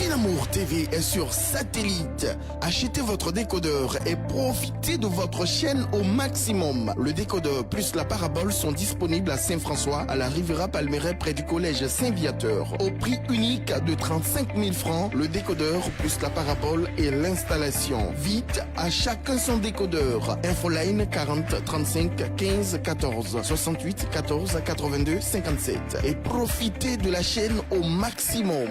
Divin Amour TV est sur satellite. Achetez votre décodeur et profitez de votre chaîne au maximum. Le décodeur plus la parabole sont disponibles à Saint-François, à la Riviera Palmeraie près du collège Saint-Viateur. Au prix unique de 35 000 francs, le décodeur plus la parabole et l'installation. Vite, à chacun son décodeur. Infoline 40 35 15 14 68 14 82 57. Et profitez de la chaîne au maximum.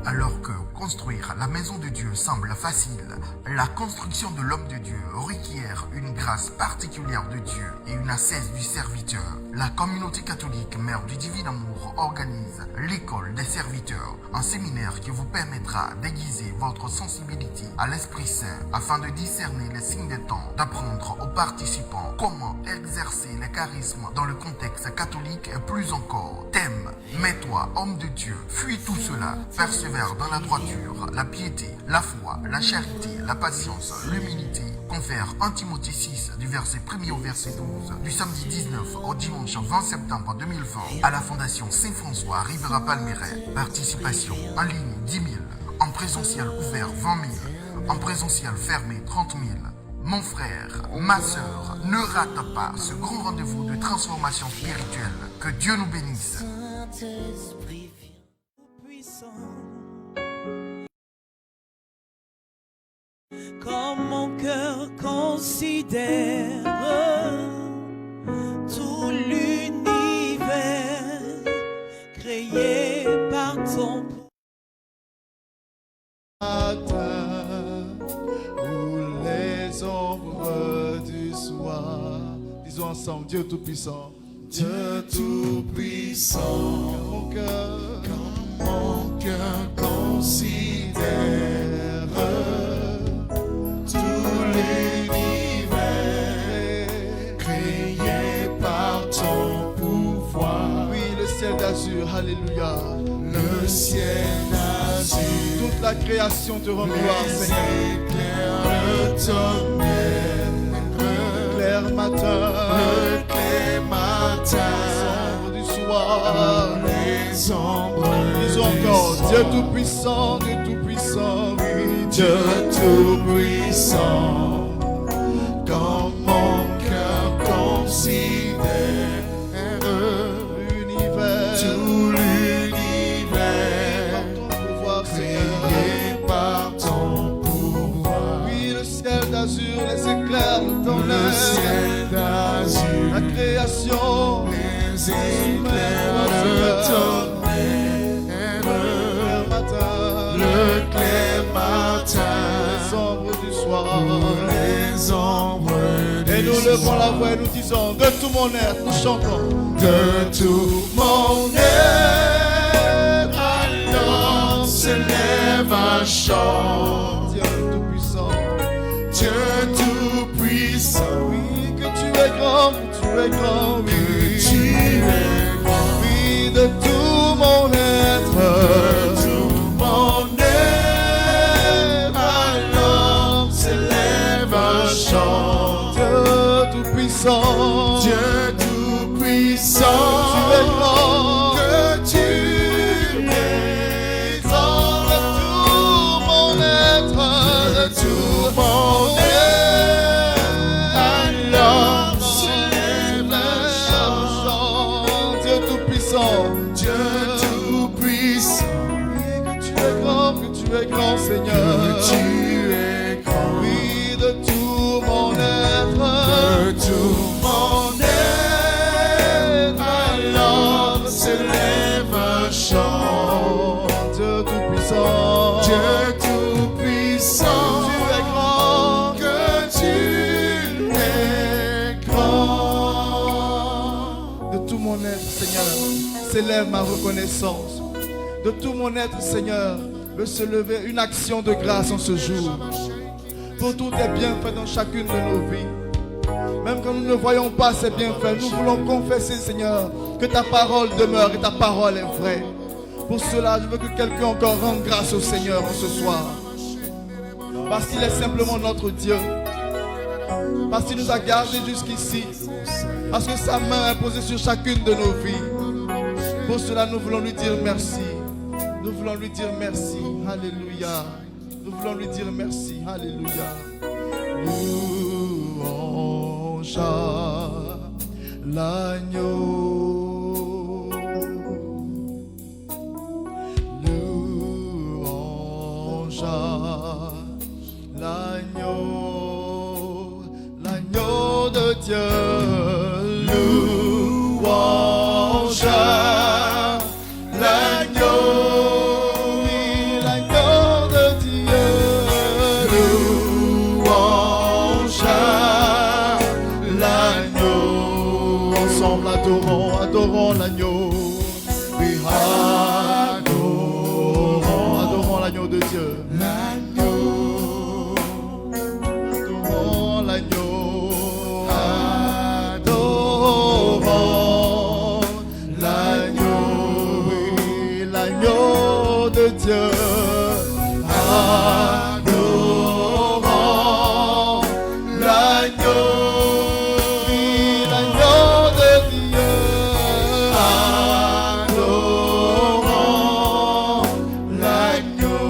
Alors que construire la maison de Dieu semble facile, la construction de l'homme de Dieu requiert une grâce particulière de Dieu et une assise du serviteur. La communauté catholique Mère du Divin Amour organise l'école des serviteurs, un séminaire qui vous permettra d'aiguiser votre sensibilité à l'Esprit Saint afin de discerner les signes des temps, d'apprendre aux participants comment exercer les charismes dans le contexte catholique et plus encore. Thème: mets-toi homme de Dieu, fuis tout cela, persévère dans la droiture, la piété, la foi, la charité, la patience, l'humilité. Confère 1 Timothée 6 du verset 1er au verset 12 du samedi 19 au dimanche 20 septembre 2020 à la Fondation Saint-François Riviera Palmeraie. Participation en ligne 10 000, en présentiel ouvert 20 000, en présentiel fermé 30 000. Mon frère, ma soeur, ne rate pas ce grand rendez-vous de transformation spirituelle. Que Dieu nous bénisse. Comme mon cœur considère tout l'univers créé par ton matin ou les ombres du soir. Disons ensemble: Dieu Tout-Puissant, Dieu Tout-Puissant, quand mon cœur considère d'azur, alléluia. Le ciel d'azur, toute la création te rend gloire, Seigneur. Le tonnerre, le clair matin, les ombres du soir, les ombres. Disons encore: Dieu Tout-Puissant, Dieu Tout-Puissant, oui, Dieu Tout-Puissant. Quand mon cœur considère les éclairs de ton le ciel d'azur, la création, les éclairs de ton le clair matin, les ombres du soir, les ombres du et nous levons la voix et nous disons: de tout mon être, nous chantons. De tout mon être, alors s'élève un chant. Dieu Tout-Puissant, Dieu Tout-Puissant, oui, que tu es grand, que tu es grand, oui, que tu es grand. Oui, de tout mon être, De tout mon être, alors s'élève un chant. Dieu Tout-Puissant, Dieu Tout-Puissant, tu es grand, que tu es grand. de tout mon être, de tout mon être. Dieu Tout-Puissant, que tu es grand, Seigneur. que tu es grand. Oui, de tout mon être, De tout mon être, alors s'élève un chant. Dieu Tout-Puissant, Dieu Tout-Puissant, tu es grand, que tu es grand. de tout mon être, Seigneur, s'élève ma reconnaissance. De tout mon être, Seigneur, veut se lever une action de grâce en ce jour. Pour tous tes bienfaits dans chacune de nos vies. Même quand nous ne voyons pas ces bienfaits, nous voulons confesser, Seigneur, que ta parole demeure et ta parole est vraie. Pour cela, je veux que quelqu'un encore rende grâce au Seigneur en ce soir. Parce qu'il est simplement notre Dieu. Parce qu'il nous a gardés jusqu'ici. Parce que sa main est posée sur chacune de nos vies. Pour cela, nous voulons lui dire merci. Nous voulons lui dire merci. Alléluia. Nous voulons lui dire merci. Alléluia. Louange à l'agneau. Louange à l'agneau. L'agneau de Dieu. Louange à l'agneau. Oui, l'agneau de Dieu. Louange à l'agneau. Ensemble, adorons l'agneau. Oui, adorons l'agneau de Dieu. Adorons l'agneau. Adorons l'agneau. Oui, l'agneau de Dieu. Adorons l'agneau. Oui, l'agneau de Dieu. Adorons l'agneau.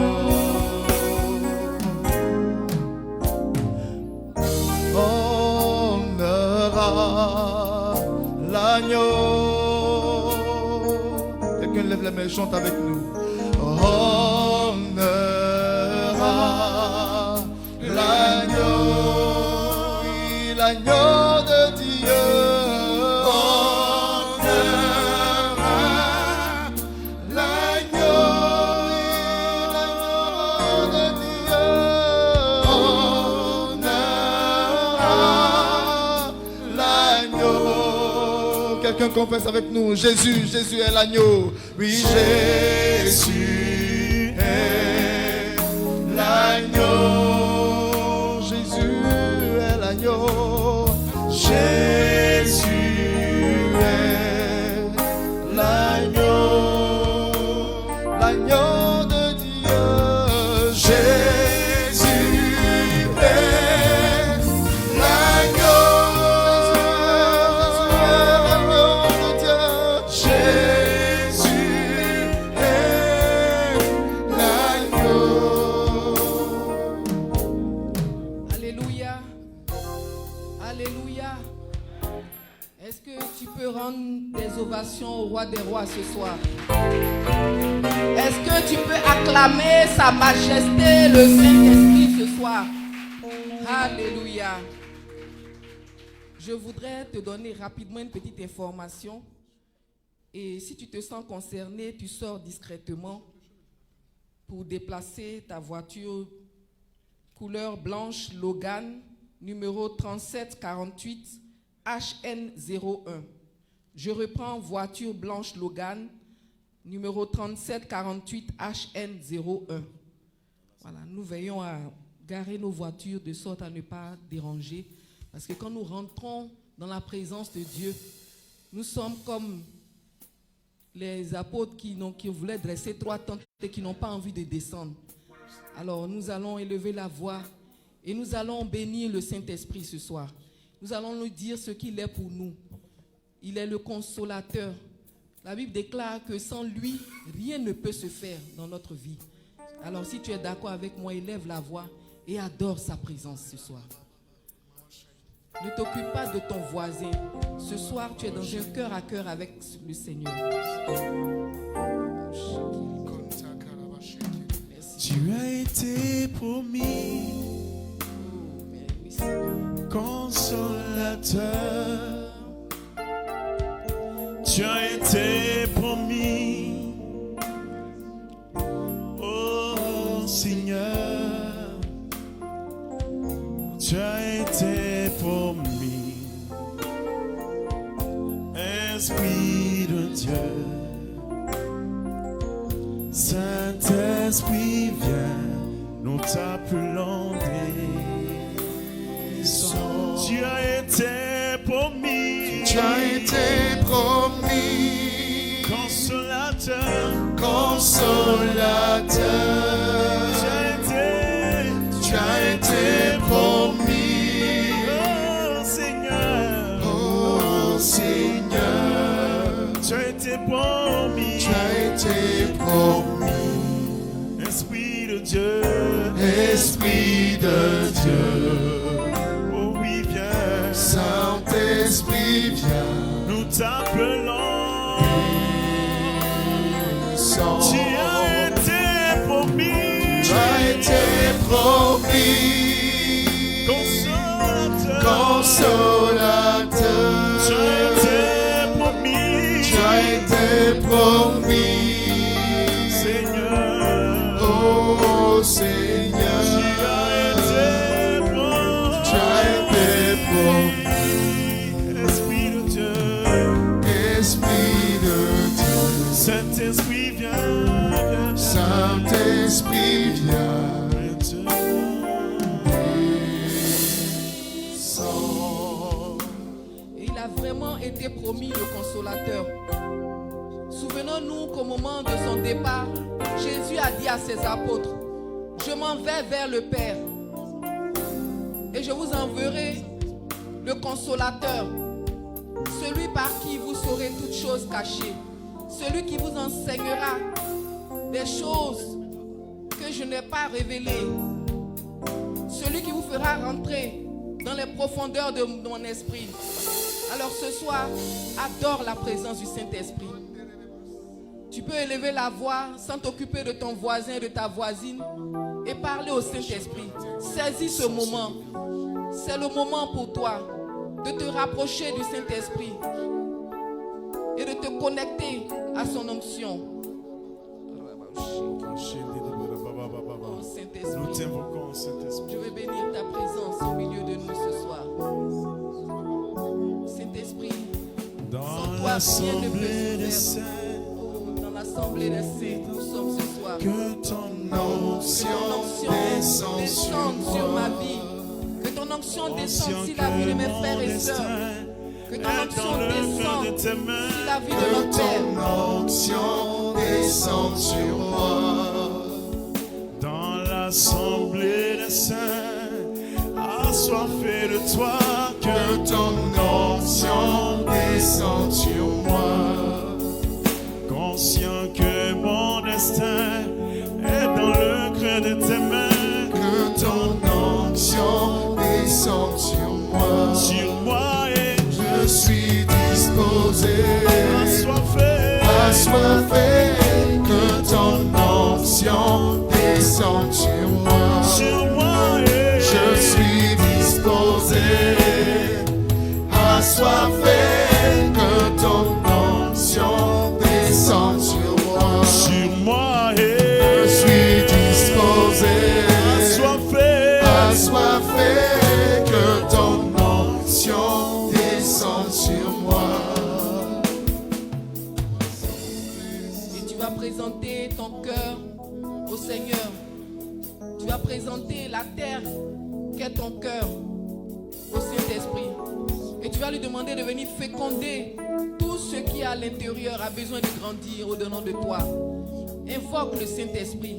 Honneur à l'agneau. Quelqu'un lève la main et chante avec nous. Honneur à l'agneau. Oui, l'agneau de Dieu. Honneur à l'agneau. Oui, l'agneau de Dieu. Honneur à l'agneau. Quelqu'un confesse avec nous. Jésus est l'agneau. Oui, Jésus est l'agneau. Jésus est l'agneau. Jésus est l'agneau. L'agneau de Dieu. Jésus est l'agneau. L'agneau de Dieu. Jésus est l'agneau. Alléluia. Alléluia. Est-ce que tu peux rendre des ovations au roi des rois ce soir? Est-ce que tu peux acclamer sa majesté, le Saint-Esprit ce soir? Alléluia. Je voudrais te donner rapidement une petite information. Et si tu te sens concerné, tu sors discrètement pour déplacer ta voiture couleur blanche Logan, numéro 3748 HN01. Je reprends voiture blanche Logan, numéro 3748 HN01. Voilà, nous veillons à garer nos voitures de sorte à ne pas déranger. Parce que quand nous rentrons dans la présence de Dieu, nous sommes comme les apôtres qui voulaient dresser 3 tentes et qui n'ont pas envie de descendre. Alors nous allons élever la voix et nous allons bénir le Saint-Esprit ce soir. Nous allons nous dire ce qu'il est pour nous. Il est le consolateur. La Bible déclare que sans lui, rien ne peut se faire dans notre vie. Alors si tu es d'accord avec moi, élève la voix et adore sa présence ce soir. Ne t'occupe pas de ton voisin. Ce soir, tu es dans un cœur à cœur avec le Seigneur. Tu as été promis, consolateur. Tu as été promis, oh Seigneur. Tu as été promis, Esprit de Dieu. Saint-Esprit, viens, nous t'appelons des sons. Tu as été promis, Tu as été promis, consolateur, consolateur. Tu as été promis, oh Seigneur, oh Seigneur. tu as été promis. été promis. Esprit de Dieu, Esprit de Dieu, oh oui, viens, Saint-Esprit, viens. nous t'appelons. Sans Tu as été promis, tu as été promis, consolateur. consolateur. Tu as été promis, Tu as été promis, Seigneur. oh Seigneur. Tu as été promis, Tu as été promis, Esprit de Dieu, Esprit de Dieu. Saint-Esprit, viens, Saint-Esprit, viens. Il a vraiment été promis le consolateur. Souvenons-nous qu'au moment de son départ, Jésus a dit à ses apôtres, je m'en vais vers le Père et je vous enverrai le consolateur, celui par qui vous saurez toutes choses cachées, celui qui vous enseignera des choses que je n'ai pas révélées, celui qui vous fera rentrer dans les profondeurs de mon esprit. Alors ce soir, adore la présence du Saint-Esprit. Tu peux élever la voix sans t'occuper de ton voisin et de ta voisine et parler au Saint-Esprit. Saisis ce moment. C'est le moment pour toi de te rapprocher du Saint-Esprit et de te connecter à son onction. Oh Nous Saint-Esprit, t'invoquons, Saint-Esprit. je veux bénir ta présence au milieu de nous ce soir. Saint-Esprit, Dans sans toi, rien ne peut l'assemblée des se saints, faire. Oh, dans l'assemblée des saints, nous sommes ce soir. que ton Onction descend sur ma vie. Que ton onction descende sur la vie de mes frères et sœurs. Que ton onction descende sur la vie de notre Père. ton onction descend sur moi. Dans l'assemblée des saints, assoiffé de toi, Que ton onction descend sur moi. conscient que mon destin est dans le creux de tes mains, Que ton onction descend sur moi. et Je suis disposé, assoiffé, que ton onction descende sur moi. et Je suis disposé, assoiffé, que ton onction descende sur moi. Je suis disposé, assoiffé, que ton onction descende sur moi. Et tu vas présenter ton cœur au Seigneur. Tu vas présenter la terre qu'est ton cœur au Saint-Esprit. Et tu vas lui demander de venir féconder tout ce qui à l'intérieur a besoin de grandir au-dedans de toi. Invoque le Saint-Esprit.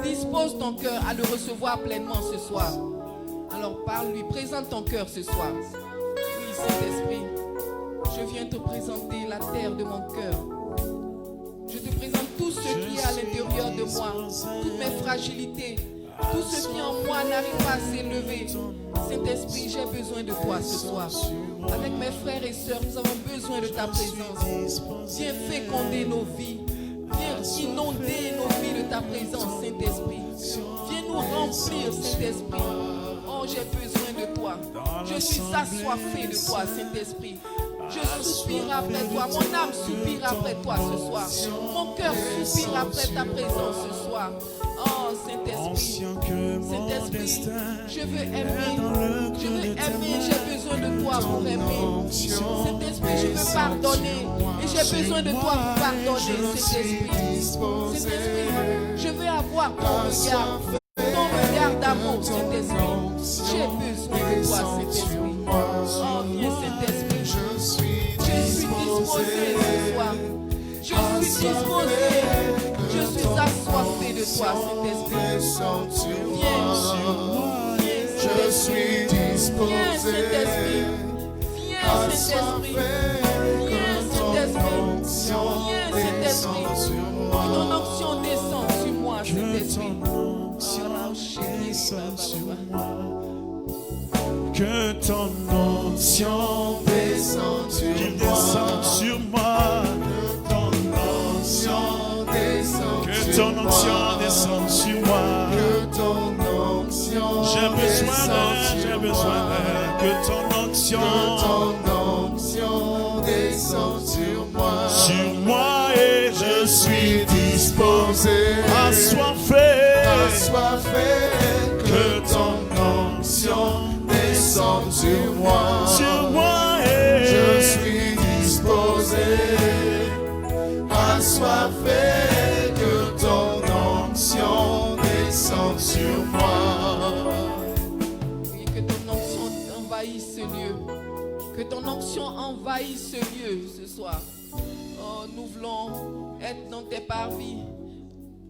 Dispose ton cœur à le recevoir pleinement ce soir. Alors parle-lui, présente ton cœur ce soir. Oui, Saint-Esprit, je viens te présenter la terre de mon cœur. Je te présente tout ce qui est à l'intérieur de moi, toutes mes fragilités, tout ce qui en moi n'arrive pas à s'élever. Saint-Esprit, j'ai besoin de toi ce soir. Avec mes frères et sœurs, nous avons besoin de ta présence. Viens féconder nos vies. Viens inonder nos vies de ta présence, Saint-Esprit. Viens nous remplir, Saint-Esprit. Oh, j'ai besoin de toi. Je suis assoiffé de toi, Saint-Esprit. Je soupire après toi. Mon âme soupire après toi ce soir. Mon cœur soupire après ta présence ce soir. Oh, Saint-Esprit. Saint-Esprit, je veux aimer. Je veux aimer. J'ai besoin de toi pour aimer. Saint-Esprit, je veux pardonner. Et j'ai besoin de toi pour pardonner, Saint-Esprit. Saint-Esprit, je veux avoir ton regard d'amour, Saint-Esprit. J'ai besoin de toi, Saint-Esprit. Oh, viens, Saint-Esprit. Je suis disposé ce soir. Je suis disposé. Je suis assoiffé de toi, Saint-Esprit. Viens, Je suis disposé, viens, Saint-Esprit. Viens, Saint-Esprit. Viens, Saint-Esprit. Viens, Saint-Esprit. Saint-Esprit. Que ton onction descende sur moi, Saint-Esprit. Que ton onction descend sur qu'il moi. descende sur moi. Que ton onction descend Que sur ton onction descende sur moi. Que ton onction J'ai besoin descend d'elle, sur j'ai besoin moi. d'elle. Que ton onction Que ton onction descend sur moi. sur moi et je suis Disposé, assoiffé. que ton onction descende sur moi. Sur moi et Je suis disposé, assoiffé, que ton onction descende sur moi. Et que ton onction envahisse ce lieu. Que ton onction envahisse ce lieu ce soir. Oh, nous voulons être dans tes parvis.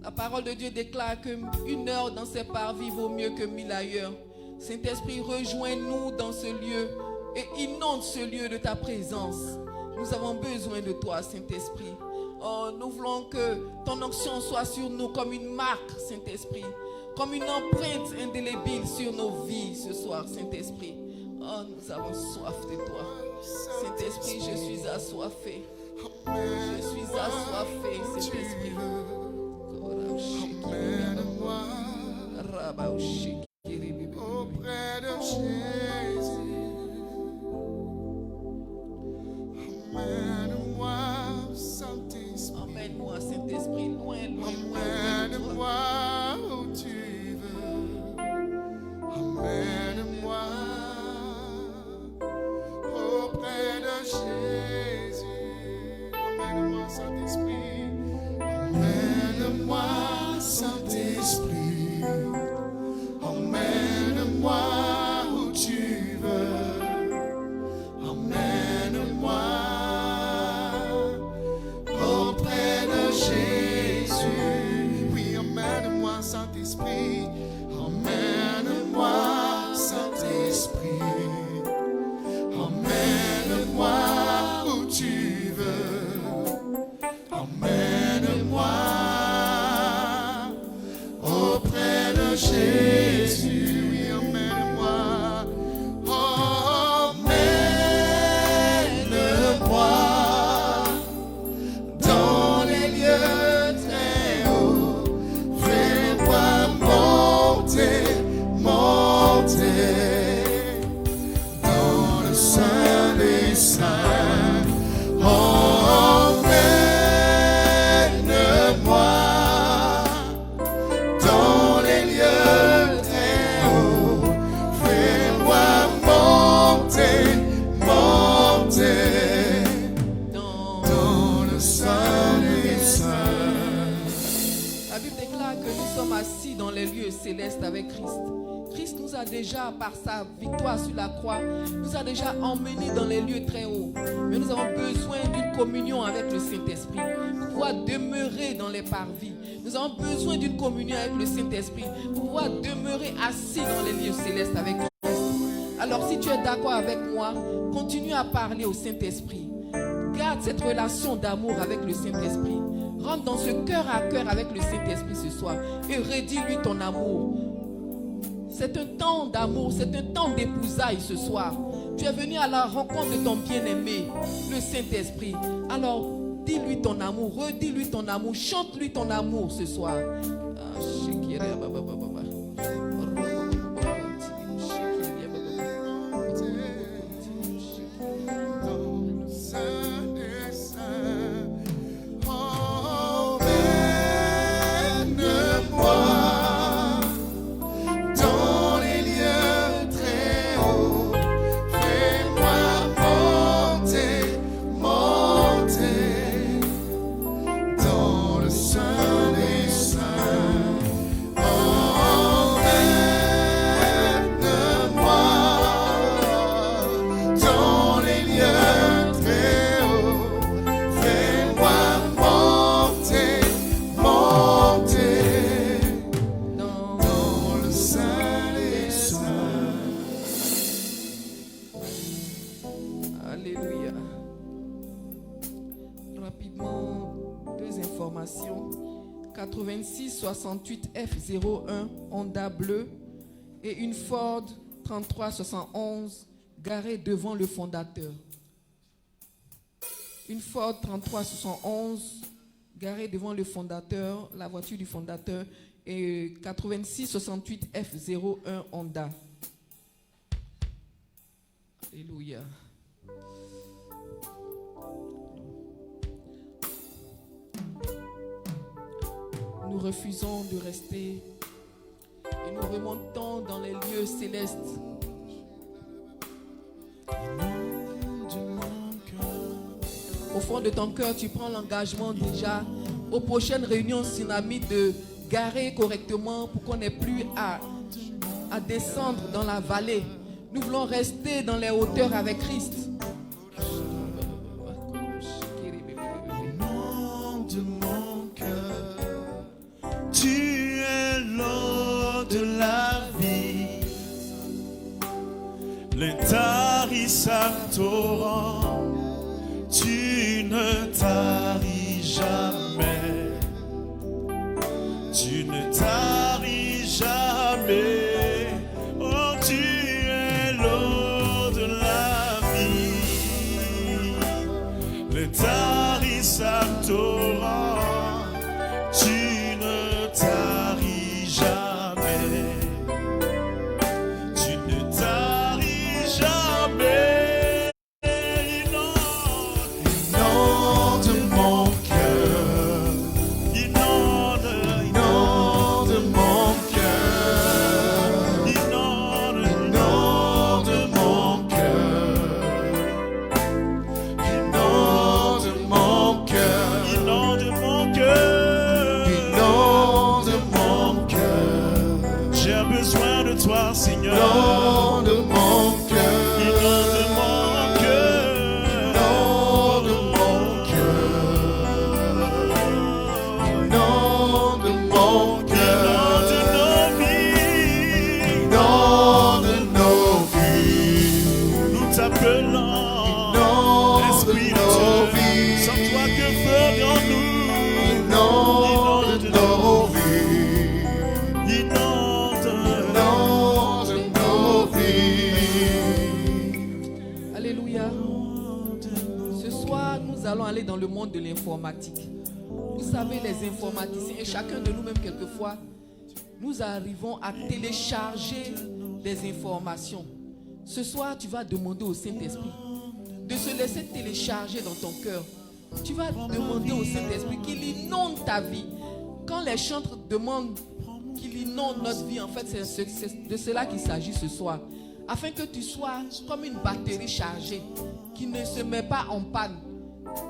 La parole de Dieu déclare que 1 heure dans ces parvis vaut mieux que 1000 ailleurs. Saint-Esprit, rejoins-nous dans ce lieu et inonde ce lieu de ta présence. Nous avons besoin de toi, Saint-Esprit. Oh, nous voulons que ton onction soit sur nous comme une marque, Saint-Esprit, comme une empreinte indélébile sur nos vies ce soir, Saint-Esprit. Oh, nous avons soif de toi. Saint-Esprit, je suis assoiffé. Je suis assoiffé, Saint-Esprit. Emmène-moi auprès de Jésus. Emmène-moi, Saint-Esprit. Emmène-moi, Saint-Esprit, loin, loin, loin. Emmène-moi où tu veux. Emmène-moi auprès de Jésus. Emmène-moi, Saint-Esprit. Emmène-moi, Saint-Esprit. Emmène-moi où tu veux. Emmène-moi auprès de Jésus. Oui, emmène-moi, Saint-Esprit. Emmène-moi, Saint-Esprit. Emmène-moi où tu veux. Emmène-moi auprès de Jésus. Oui, emmène-moi. Emmène-moi dans les lieux très hauts. Fais-moi monter, monter dans le sein des saints. Emmène-moi dans les lieux très hauts. Fais-moi monter, monter dans le sein des saints. La Bible déclare que nous sommes assis dans les lieux célestes avec Christ. Christ nous a déjà, par sa victoire sur la croix, nous a déjà emmenés dans les lieux très hauts. Mais nous avons besoin d'une communion avec le Saint-Esprit pour pouvoir demeurer dans les parvis. Nous avons besoin d'une communion avec le Saint-Esprit pour pouvoir demeurer assis dans les lieux célestes avec Christ. Alors si tu es d'accord avec moi, continue à parler au Saint-Esprit. Garde cette relation d'amour avec le Saint-Esprit. Rentre dans ce cœur à cœur avec le Saint-Esprit ce soir et redis-lui ton amour. C'est un temps d'amour, c'est un temps d'épousailles ce soir. Tu es venu à la rencontre de ton bien-aimé, le Saint-Esprit. Alors, dis-lui ton amour, redis-lui ton amour, chante-lui ton amour ce soir. Dans les lieux très hauts, fais-moi monter, monter dans le sein des saints. Emmène-moi Renault 8668 F01 Honda bleu et une Ford 3371 garée devant le fondateur. Une Ford 3371 garée devant le fondateur, la voiture du fondateur, et 8668 F01 Honda. Alléluia. Nous refusons de rester et nous remontons dans les lieux célestes. Au fond de ton cœur, tu prends l'engagement déjà aux prochaines réunions Tsunami de garer correctement pour qu'on n'ait plus à descendre dans la vallée. Nous voulons rester dans les hauteurs avec Christ. Nom de mon cœur, tu es l'eau de la vie, l'intarissable torrent, tu ne taris jamais, tu ne taris jamais, oh tu es l'eau de la vie, l'intarissable torrent, tu ne taris jamais, tu ne taris jamais, inonde mon cœur, inonde mon cœur, inonde mon cœur, inonde mon cœur, inonde mon cœur, inonde mon cœur. J'ai besoin de toi, Seigneur. Inonde mon cœur, inonde mon cœur, inonde mon cœur, inonde mon cœur, inonde nos vies, nous t'appelons, Esprit de Dieu, sans toi que ferions-nous? Inonde nos vies, inonde nos vies. Alléluia. Ce soir, nous allons aller dans le monde de l'informatique. Vous savez, les informaticiens, et chacun de nous-mêmes, quelquefois, nous arrivons à télécharger des informations. Ce soir, tu vas demander au Saint-Esprit de se laisser télécharger dans ton cœur. Tu vas demander au Saint-Esprit qu'il inonde ta vie. Quand les chantres demandent qu'il inonde notre vie, en fait, c'est de cela qu'il s'agit ce soir. Afin que tu sois comme une batterie chargée qui ne se met pas en panne.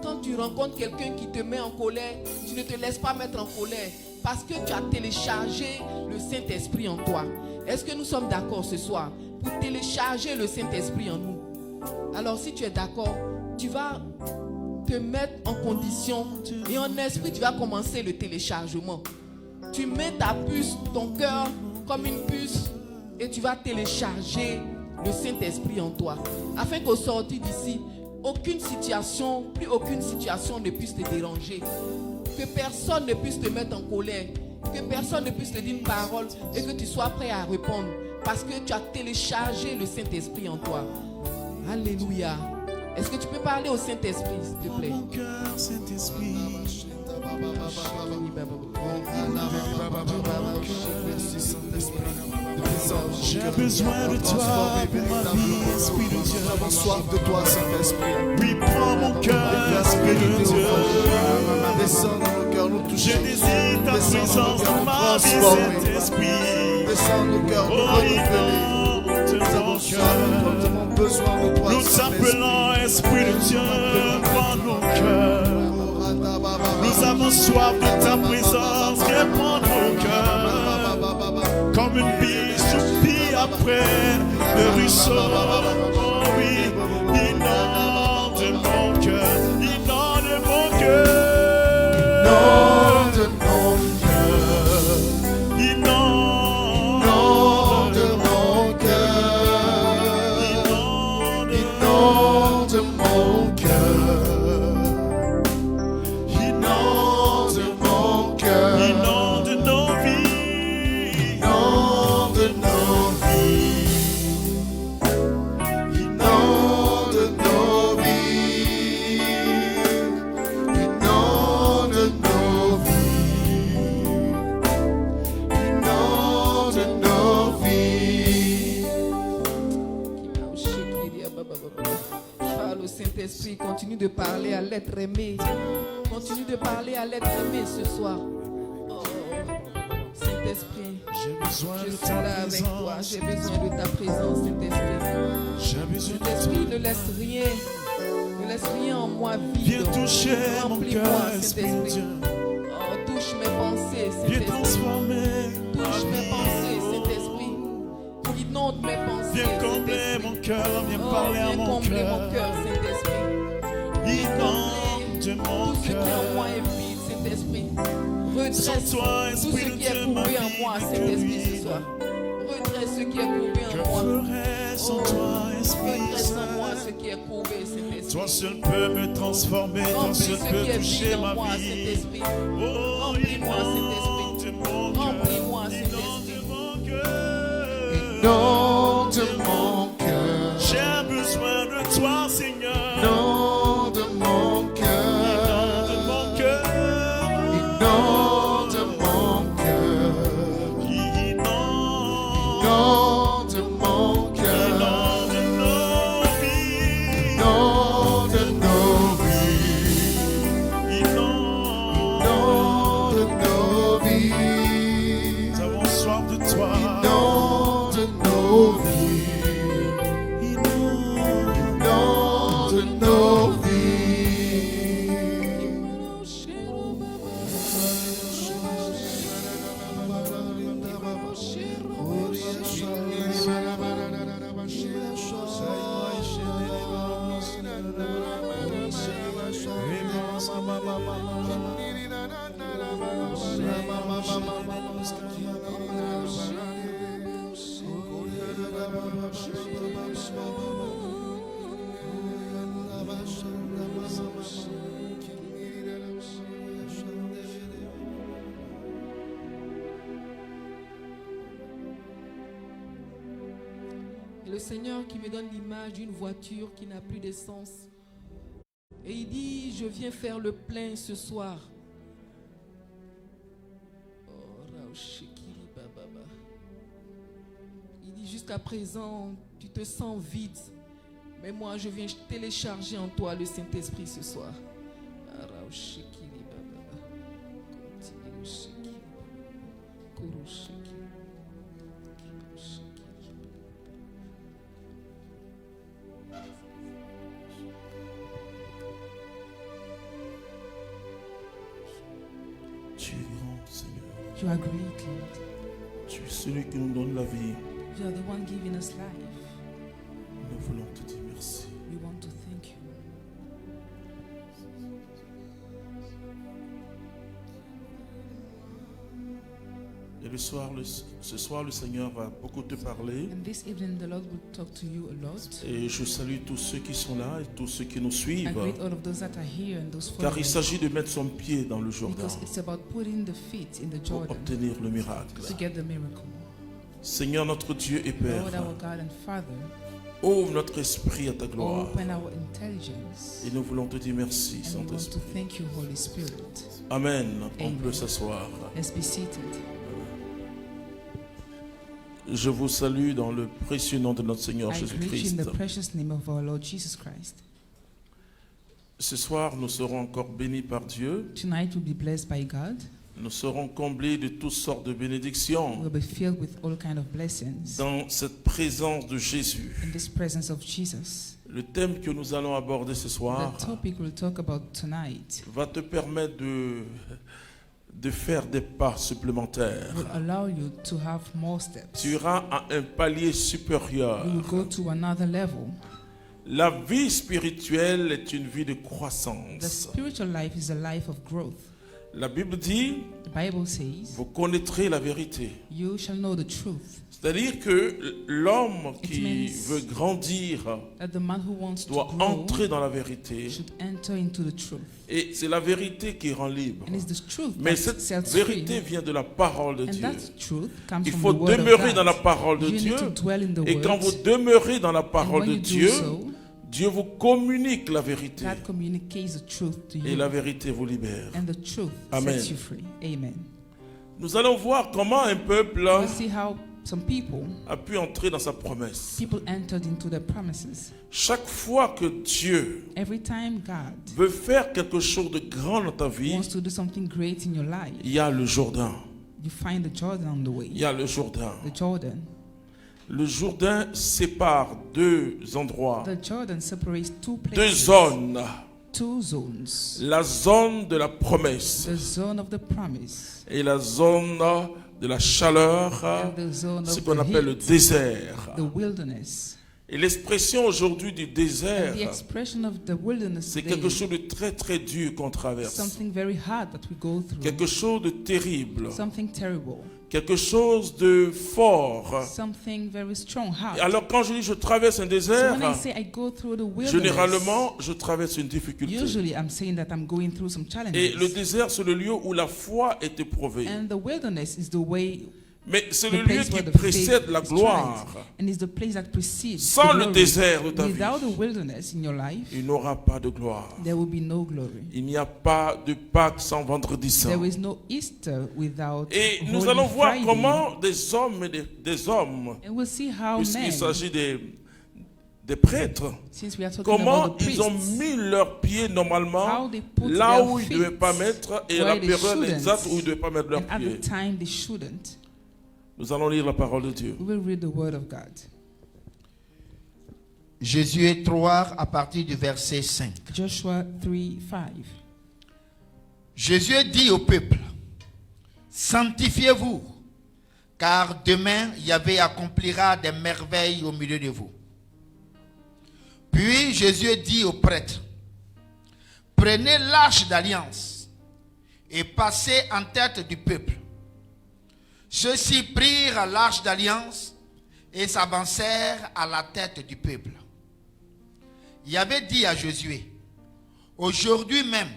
Quand tu rencontres quelqu'un qui te met en colère, tu ne te laisses pas mettre en colère parce que tu as téléchargé le Saint-Esprit en toi. Est-ce que nous sommes d'accord ce soir pour télécharger le Saint-Esprit en nous? Alors si tu es d'accord, tu vas te mettre en condition et en esprit tu vas commencer le téléchargement. Tu mets ta puce, ton cœur comme une puce et tu vas télécharger le Saint-Esprit en toi. Afin qu'au sortir d'ici, plus aucune situation ne puisse te déranger. Que personne ne puisse te mettre en colère. Que personne ne puisse te dire une parole et que tu sois prêt à répondre. Parce que tu as téléchargé le Saint-Esprit en toi. Alléluia. Est-ce que tu peux parler au Saint-Esprit, s'il te plaît? Mon cœur, Saint-Esprit. J'ai besoin de toi pour ma vie, Esprit de Dieu. Nous avons soif de toi, Saint-Esprit. Oui, prends mon cœur, Esprit de Dieu. Descends dans nos cœurs, nous toucher. Je désire ta présence dans ma vie, Saint-Esprit. Descends nos cœurs, nous Oh, renouveler. inonde Nous avons mon soif, nous cœur. avons besoin de toi, Nous t'appelons, Esprit de Dieu, prends nos cœurs. Nous avons soif de ta présence, réponds nos cœurs. Comme une bille soupire après le ruisseau. Oh oui, inonde mon cœur, inonde mon cœur. Inonde mon cœur, Inonde mon cœur, inonde mon cœur, inonde mon Saint-Esprit, continue de parler à l'être aimé. Continue de parler à l'être aimé ce soir. Oh, Saint-Esprit, J'ai besoin je de suis ta là avec toi. présence. J'ai besoin de ta présence, Saint-Esprit. J'ai besoin de Saint-Esprit, toi. ne laisse rien en moi vide. Viens toucher mon Remplis-moi, cœur, Esprit de Saint-Esprit. Dieu. Oh, touche mes pensées, Viens Saint-Esprit. transformer ma Touche mes pensées, vie. Saint-Esprit. Inonde mes pensées, Viens combler Saint-Esprit. mon cœur, viens Oh, parler à viens mon combler mon cœur. cœur, Saint-Esprit. Inonde mon Tout ce qui est en cœur. moi est vide, Saint-Esprit. Sans Redresse toi, tout ce Esprit de qui est Dieu, ma courbé en vie moi, n'est que Saint-Esprit, ce vide. soir. Redresse ce qui est courbé Que en moi. ferais sans toi, Esprit Redresse en moi Saint? ce qui est courbé, Saint-Esprit. Toi seul peux me transformer, toi Remplis seul ce peux qui est toucher vide en ma moi, vie. Saint-Esprit. Oh, Remplis-moi, inonde Saint-Esprit. mon cœur. Remplis-moi, Inonde Saint-Esprit. mon cœur. Nom de mon cœur, J'ai besoin de toi, Seigneur. nom de mon cœur, Inonde mon cœur. nom de mon cœur, Inonde. nom de mon cœur, Inonde nos vies. nom de nos vies, Inonde. nom de nos vies, Nous avons soif de toi. nom de nos vies, Inonde. nom de nos vies. Et le Seigneur qui me donne l'image d'une voiture qui n'a plus d'essence. Et il dit, je viens faire le plein ce soir. Oh, Raoshekiri Bababa. Il dit, jusqu'à présent, tu te sens vide. Mais moi, je viens télécharger en toi le Saint-Esprit ce soir. Ah, Raoshekiri Bababa. Continue, Shekiri. Koroshekiri. Tu es grand, Seigneur. You are great, Lord. Tu es celui qui nous donne la vie. You are the one giving us life. Nous voulons te dire merci. We want to thank you. Et ce soir, le Seigneur va beaucoup te parler. And this evening, the Lord will talk to you a lot. Et je salue tous ceux qui sont là et tous ceux qui nous I suivent. greet all of those that are here and those Car il following. s'agit de mettre son pied dans le Jourdain Because it's about putting the feet in the pour Jordan obtenir le miracle. to get the miracle. Seigneur notre Dieu et Père, Lord, our God and Father, ouvre notre esprit à ta gloire. open our intelligence. Et nous voulons te dire merci, And we want to Saint-Esprit. thank you, Holy Spirit. Amen. On Amen. peut s'asseoir. Let's be seated. Je vous salue dans le précieux nom de notre Seigneur I greet you in Jésus-Christ. the precious name of our Lord Jesus Christ. Ce soir, nous serons encore bénis par Dieu. Tonight we'll be blessed by God. Nous serons comblés de toutes sortes de bénédictions We'll be filled with all kind of blessings dans cette présence de Jésus. in this presence of Jesus. Le thème que nous allons aborder ce soir The topic we'll talk about tonight va te permettre de faire des pas supplémentaires. will allow you to have more steps. Tu iras à un palier supérieur. You will go to another level. La vie spirituelle est une vie de The croissance. spiritual life is a life of growth. La Bible dit, The Bible says, vous connaîtrez la vérité. you shall know the truth. C'est-à-dire que l'homme It qui means veut grandir That the man who wants to doit grow entrer dans la vérité. should enter into the truth. Et c'est la vérité qui rend libre. And it's the truth Mais that cette sets vérité free. vient de la parole de And Dieu. that truth comes Il from faut the word demeurer of dans la God. parole de You Dieu. need to dwell in the Et quand vous word. demeurez dans la And parole when de you do Dieu, so, Dieu vous communique la vérité. God communicates the truth to Et you. la vérité vous libère. And the truth Amen. sets you free. Amen. Nous allons voir comment un peuple We'll see how some people a pu entrer dans sa promesse. entered into their promises. Chaque fois que Dieu Every time God veut faire quelque chose de grand dans ta vie, wants to do something great in your life, il y a le Jourdain. you find the Jordan on the way. Il y a le Jourdain. The Jordan. Le Jourdain sépare deux endroits, The Jordan separates two deux places, zones. two zones. La zone de la promesse The zone of the promise et la zone de la chaleur, and the zone ce of qu'on the appelle le heat, désert. the wilderness. Et l'expression aujourd'hui du désert, And the expression of the wilderness c'est today quelque chose de très très dur qu'on is traverse. something very hard that we go through, Quelque chose de terrible. something terrible, Quelque chose de fort. something very strong, hard. Et alors quand je dis je traverse un So désert, when I say I go through the wilderness, généralement je traverse une difficulté. usually I'm saying that I'm going through some Et challenges. le désert, c'est le lieu où la foi est éprouvée. And the wilderness is the way, Mais c'est the le lieu place qui where the précède faith la is gloire. tried. And is the place that precedes Sans the le glory. désert de ta vie, Without the wilderness in your life, il n'aura pas de gloire. there will be no glory. Il n'y a pas de Pâques sans vendredi saint. There is no Easter without Et nous Holy allons voir Friday. comment des hommes et des hommes, And we'll see how puisqu'il men, s'agit des prêtres, since we are talking comment about the ils ont priests, mis leurs pieds normalement how they put là their où ils ne devaient feet pas mettre et where la they période shouldn't, exacte où ils ne devaient pas mettre leurs and at pieds. the time they shouldn't. Nous allons lire la parole de Dieu. We will read the word of God. Josué 3 à partir du verset 5. Joshua 3:5. Josué dit au peuple, sanctifiez-vous, car demain Yahvé accomplira des merveilles au milieu de vous. Puis Josué dit aux prêtres, prenez l'arche d'alliance et passez en tête du peuple. Ceux-ci prirent l'arche d'alliance et s'avancèrent à la tête du peuple. Yahvé dit à Josué, aujourd'hui même,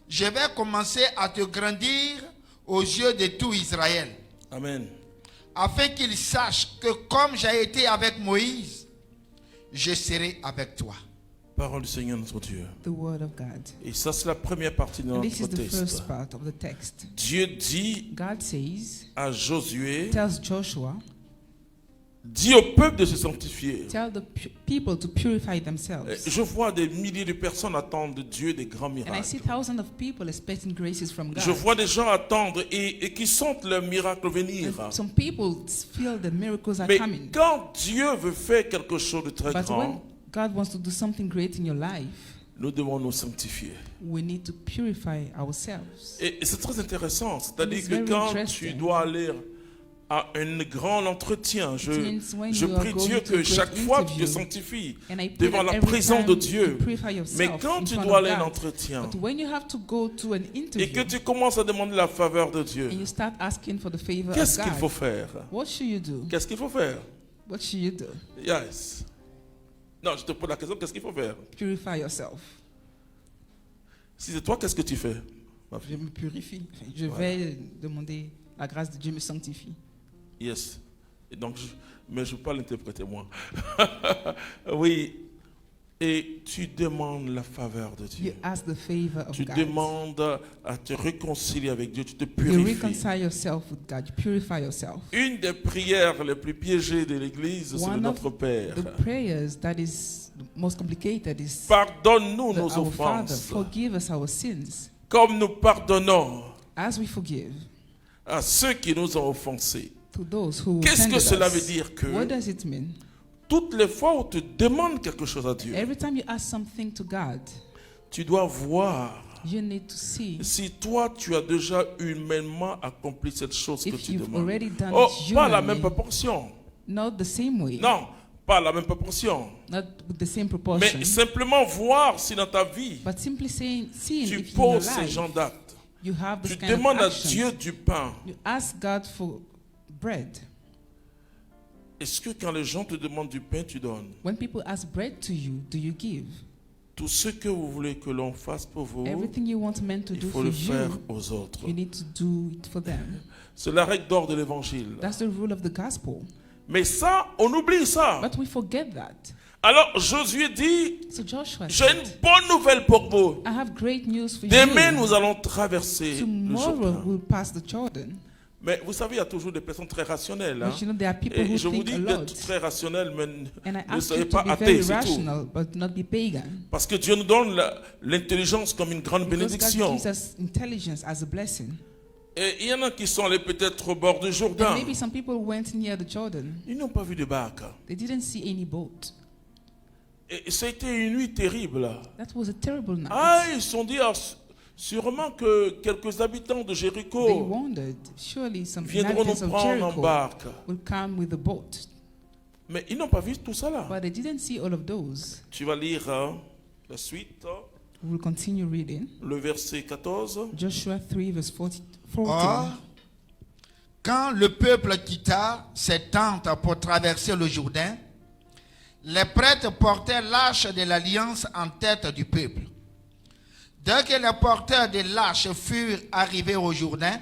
je vais commencer à te grandir aux yeux de tout Israël, Amen. afin qu'ils sachent que comme j'ai été avec Moïse, je serai avec toi. Parole du Seigneur notre Dieu. The word of God. Et ça, c'est la première partie de And this notre is the first texte. part of the text. Dieu dit God says, à Josué, tells Joshua, dit au peuple de se sanctifier. tell the people to purify themselves. Je vois des milliers de personnes attendre de Dieu des grands And I miracles. see thousands of people expecting graces from God. Je vois des gens attendre et qui sentent leur miracle venir. And some people feel the miracles are Mais coming. quand Dieu veut faire quelque chose de très But when grand, God wants to do something great in your life, nous devons nous sanctifier. we need to purify ourselves. Et c'est très intéressant. C'est-à-dire It's que very quand tu interesting. dois aller à un grand entretien, It means when je you are prie going Dieu to a que great chaque fois tu te interview, sanctifies And I pray devant that la every présence time de you Dieu. purify yourself Mais quand in tu front dois of aller à un God. entretien But when you have to go to an et interview que tu commences à demander la faveur de Dieu, and you start asking for the favor qu'est-ce of qu'il faut God, faire? what should you do? Qu'est-ce qu'il faut faire? What should you do? Yes. Non, je te pose la question, qu'est-ce qu'il faut faire? Purify yourself. Si c'est toi, qu'est-ce que tu fais? ma Je fille? me purifie. Je Voilà. vais demander la grâce de Dieu me sanctifie. Yes. Et donc, mais je ne peux pas l'interpréter moi. Oui. Et tu demandes la faveur de You Dieu. ask the favor of Tu God. demandes à te réconcilier avec Dieu. Tu te You purifies. reconcile yourself with God. You purify yourself. Une des prières les plus piégées de l'Église, c'est de One notre of Père. the prayers that is the most complicated is Pardonne-nous nos our Father, offenses, forgive us our sins, comme nous pardonnons as we forgive à ceux qui nous ont offensés. to those who Qu'est-ce que offended cela us. veut dire que What does it mean? toutes les fois où tu demandes quelque chose à Dieu, Every time you ask something to God, tu dois voir you need to see si toi tu as déjà humainement accompli cette chose que if tu you've demandes. already done Oh, it pas la humanly, même proportion. not the same way, Non, pas la même proportion. not with the same proportion, Mais simplement voir si dans ta vie, but simply seeing tu if in your poses ces life genres d'actes. you have this Tu kind of demandes à actions. Dieu du pain. You ask God for bread. Est-ce que quand les gens te demandent du pain, tu donnes? When people ask bread to you, do you give? Tout ce que vous voulez que l'on fasse pour vous, Everything you want men to il do faut for le faire you, aux autres. you need to do it for them. C'est la règle d'or de l'évangile. That's the rule of the gospel. Mais ça, on oublie ça. But we forget that. Alors Josué dit, So Joshua j'ai said, une bonne nouvelle pour vous. I have great news for Demain, you. nous allons traverser le Tomorrow Jourdain. we'll pass the Jordan. Mais vous savez, il y a toujours des personnes très rationnelles. Hein? But you know, there are people Et who je vous think dis a lot. d'être très rationnel, mais And I ne ask soyez you pas to be athée, very c'est tout. rational, but not be pagan. Parce que Dieu nous donne l'intelligence comme une grande Because God bénédiction. gives us intelligence as a blessing. Et il y en a qui sont allés peut-être au bord du And Jourdain. maybe some people went near the Jordan. Ils n'ont pas vu de barque. They didn't see any boat. Et ça a été une nuit terrible. That was a terrible night. Ah, ils se sont dit, ah, sûrement que quelques habitants de They Jéricho wondered, surely some viendront nous inhabitants of prendre en Jericho barque. will come with a boat. Mais ils n'ont pas vu tout ça là. But they didn't see all of those. Tu vas lire la suite, We will continue reading. le verset 14. Joshua 3 verse 14. Or, quand le peuple quitta ses tentes pour traverser le Jourdain, les prêtres portaient l'arche de l'alliance en tête du peuple. Dès que les porteurs de l'arche furent arrivés au Jourdain,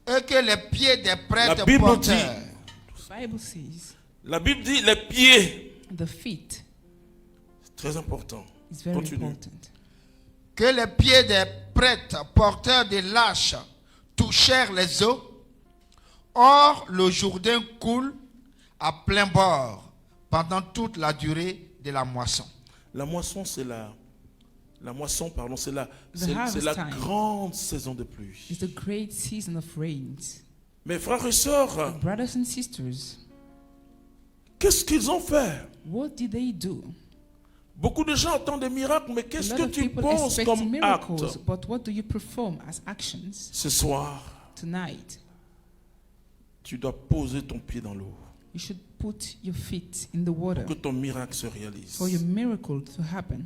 et que les pieds des La prêtres Bible porteurs, Bible says La Bible dit les pieds. the feet C'est très important. is very Continue. important. que les pieds des prêtres porteurs de l'arche touchèrent les eaux. Or, le Jourdain coule à plein bord pendant toute la durée de la moisson. La moisson, c'est la moisson, pardon, c'est la harvest time. grande saison de pluie. It's the great season of rains. Mes frères et sœurs, Brothers and sisters, qu'est-ce qu'ils ont fait? what did they do? Beaucoup de gens attendent des miracles, mais A qu'est-ce lot que of tu people penses expect comme miracles, acte but what do you perform as actions ce soir? tonight? Tu dois poser ton pied dans l'eau You should put your feet in the water pour que ton miracle se réalise. for your miracle to happen.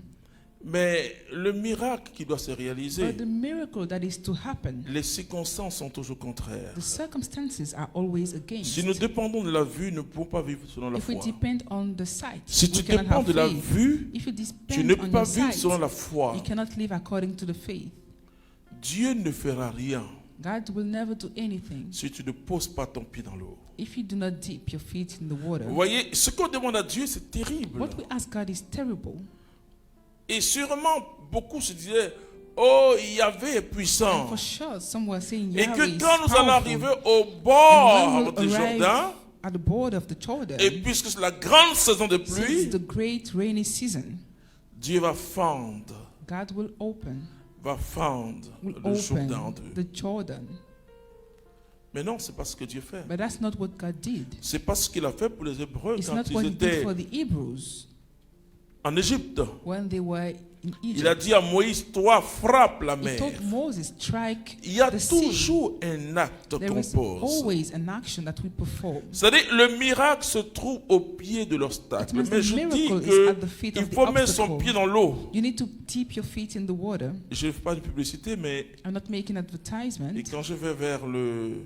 Mais le miracle qui doit se réaliser, But the miracle that is to happen, les circonstances sont toujours contraires. the circumstances are always against. Si nous dépendons de la vue, nous ne pouvons pas vivre selon la If we foi. depend on the sight, Si we tu cannot dépends have de la faith. vue, If you tu depend ne on peux pas your vivre sight, selon la foi. you cannot live according to the faith. Dieu ne fera rien God will never do anything si tu ne poses pas ton pied dans l'eau. if you do not dip your feet in the water. Vous voyez, ce qu'on demande à Dieu, c'est terrible. What we ask God is terrible. Et sûrement, beaucoup se disaient, oh, Yahvé est And puissant. for sure, some were saying Et Yahweh que is quand nous allons powerful. arriver au And bord when du we'll arrive Jourdain, at the border of the Jordan, et puisque c'est la grande saison de since pluie, the great rainy season, Dieu va fendre God will le open Jourdain en deux. the Jordan. Mais non, c'est pas ce que Dieu fait. But that's not what God did. C'est pas ce qu'il a fait pour les Hébreux It's quand not ils what He did étaient for the Hebrews en Égypte. when they were in Il a Egypt. dit à Moïse, toi frappe la He mer. told Moses, strike Il y a the sea. toujours un acte There qu'on is pose. always an action that we perform. C'est-à-dire, le miracle se trouve au pied de l'obstacle. It means Mais the je dis miracle is at the feet qu'il of the faut mettre son obstacle. pied dans l'eau. You need to dip your feet in the water. Je ne fais pas de publicité, mais I'm not making advertisement. et quand je vais vers le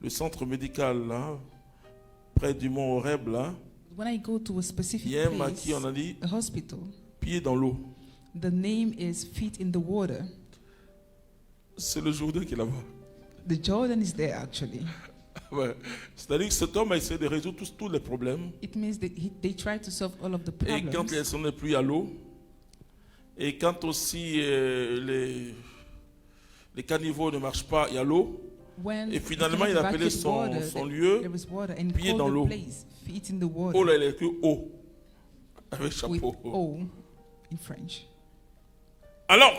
centre médical, là, près du mont Horeb, là, When I go to a specific il y a un place, maquis, on a dit, a hospital, pied dans l'eau. the name is Feet in the Water. C'est le Jourdain qui est là-bas. The Jordan is there actually. Ouais. C'est-à-dire que cet homme a essayé de résoudre tous les problèmes. It means that they try to solve all of the Et quand problems. les saisons de pluie, il y a l'eau. Et quand aussi les caniveaux ne marchent pas, il y a l'eau. When Et they finalement, cannot il a appelé evacuate water, son lieu there is water, and pied called dans the l'eau. place Feet in the Water Oh là, il a écrit eau. Avec with chapeau. O in French. Alors,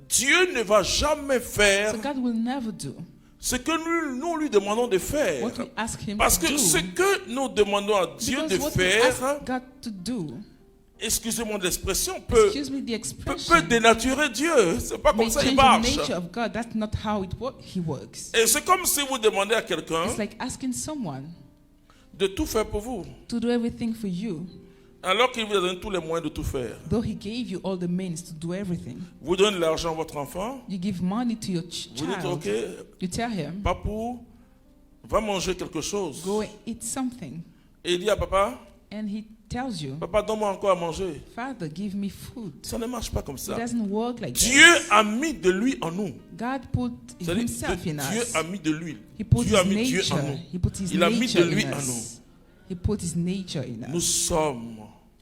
Dieu ne va jamais faire So God will never do ce que nous lui demandons de faire. what we ask Him Parce to que do. ce que nous demandons à Dieu Because de what we faire, ask God to do, excusez-moi de l'expression, peut excuse me the expression, dénaturer Dieu. C'est pas may comme ça qu'il change the marche. nature of God. That's not how He works. Et c'est comme si vous demandez à quelqu'un It's like asking someone de tout faire pour vous, to do everything for you, alors qu'il vous a donné tous les moyens de tout faire. though He gave you all the means to do everything. Vous donnez de l'argent à votre enfant, You give money to your vous dites, child. ok, You tell him, papou, va manger quelque chose. go and eat something. Et il dit à papa, And he tells you, papa, donne-moi encore à manger. Father, give me food. Ça ne marche pas comme It ça. doesn't work like Dieu that. a mis de l'huile en nous. God put C'est-à-dire, Himself in Dieu us. a mis de l'huile. He put Dieu a His mis Dieu en nature. nous. He put His Il a mis de nature l'huile in en us. nous. He put His nature in Nous us. sommes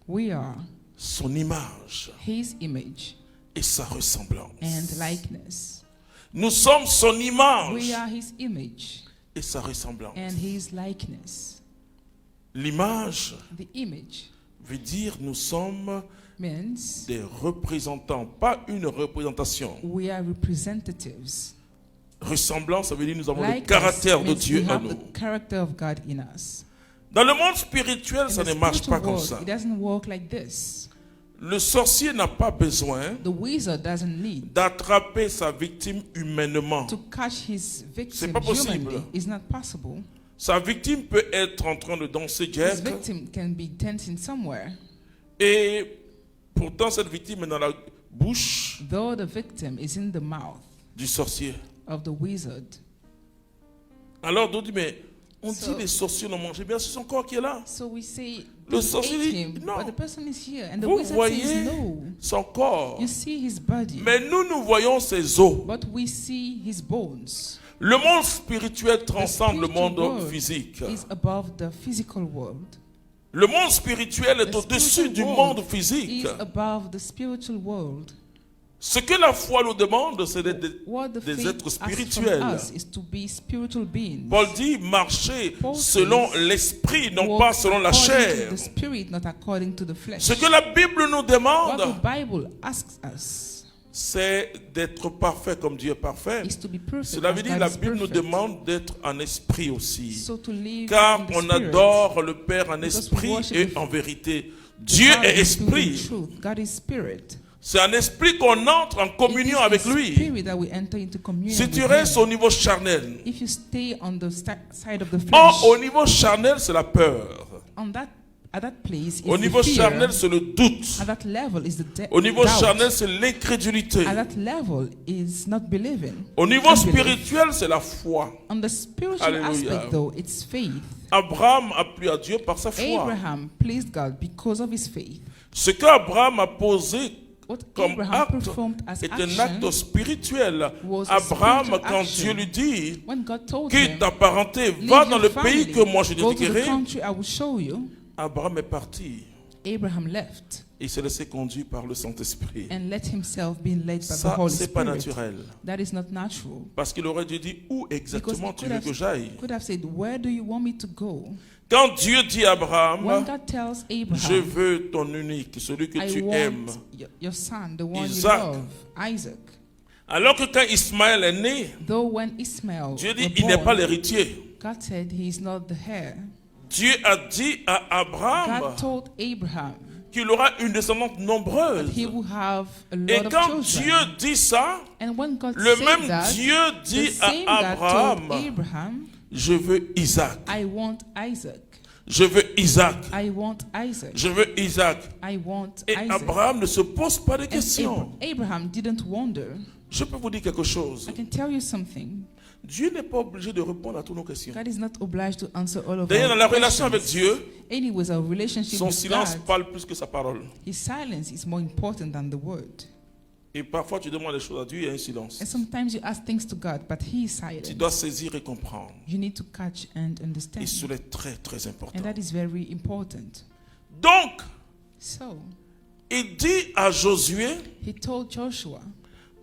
We are son image His image et sa ressemblance. and likeness. Nous sommes son image We are His image et sa ressemblance. and his likeness. L'image The image veut dire nous sommes means des représentants, pas une représentation. we are representatives. Ressemblance, ça veut dire nous avons le Like us caractère de means Dieu we en have nous. the character of God in us. Dans le monde spirituel, In ça the ne marche pas spiritual comme world, ça. it doesn't work like this. Le sorcier n'a pas besoin The wizard doesn't need d'attraper sa victime humainement. to catch his victim pas possible. humanly. It's not possible. Sa victime peut être en train de danser His jerk victim can be dancing somewhere, et pourtant cette victime est dans la bouche though the victim is in the mouth du sorcier. of the wizard. Alors d'autres disent, mais on So- dit les sorciers l'ont mangé bien, c'est son corps qui est là. So we say Le they sorcier ate dit, him, non. but the person is here, and the Vous wizard voyez says no. son corps. You see his body, Mais nous voyons ses os. but we see his bones. Le monde spirituel The transcende le spiritual monde world physique. is above the physical world. Le monde spirituel est The au-dessus spiritual du world monde physique. is above the spiritual world. Ce que la foi nous demande, c'est d'être What the des faith êtres asks from spirituels. us is to be spiritual beings. Paul dit marcher Paul selon says, l'esprit, non walk pas selon la according chair. to the spirit, not according to the flesh. Ce que la Bible nous What demande, the Bible asks us c'est d'être parfait comme Dieu est parfait. is to be perfect. Cela as veut dire God que la is Bible nous perfect. demande d'être en esprit aussi. So to live Car in the on spirit, adore le Père en Because esprit we worship et the- en vérité. Dieu God est is spirit and esprit. truth. God is spirit. C'est en esprit qu'on entre en communion It is avec in lui. spirit that we enter into communion Si tu with restes him. au niveau charnel, If you stay on the side of the or flesh, au niveau charnel, c'est la peur. at that place is Au the niveau fear. charnel, c'est le doute. At that level is the Au niveau doubt. charnel, c'est l'incrédulité. At that level is not believing. Au niveau Unbelief. spirituel, c'est la foi. On the spiritual Hallelujah. aspect, though, it's faith. Abraham a plu à Dieu par sa foi. Abraham pleased God because of his faith. Ce qu'Abraham a posé What comme Abraham acte performed as est un acte action, spirituel. was a Abraham, spiritual quand action. Dieu lui dit, when God told quitte him, ta parenté, "Leave va your dans le family, pays que moi je go to the t'indiquerai. country I will show you," Abraham est parti. Abraham left Il s'est laissé conduire par le Saint-Esprit. and let himself be led by the Ça, Holy c'est pas Spirit. naturel. That is not natural. Parce qu'il aurait dû dire où Because exactement he tu veux que j'aille. could have said, "Where do you want me to go?" Quand Dieu dit à Abraham, When God tells je Abraham, veux ton unique, celui que "I tu want aimes. your son, the one Isaac. you love, Isaac." Alors que quand Ismaël est né, Though when Ismail Dieu dit was il n'est pas born, l'héritier. God said he is not the heir. Dieu a dit à Abraham God told Abraham qu'il aura une descendante nombreuse. that he will have a Et lot quand of children. Dieu dit ça, And when God le said même that, Dieu the dit same à God Abraham, told Abraham, je veux Isaac, "I want Isaac. je veux Isaac, I want Isaac. je veux Isaac. I want Et Isaac." Abraham ne se pose pas de And questions. Abraham didn't wonder. Je peux vous dire quelque chose. I can tell you something. Dieu n'est pas obligé de répondre à toutes nos questions. God is not obliged to answer all of D'ailleurs, dans la our relation avec questions. Dieu, Anyways, our relationship son with silence God, parle plus que sa parole. his silence is more important than the word. Et parfois, tu demandes des choses à Dieu, il y a un silence. And sometimes you ask things to God, but he is silent. Tu dois saisir et comprendre. You need to catch and Et understand. cela est très, très important. And that is very important. Donc, So, il dit à Josué, he told Joshua,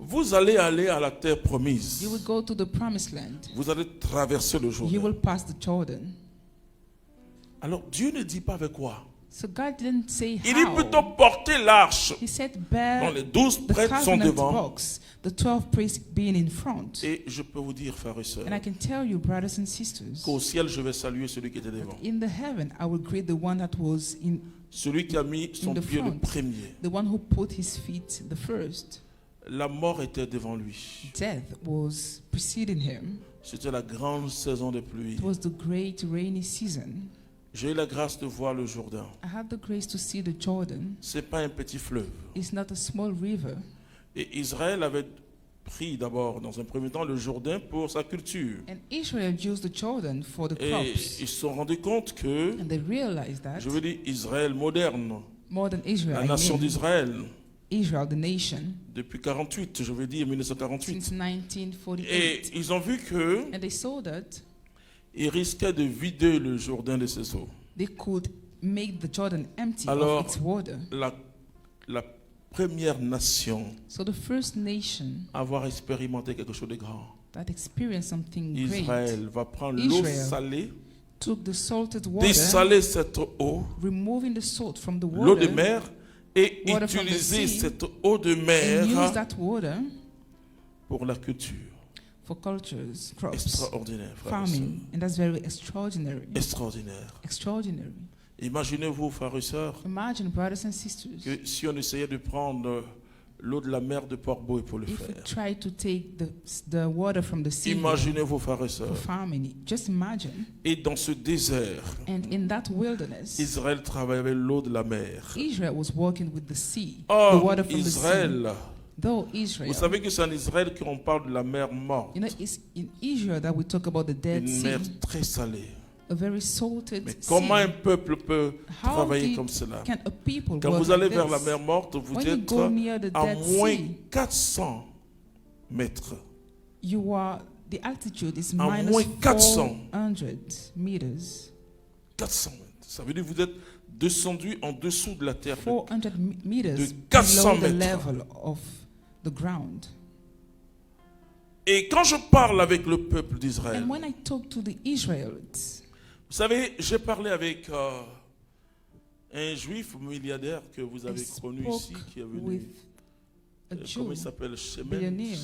vous allez aller à la terre promise. "You will go to the promised land. Vous allez traverser le You Jourdain. will pass the Jordan." Alors, Dieu ne dit pas avec quoi. So God didn't say Il dit plutôt how. porter l'arche. He said, Dont "Bear les 12 the prêtres sont covenant devant. box, the 12 priests being in front." Et je peux vous dire, frères et sœurs, And I can tell you, brothers and sisters, qu'au ciel, je vais saluer celui qui était devant. in the heaven, I will greet the one that was in, Celui qui a mis son the pied le front. premier. the one who put his feet the first. La mort était devant lui. Death was preceding him. C'était la grande saison de pluie. It was the great rainy season. J'ai eu la grâce de voir le Jourdain. I had the grace to see the Jordan. C'est pas un petit fleuve. It's not a small river. Et Israël avait pris d'abord, dans un premier temps, le Jourdain pour sa culture. And Israel used the Jordan for the Et crops. ils se sont rendus compte que, And they realized that, je veux dire Israël moderne, more than Israel, la I nation mean, d'Israël, Israel, the nation, depuis 48, je veux dire 1948. since 1948. Et ils ont vu que And they saw that ils risquaient de vider le Jourdain de ses eaux. they could make the Jordan empty Alors, of its water. La première nation So the first nation à avoir expérimenté quelque chose de grand, that experienced something great Israël va prendre l'eau Israel salée, took the salted water, dessaler cette eau, removing the salt from the l'eau de water, mer, et water from the utiliser sea, cette eau de and use mer that water pour la culture. for cultures, crops, Extraordinaire, frères et sœurs. farming, and that's very extraordinary. Extraordinaire. Extraordinary. Imaginez-vous, frères et sœurs, Imagine, brothers and sisters, que si on essayait de prendre l'eau de la mer de Port-Beau pour le if we faire. try to take the water from the sea Imaginez-vous, frères et for sœurs. farming it, just imagine. Et dans ce désert, And in that wilderness, Israël travaillait avec l'eau de la mer. Israel was working with the sea, the Or, water from the sea. Israël, Though Israel, vous savez que c'est en Israël qu'on parle de la mer morte. you know, it's in Israel that we talk about the Dead Une Sea, mer très salée. a very salted Mais sea. comment un peuple peut How travailler did- comme cela? Can a people Quand work vous allez like vers la this? mer morte, vous When you êtes go near the à Dead moins Sea, 400 mètres. you are the altitude is À minus moins 400. 400 meters. 400 mètres. Ça veut dire que vous êtes descendu en dessous de la terre. 400 meters de 400 below the mètres. level of the ground. Et quand je parle avec le peuple d'Israël, And when I talk to the Israelites, vous savez, j'ai parlé avec un juif milliardaire que vous I avez connu spoke ici, qui est venu. with a Jew, Comment il s'appelle? Shemen. billionaire,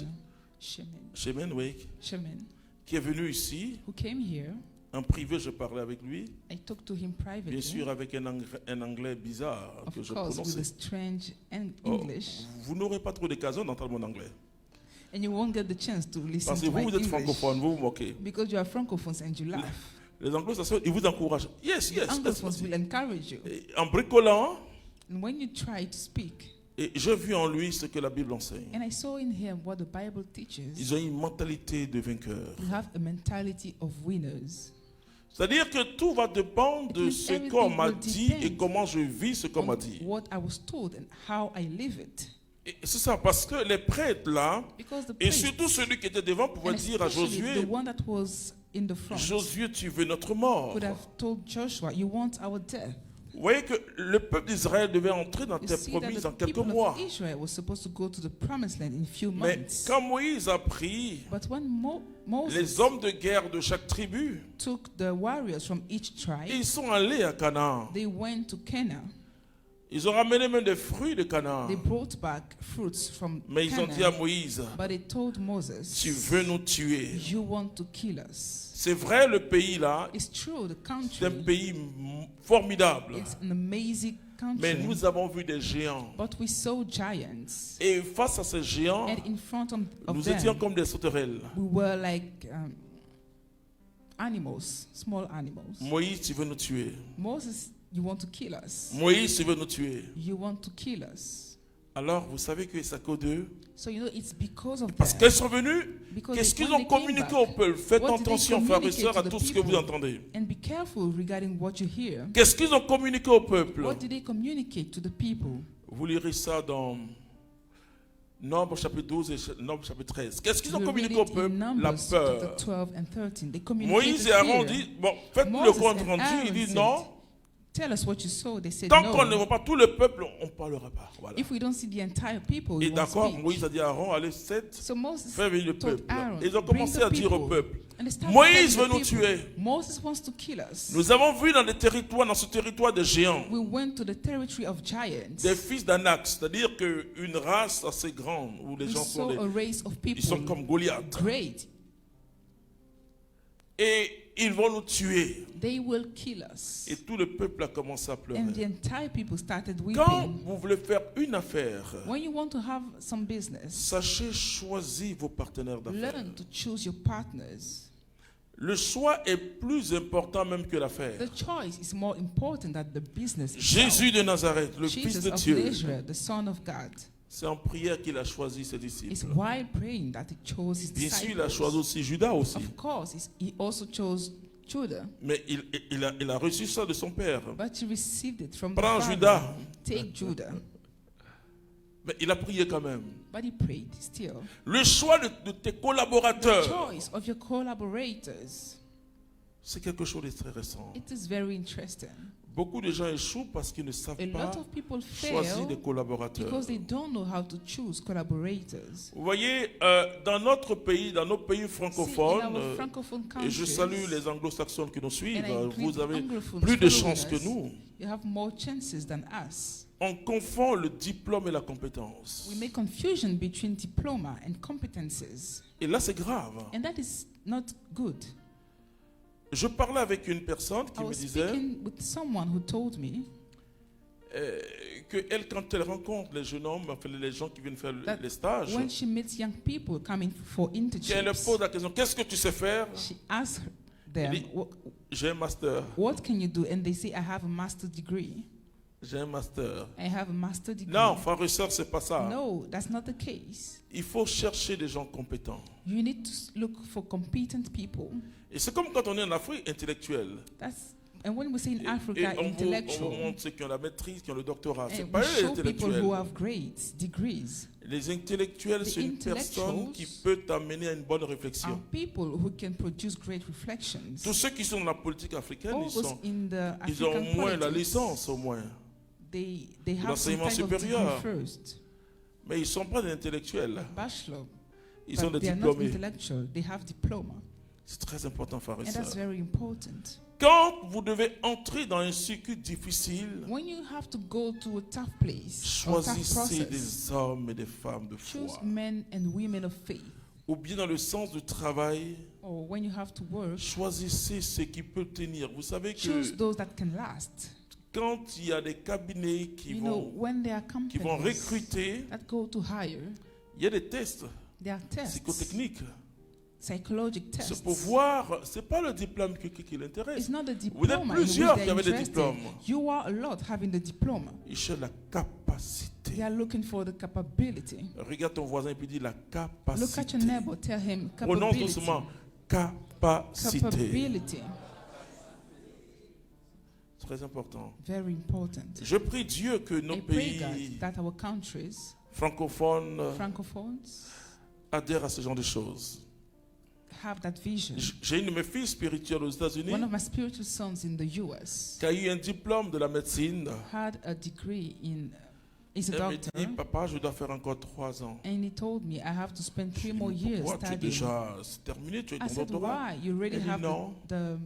Shemen, oui. Shemin, Qui est venu ici. who came here. En privé, je parlais avec lui. I talked to him privately. Bien sûr, avec un anglais bizarre que Of je course, with prononçais. a strange Oh, English. vous n'aurez pas trop d'occasion d'entendre mon anglais. And you won't get the chance to listen Parce que to my vous êtes English. francophone, vous vous moquez. Because you are francophones and you laugh. Les anglo-saxons, ils vous encouragent. Yes, yes. Anglophones will encourage you. Et en bricolant, And when you try to speak, et j'ai vu en lui ce que la Bible enseigne. and I saw in him what the Bible teaches, Ils ont une mentalité de vainqueur. you have a mentality of winners. C'est-à-dire que tout va dépendre de means ce everything qu'on m'a will dit depend et comment je vis ce qu'on On m'a dit. what I was told and how I live it. Et c'est ça, parce que les prêtres là, Because the et priest, surtout celui qui était devant, pouvait and dire à especially Josué, the one that was in the front, Josué, tu veux notre mort. could have told Joshua, you want our death. Vous voyez que le peuple d'Israël devait entrer dans You tes see that promises the en quelques people mois. of Israel was supposed to go to the promised land in few Mais months. quand Moïse a pris But when Moses les hommes de guerre de chaque tribu, took the warriors from each tribe, ils sont allés à Canaan. they went to Canaan. Ils ont ramené même des fruits de Canaan. They brought back fruits from Mais ils ont dit à Canaan. Moïse, But they told Moses, tu veux nous tuer. you want to kill us. C'est vrai, le pays là, It's true, the c'est un country, pays formidable. it's an amazing Mais country. nous avons vu des géants. But we saw giants. Et face à ces géants, And in front of nous étions them, comme des sauterelles. we were like animals, small animals. Moïse, tu veux nous tuer. Moses, you want to kill us. Moïse, tu veux nous tuer. You want to kill us. Alors, vous savez que c'est à cause d'eux. So you know it's because of Parce them. qu'ils sont venus, Because qu'est-ce they- qu'ils when ont they came communiqué back, au peuple? Faites what did they attention, frères et communicate sœurs, à to the tout ce que vous people? entendez. And be careful regarding what you hear. Qu'est-ce qu'ils ont communiqué au peuple? What did they communicate to the people? Vous lirez ça dans Nombre chapitre 12 et Nombre chapitre 13. Qu'est-ce qu'ils ont You read communiqué au it in peuple? La Numbers chapter peur. 12 and 13. They communicated Moïse et Aaron fear. disent, bon, faites le Moses compte and rendu. Aaron Il dit said, non, Tell us what you saw. They said tant qu'on ne no. voit pas tout le peuple, on ne parlera pas. Voilà. If we don't see the entire people, Et we won't d'accord, speak. Moïse a dit à Aaron, allez, So Moses fais venir le told peuple. Aaron, Ils ont bring commencé the à dire au people. peuple, And they started Moïse telling veut the nous people, tuer. Moses wants to kill us. Nous avons vu dans ce territoire des géants, We went to the territory of giants. des fils d'Anak, c'est-à-dire qu'une race assez grande où les We gens sont, saw a race of ils sont people comme Goliath. great. Et ils vont nous tuer. They will kill us. Et tout le peuple a commencé à pleurer. And the entire people started Quand weeping. vous voulez faire une affaire, When you want to have some business, sachez choisir vos partenaires d'affaires. learn to choose your partners. Le choix est plus important même que l'affaire. The choice is more important than the business itself. Jésus de Nazareth, le Fils Jesus de of Dieu, Nazareth, the Son of God, c'est en prière qu'il a choisi ses is disciples. while praying that he chose his Bien sûr, il a disciples. choisi aussi Judas aussi. Of course, he also chose Judah, Mais il a reçu ça de son père. but he received it from the Prends Father. Judas. Take Judah. Mais il a prié quand même. But he prayed still. Le choix de tes The collaborateurs, choice of your collaborators, C'est quelque chose de très récent. It is very interesting. Beaucoup de gens échouent parce qu'ils ne savent A pas lot of people choisir des fail collaborateurs. because they don't know how to choose collaborators. Vous voyez, dans notre pays, dans nos pays See, in francophones, our francophone et je countries, salue les anglo-saxons qui nous and suivent, I greet vous avez Anglophones plus de following chances que us, nous. you have more chances than us. On confond le diplôme et la compétence. We make confusion between diploma and competences, Et là, c'est grave. and that is not good. Je parlais avec une personne qui I me was disait speaking with someone who told me que elle, quand elle rencontre les jeunes hommes, enfin les gens qui viennent faire that les stages, when she meets young people coming for qu'elle leur internships, pose la question, qu'est-ce que tu sais faire? she asks them, Il dit, j'ai un master, what can you do? And they say, I have a master's degree. j'ai un master. I have a master's degree. Non, frère et sœur, c'est pas ça. No, that's not the case. Il faut chercher des gens compétents. You need to look for competent people. Et c'est comme quand on est en Afrique intellectuelle. And when we say in Et Africa, on vous intellectual, montre ceux qui ont la maîtrise, qui ont le doctorat. C'est and pas we eux les show people intellectuels. who have grades, degrees, Les intellectuels, The c'est une personne qui intellectuals peut t'amener à une bonne are réflexion. people who can produce great reflections. Tous ceux qui sont dans la politique africaine, All ils, those sont, in the ils ont African au moins la politics, licence, au moins. they have some l'enseignement kind of degree supérieur. first, Mais ils ne sont pas des intellectuels. bachelor, Ils sont but des they are not diplômés. intellectual. They have diploma, C'est très important, frères et and that's sœurs. very important. Quand vous devez entrer dans un circuit difficile, When you have to go to a tough place, or tough choisissez process, des hommes et des femmes de choose foi. men and women of faith. Ou bien dans le sens du travail, Or when you have to work, choisissez ce qui peut tenir. Vous savez choose que those that can last. quand il y a des cabinets qui You know, vont when there are qui vont companies recruter, that go to hire, il y a des tests there are tests, psychotechniques. psychologic C'est tests. pour voir, c'est pas le diplôme qui l'intéresse. It's not the Vous êtes diploma in which plusieurs they're qui avez des interested. diplômes. You are a lot having the diploma. Ils cherchent la capacité. They are looking for the capability. Regarde ton voisin et puis dis la Look at capacité. your neighbor, tell him Prononce capability. doucement capacité. Capability. Très important. Very important. Je prie Dieu que nos I pray pays God that our countries, francophones francophones, adhèrent à ce genre de choses. have that vision. J'ai une de mes filles spirituelles aux États-Unis One of my spiritual sons in the US qui a eu un diplôme de la médecine. had a degree in, is a Elle me doctor, dit, papa, je dois faire encore 3 ans. and he told me I have to spend 3 Je dis, more mais years pourquoi tu es studying. déjà c'est terminé, tu as I ton said, doctorat. why? You already Elle dit, have non. the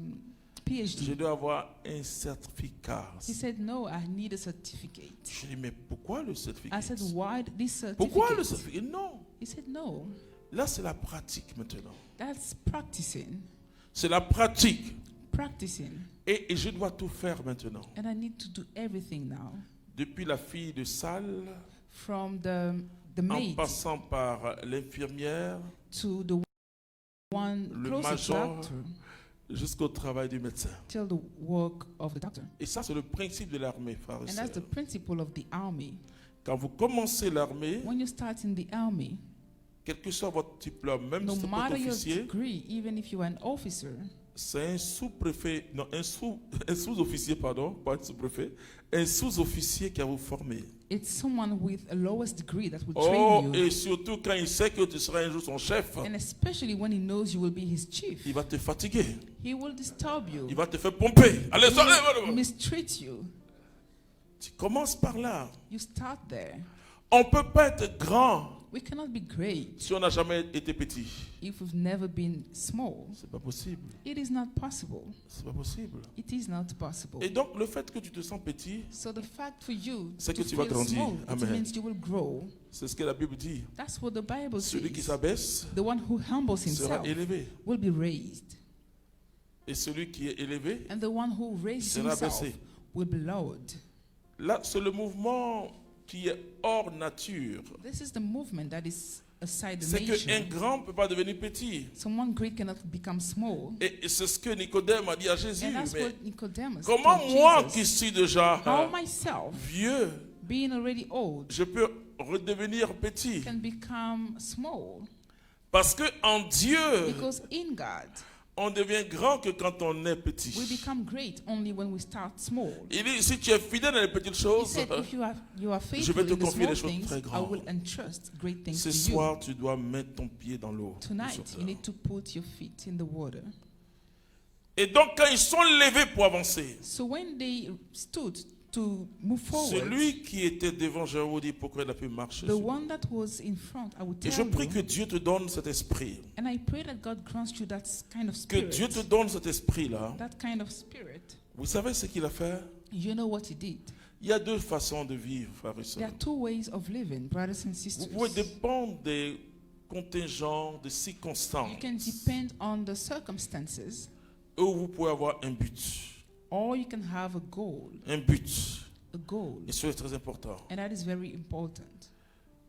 Je PhD. dois avoir un certificat. He said, no, I need a certificate. Je dis, mais pourquoi le certificat? I said, why this Pourquoi le certificate? certificat? Non. He said, no, Là, c'est la pratique maintenant. that's practicing. C'est la pratique. Practicing. Et je dois tout faire maintenant. And I need to do everything now. Depuis la fille de salle, From the en maid passant par l'infirmière, to the one le closer to major, doctor, jusqu'au travail du médecin. till the work of the doctor. Et ça, c'est le principe de l'armée, frères et And that's the sœurs. principle of the army. Quand vous commencez l'armée, When you start in the army, quel que soit votre diplôme, même no si c'est pas matter your officier, degree, even if you're an officer, c'est un sous-préfet, non, un sous-officier, pardon, pas un sous-préfet, un sous-officier qui va vous former. it's someone with a lowest degree that will Oh, train you. et surtout quand il sait que tu seras un jour son chef, And especially when he knows you will be his chief, il va te fatiguer, he will disturb you. il va te faire pomper. Allez, He sors, will allez, mistreat you. tu commences par là. You start there. On ne peut pas être grand We cannot be great si on n'a jamais été petit. if we've never been small. C'est pas possible. It is not possible. C'est pas possible. It is not possible. Et donc, le fait que tu te sens petit, So the fact for you c'est to que tu vas feel grandir. small, it Amen. means you will grow. c'est ce que la Bible dit. That's what the Bible Celui qui says. s'abaisse The one who humbles sera himself élevé. will be raised. Et celui qui est élevé And the one who raises sera himself baissé. will be lowered. Là, c'est le mouvement qui est hors nature. This is the movement that is aside the C'est qu'un nature. grand ne peut pas devenir petit. Someone great cannot become small. Et c'est ce que Nicodème a dit à Jésus. And that's Mais what Nicodemus comment told moi Jesus. qui suis déjà How myself, vieux, being already old, je peux redevenir petit? can become small? Parce que en Dieu, Because in God, on devient grand que quand on est petit. we become great only when we start small. Il dit, si tu es fidèle dans les petites He choses, said, if you are je vais faithful te in the confier small des choses things, très I grandes. will entrust great things ce to you. soir, tu dois mettre ton pied dans l'eau. Tonight, you need to put your feet in the water. Et donc, quand ils sont levés pour avancer, So when they stood to move forward, celui qui était devant, je vais vous dire pourquoi il a pu marcher. the one that was in front, I will Et je tell prie que you, Dieu te donne cet esprit. and I pray that God grants you that kind of Que Dieu te spirit. donne cet esprit-là. That kind of spirit. Vous savez ce qu'il a fait? You know what he did. Il y a deux façons de vivre, frères et There sœurs. are two ways of living, brothers and Vous sisters. pouvez dépendre des contingents, des You circonstances, can depend on the circumstances, où vous pouvez avoir un but. or you can have a goal. Un but. A goal. Et cela est très important. And that is very important.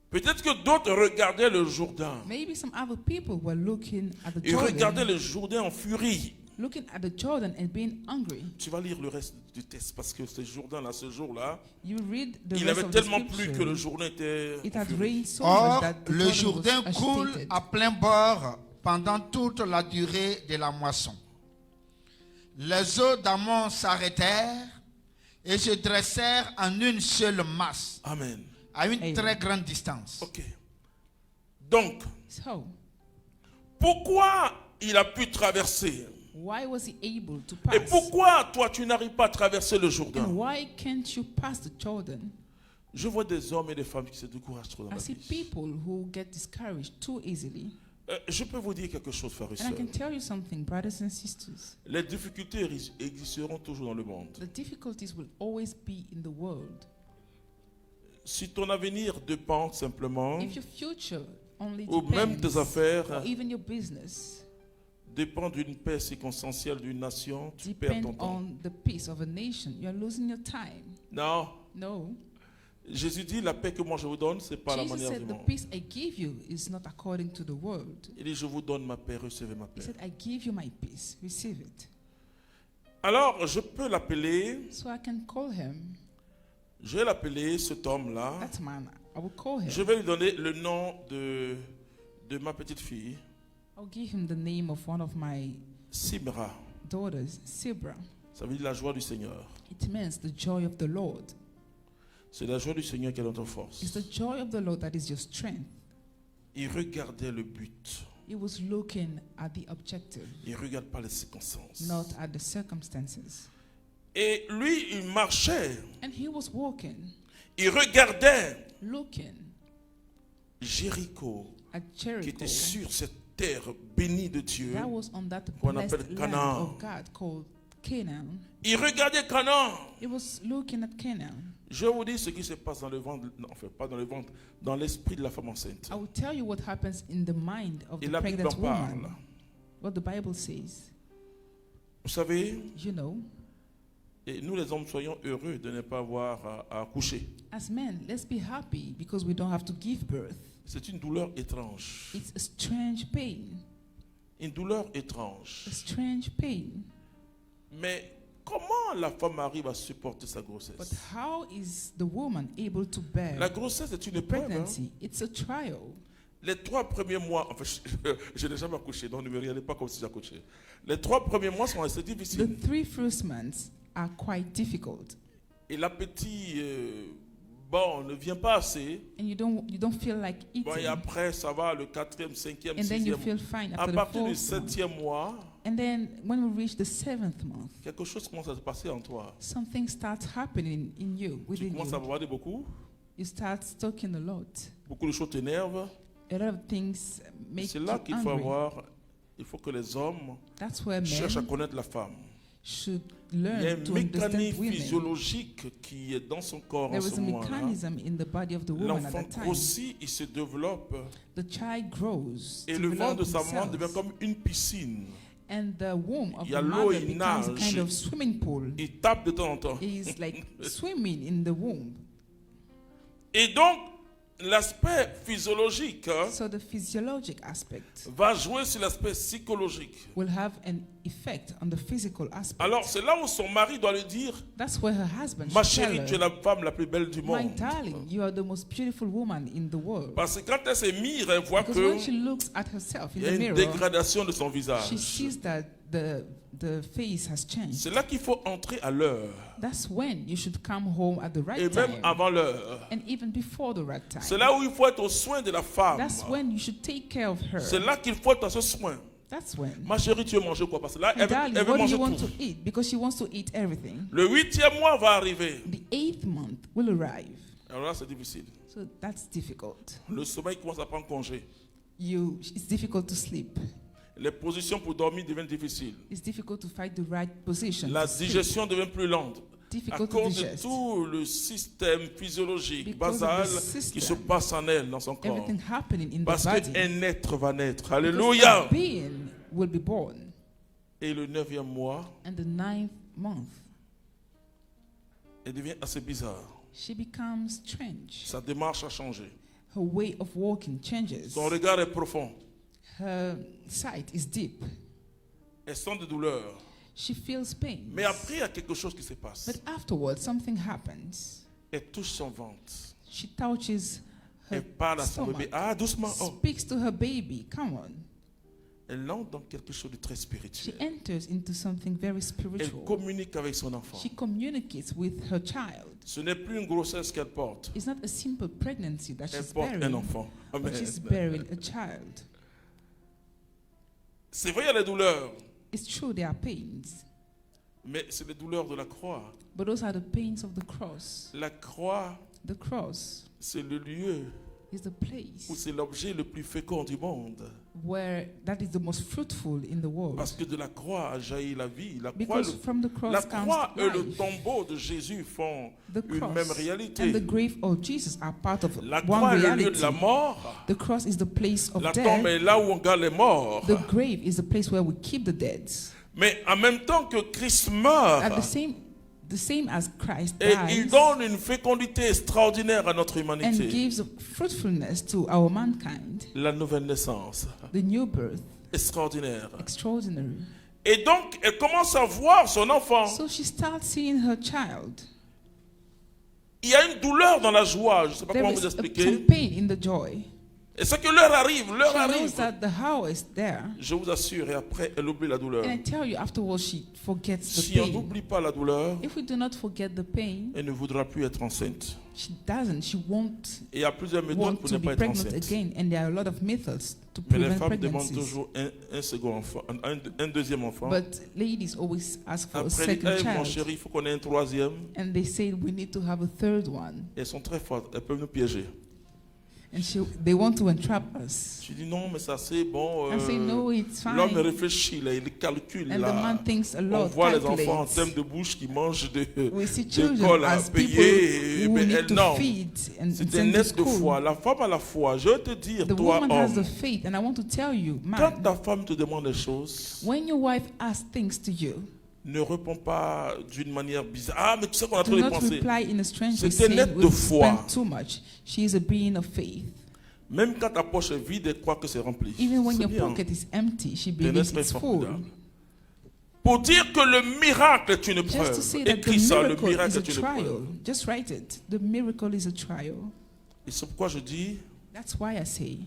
Peut-être que d'autres regardaient le Jourdain. Maybe some other people were looking at the Ils regardaient Jordan, le Jourdain en furie. looking at the Jordan and being angry. Tu vas lire le reste du texte parce que ce Jourdain-là, ce jour-là, You read the il rest avait of the tellement plu que le scripture. Jourdain était It en had furie. rained so Or, much that the le Jordan Jourdain was coule agitated. à plein bord pendant toute la durée de la moisson. Les eaux d'Amon s'arrêtèrent et se dressèrent en une seule masse, Amen. à une Amen. très grande distance. Ok. Donc, So, pourquoi il a pu traverser? why was he able to Et pass? pourquoi toi tu n'arrives pas à traverser le And Jourdain? why can't you pass the Jordan? Je vois des hommes et des femmes qui se découragent trop dans I la see vie. people who get discouraged too easily. Je peux vous dire quelque chose, frères et And I sœurs. can tell you something, brothers and sisters. Les difficultés existeront toujours dans le monde. The difficulties will always be in the world. Si ton avenir dépend simplement, If your future only ou même tes depends, affaires or even your business, dépend d'une paix circonstancielle d'une nation, tu perds ton depend temps. on the peace of a nation, you are losing your time. Non. No. Jésus dit, la paix que moi je vous donne, c'est pas la Jesus manière du said, the monde. peace I give you is not according to the world. Il dit, je vous donne ma paix, recevez ma He paix. said, I give you my peace, receive it. Alors, je peux l'appeler, So I can call him, je vais l'appeler cet homme-là. that man, I will call him. Je vais lui donner le nom de ma petite fille, I'll give him the name of one of my Simra. daughters, Sibra. Ça veut dire la joie du Seigneur. It means the joy of the Lord. C'est la joie du Seigneur qui est notre force. It's the joy of the Lord that is your strength. Il regardait le but. He was looking at the objective, Il ne regarde pas les circonstances. not at the circumstances. Et lui, il marchait. And he was walking, Il regardait looking Jéricho, at qui Jericho était sur cette terre bénie de Dieu. that was on that qu'on blessed appelle land Canaan. of God called Canaan. Il regardait Canaan. He was looking at Canaan. Je vais vous dire ce qui se passe dans le ventre, non, enfin pas dans le ventre, dans l'esprit de la femme enceinte. I will tell you what happens in the mind of Et the la Bible pregnant en parle. woman. What the Bible says. Vous savez, You know, et nous les hommes soyons heureux de ne pas avoir à accoucher. as men, let's be happy because we don't have to give birth. C'est une douleur étrange. It's a strange pain. Une douleur étrange. A strange pain. Mais comment la femme arrive à supporter sa But grossesse? how is the woman able to bear La grossesse est une the épreuve. Hein. pregnancy? It's a trial. Les 3 premiers mois, enfin, je n'ai jamais accouché, donc ne me regardez pas comme si j'accouchais. Les 3 premiers mois sont assez The difficiles. 3 first months are quite difficult, Et l'appétit, bon, ne vient pas assez. and you don't feel like Bon, et eating. après, ça va, le 4e, 5e, And then you 6e. feel fine À after the partir du 4th month. 7e mois, And then when we reach the 7th month, quelque chose commence à se passer en toi. something starts happening in you, Tu within commences à you. bavarder beaucoup. You start talking a lot. Beaucoup de choses t'énervent. A lot of things make C'est you là qu'il faut angry. avoir, il faut que les hommes That's where cherchent à men connaître la femme. should Il y a learn un to understand mécanisme women. physiologique qui est dans son corps en There ce is a moment-là. mechanism in the body of the woman at L'enfant that time. grossit, il se développe The child grows, et le ventre de develops sa maman himself, devient comme une piscine. and the womb of Il y a the l'eau, mother il becomes a nage. kind of swimming pool. Il tape de temps en temps. Is like swimming in the womb. Et donc, l'aspect physiologique hein, So the physiologic aspect va jouer sur l'aspect psychologique. will have an effect on the physical aspect. Alors, c'est là où son mari doit lui dire, That's where her husband ma should chérie, tell tu es her, la femme la plus belle du my monde. darling, you are the most beautiful woman in the world. Parce que quand elle se mire, elle voit Because when she qu'il looks at herself in y a the une mirror, dégradation de son she visage. sees that the face has changed. C'est là qu'il faut entrer à l'heure. That's when you should come home at the Et right même time. avant l'heure. And even before the right C'est time. là où il faut être au soin de la femme. That's when you should take care of her. C'est là qu'il faut être à ce soin. That's when. Ma chérie, tu veux manger quoi? Parce que là, Hey, elle darling, veut what do manger you want tout. to eat? Because she wants to eat everything. Le 8e mois va arriver. The 8th month will arrive. Alors là, c'est difficile. So that's difficult. Le sommeil commence à prendre congé. It's difficult to sleep. Les positions pour dormir deviennent difficiles. It's difficult to find the right position. La to sleep. digestion devient plus lente. À Difficult to cause de digest. tout le système physiologique Because of basal the system. qui se passe en elle, dans son corps. Everything happening in Parce the body. qu'un être va naître. Because Alléluia. a being will be born. Et le 9e mois, And the 9th month, elle devient assez bizarre. she becomes strange. Sa démarche a changé. Her way of walking changes. Son regard est profond. Her sight is deep. Elle sent de douleur. She feels pain. Mais après, il y a quelque chose qui se passe. But afterwards, something happens. Elle touche son ventre. She touches her Elle parle à son stomach. bébé. Ah, doucement. Oh. Speaks to her baby. Come on. Elle entre dans quelque chose de très She spirituel. enters into something very Elle spiritual. communique avec son enfant. She communicates with her child. Ce n'est plus une grossesse qu'elle porte. It's not a simple pregnancy that Elle she's porte un bearing, enfant. Amen. but she's bearing a child. C'est vrai, il y a les douleurs. It's true there are pains, Mais c'est les douleurs de la croix. but those are the pains of the cross. La croix, The cross c'est le lieu is the où place c'est l'objet le plus fécond du monde. where that is the most fruitful in the world. Parce que de la croix a jailli la vie. La croix, Because from the la cross comes croix et le life. tombeau de Jésus font The une cross même and the réalité. grave of Jesus are part of La one croix est le lieu reality. de la mort. The cross is the place of La tombe death. est là où on garde les morts. The grave is the place where we keep the dead. Mais en même temps que Christ At meurt, the same as Christ et il dies donne une fécondité extraordinaire à notre and humanité. gives fruitfulness to our mankind, La nouvelle naissance, the new birth, extraordinaire. extraordinary. Et donc, elle commence à voir son enfant. So she starts seeing her child. Il y a une douleur dans la joie. Je ne sais pas There comment is vous some expliquer. pain in the joy. Et c'est que l'heure arrive, l'heure She knows arrive. that the hour is there. Je vous assure, et après, elle oublie la douleur. And I tell you, afterwards, she forgets Si the on pain. n'oublie pas la douleur, If we do not forget the pain, elle ne voudra plus être enceinte. she doesn't. She won't Et il y a plusieurs méthodes want pour to ne be pas être pregnant enceinte. again. And there are a lot of methods to Mais les prevent femmes demandent pregnancies. toujours un second enfant, un deuxième enfant. But ladies always ask for a Après, second hey, mon child. chéri, il faut qu'on ait un troisième. And they say we need to have a third one. Et elles sont très fortes, elles peuvent nous piéger. And they want to entrap us. Je dis non, mais ça c'est bon. I say, no, it's L'homme fine. réfléchit, là, il calcule. And the Là. man thinks a On lot, voit les enfants en calculates. termes de bouche qui mangent We see des children cols à as people payer. who Mais need elle, to non. feed and C'est des send to naisses de school. foi. La femme a la foi. Je veux te dire, The toi, woman has the homme, faith, and I want to tell you, quand man, ta femme te demande des choses, when your wife asks things to you, ne réponds pas d'une manière bizarre. Ah, mais tu sais qu'on a trop do not dépensé. reply in a strange way, C'était saying net de we've foi. spent too much. She is a being of faith. Même quand ta poche est vide, elle croit que c'est rempli. Even when C'est your bien. pocket is empty, she Des believes naisses it's full. formidables. Pour dire que le miracle est une Just to preuve. say that the Écris ça, le miracle miracle is a est une trial. preuve. Just write it. The miracle is a trial. Et c'est pourquoi je dis, That's why I say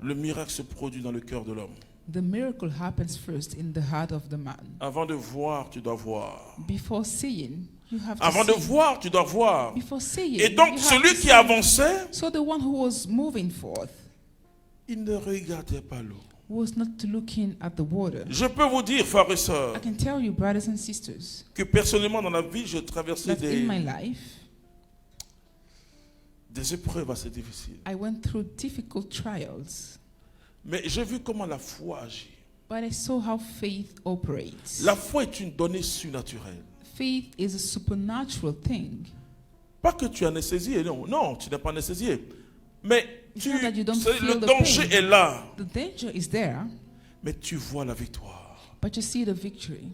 le miracle se produit dans le cœur de l'homme. the miracle happens first in the heart of the man. Avant de voir, tu dois voir. Before seeing, you have to Avant de see. voir, tu dois voir. Before seeing, Et donc, you have celui to qui see. avançait, So the one who was moving forth il ne regardait pas l'eau. was not looking at the water. Je peux vous dire, frères et sœurs, I can tell you, brothers and sisters, que personnellement dans la vie, j'ai traversé that in my life, des épreuves assez difficiles. I went through difficult trials, Mais j'ai vu comment la foi agit. but I saw how faith operates. La foi est une donnée surnaturelle. Faith is a supernatural thing. Pas que tu es anesthésié, non, non, tu n'es pas anesthésié. Mais It's not that you don't feel le the danger pain. est là. The danger is there, Mais tu vois la victoire. but you see the victory.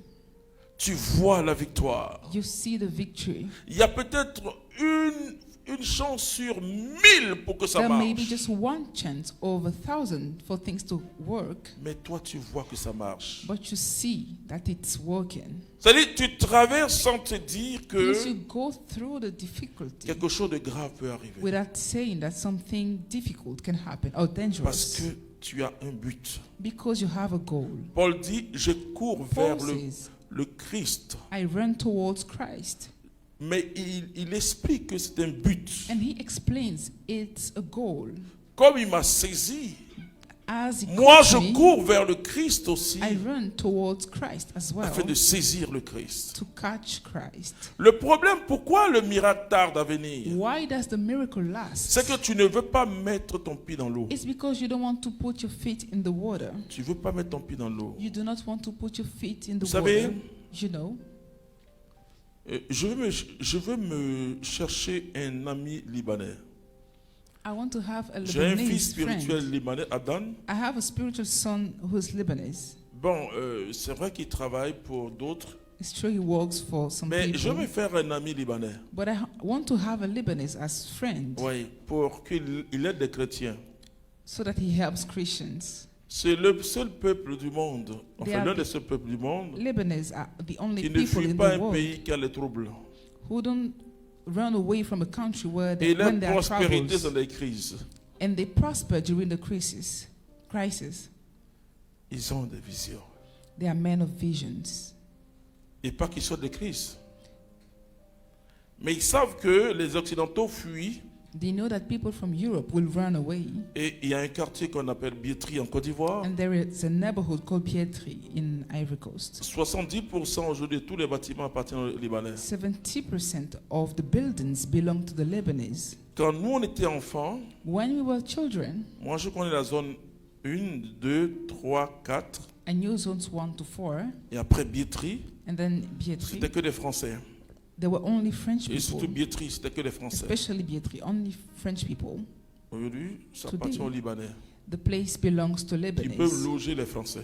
Tu vois la victoire. You see the victory. Il y a peut-être une chance sur 1000 pour que ça There may be marche. just one chance over 1,000 for things to work, Mais toi, tu vois que ça marche. but you see that it's working. C'est-à-dire, tu traverses sans te dire Means you que go through the difficulty quelque chose de grave peut arriver. without saying that something difficult can happen or Parce dangerous, que tu as un but. because you have a goal. Paul dit, je cours vers Paul says, le Christ. I run towards Christ. Mais il explique que c'est un but. And he explains it's a goal. Comme il m'a saisi, As he Moi, called je me, cours vers le Christ aussi, I run towards Christ as well, afin de saisir le Christ. to catch Christ. Le problème, pourquoi le miracle tarde à venir? Why does the miracle last? C'est que tu ne veux pas mettre ton pied dans l'eau. It's because you don't want to put your feet in the water. Tu ne veux pas mettre ton pied dans l'eau. You do not want to put your feet in the Vous savez, water. You know, Je veux me chercher un ami libanais. I want to have a J'ai un fils Lebanese spirituel friend. libanais, Adan. I have a spiritual son who is Lebanese. Bon, c'est vrai qu'il travaille pour d'autres, It's true he works for some mais je people, veux faire un ami libanais. but I want to have a Lebanese as friend Oui, pour qu'il aide des chrétiens. so that he helps Christians. C'est le seul peuple du monde, They enfin are l'un the- des seuls peuples du monde, Lebanese are the only qui ne people fuit in pas the un world pays qui a les troubles. who don't run away from a country where Et leur when there are prospérité troubles dans les crises. and they prosper during the crisis. Ils ont des visions. They are men of visions. Et pas qu'ils soient des crises. Mais ils savent que les Occidentaux fuient. They know that people from Europe will run away. Et il y a un quartier qu'on appelle Bietri en Côte d'Ivoire. And there is a neighborhood called Pietri in Ivory Coast. 70% aujourd'hui, tous les bâtiments appartiennent aux Libanais. 70% of the buildings belong to the Lebanese. Quand nous, on était enfants, When we were children, moi, je connais la zone 1, 2, 3, 4. I knew zones 1 to 4, Et après Bietri, and then Pietri. c'était que des Français. There were only French Et surtout people, Bietri, c'était que des Français. especially Pietri, only French people. Aujourd'hui, ça Today, appartient aux Libanais. The place belongs to Qui peuvent Lebanese, loger les Français.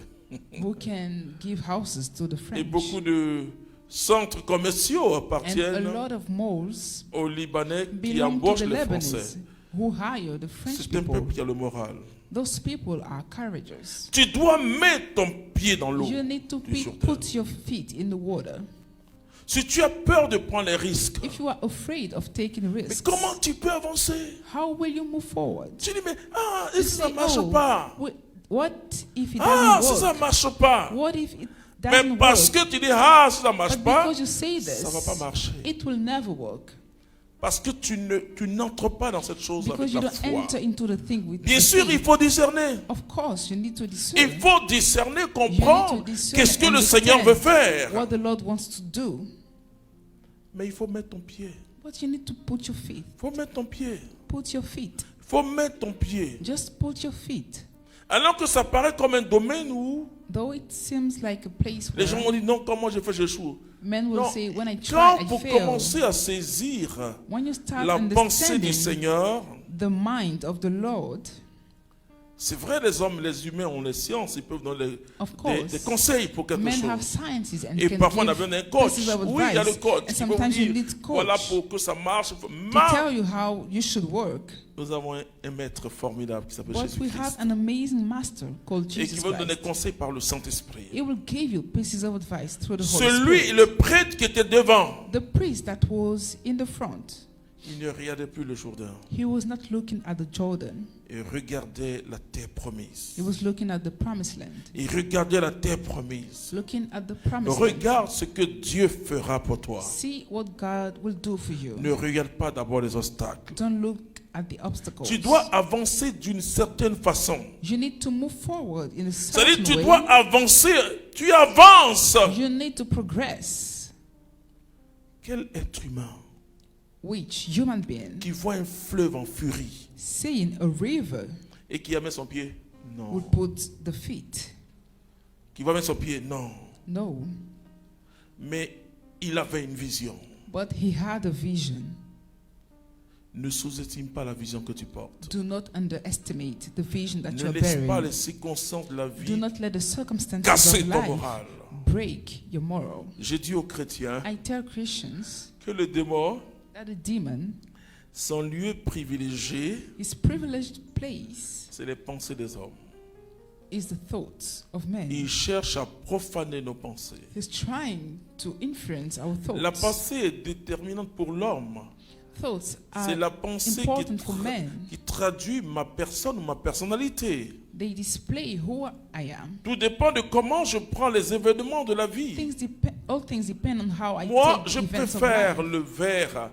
who can give houses to the Et French. beaucoup de centres commerciaux And a appartiennent lot of malls aux Libanais qui belong to embauchent the les Français. Lebanese, who hire the French C'est un people. peuple qui a le moral. Those people are courageous. Tu dois mettre ton pied dans l'eau. You need to Tu es sur put your feet in the water. Si tu as peur de prendre les risques, If you are afraid of taking mais risks, comment tu peux avancer? how will you move forward? Tu dis, mais You et si ça say, ne marche "Oh, pas? what if it Si doesn't ça work? ne marche pas? What if it Mais doesn't parce work?" que tu dis, si ça ne marche But pas, because you say ça ne va this, pas marcher. it will never work. Parce que tu n'entres pas dans cette chose Because avec you la don't foi. enter into the thing with Bien the sûr, il faith. faut discerner. Of course, you need to discern. Il faut discerner, You need comprendre to discern qu'est-ce que and le Seigneur veut understand faire. what the Lord wants to do. Mais il faut mettre ton pied. But you need to put your feet. Il faut mettre ton pied. Put your feet. Il faut mettre ton pied. Just put your feet. Alors que ça paraît comme un domaine où Though it seems like a place les gens where vont dire non, comment j'ai fait, j'échoue. men will Non, say, when I try, quand I vous fail. commencez à saisir When you start la pensée du understanding Seigneur, the mind of the Lord, c'est vrai, les hommes, les humains ont les sciences, ils peuvent donner of des course, conseils pour quelque men have chose. sciences and Et can parfois, on a give besoin d'un coach. pieces of Oui, il y a le advice. coach And qui va vous sometimes you dire, need coach voilà pour que ça marche. to tell you how you should work. Nous avons un maître formidable qui s'appelle But we have Jésus-Christ an amazing master called et qui Jesus va nous donner Christ. conseils par le Saint-Esprit. He will give you pieces of advice through the Holy Celui, Spirit. le prêtre qui était devant, The priest that was in the front, il ne regardait plus le Jourdain. he was not looking at the Jordan. Il regardait la terre promise. He was looking at the promised land. Il regardait la terre promise. Looking at the promised land. Regarde ce que Dieu fera pour toi. See what God will do for you. Ne regarde pas d'abord les obstacles. Don't look at the obstacles. Tu dois avancer d'une certaine façon. You need to move forward in a C'est-à-dire, certain tu way. dois avancer. Tu avances. You need to progress. Quel être humain Which human being, qui voit un fleuve en furie seeing a river, et qui amène son pied? Non. would put the feet? Qui va mettre son pied? Non. No. Mais il avait une vision. But he had a vision. Ne sous-estime pas la vision que tu portes. Do not underestimate the vision that you Ne are laisse pas bearing. les circonstances de la Do vie not let the circumstances casser of ton life moral. break your moral. J'ai dit aux chrétiens I tell Christians que le démon, that the demon, son lieu privilégié, his privileged place, c'est les pensées des hommes. is the thoughts of men. Il cherche à profaner nos pensées. He's trying to influence our thoughts. La pensée est déterminante pour l'homme. Thoughts C'est are la pensée important for men. qui traduit ma personne ou ma personnalité. They display who I am. Tout dépend de comment je prends les événements de la vie. All things depend on how I Moi, take je the events of préfère life. le verre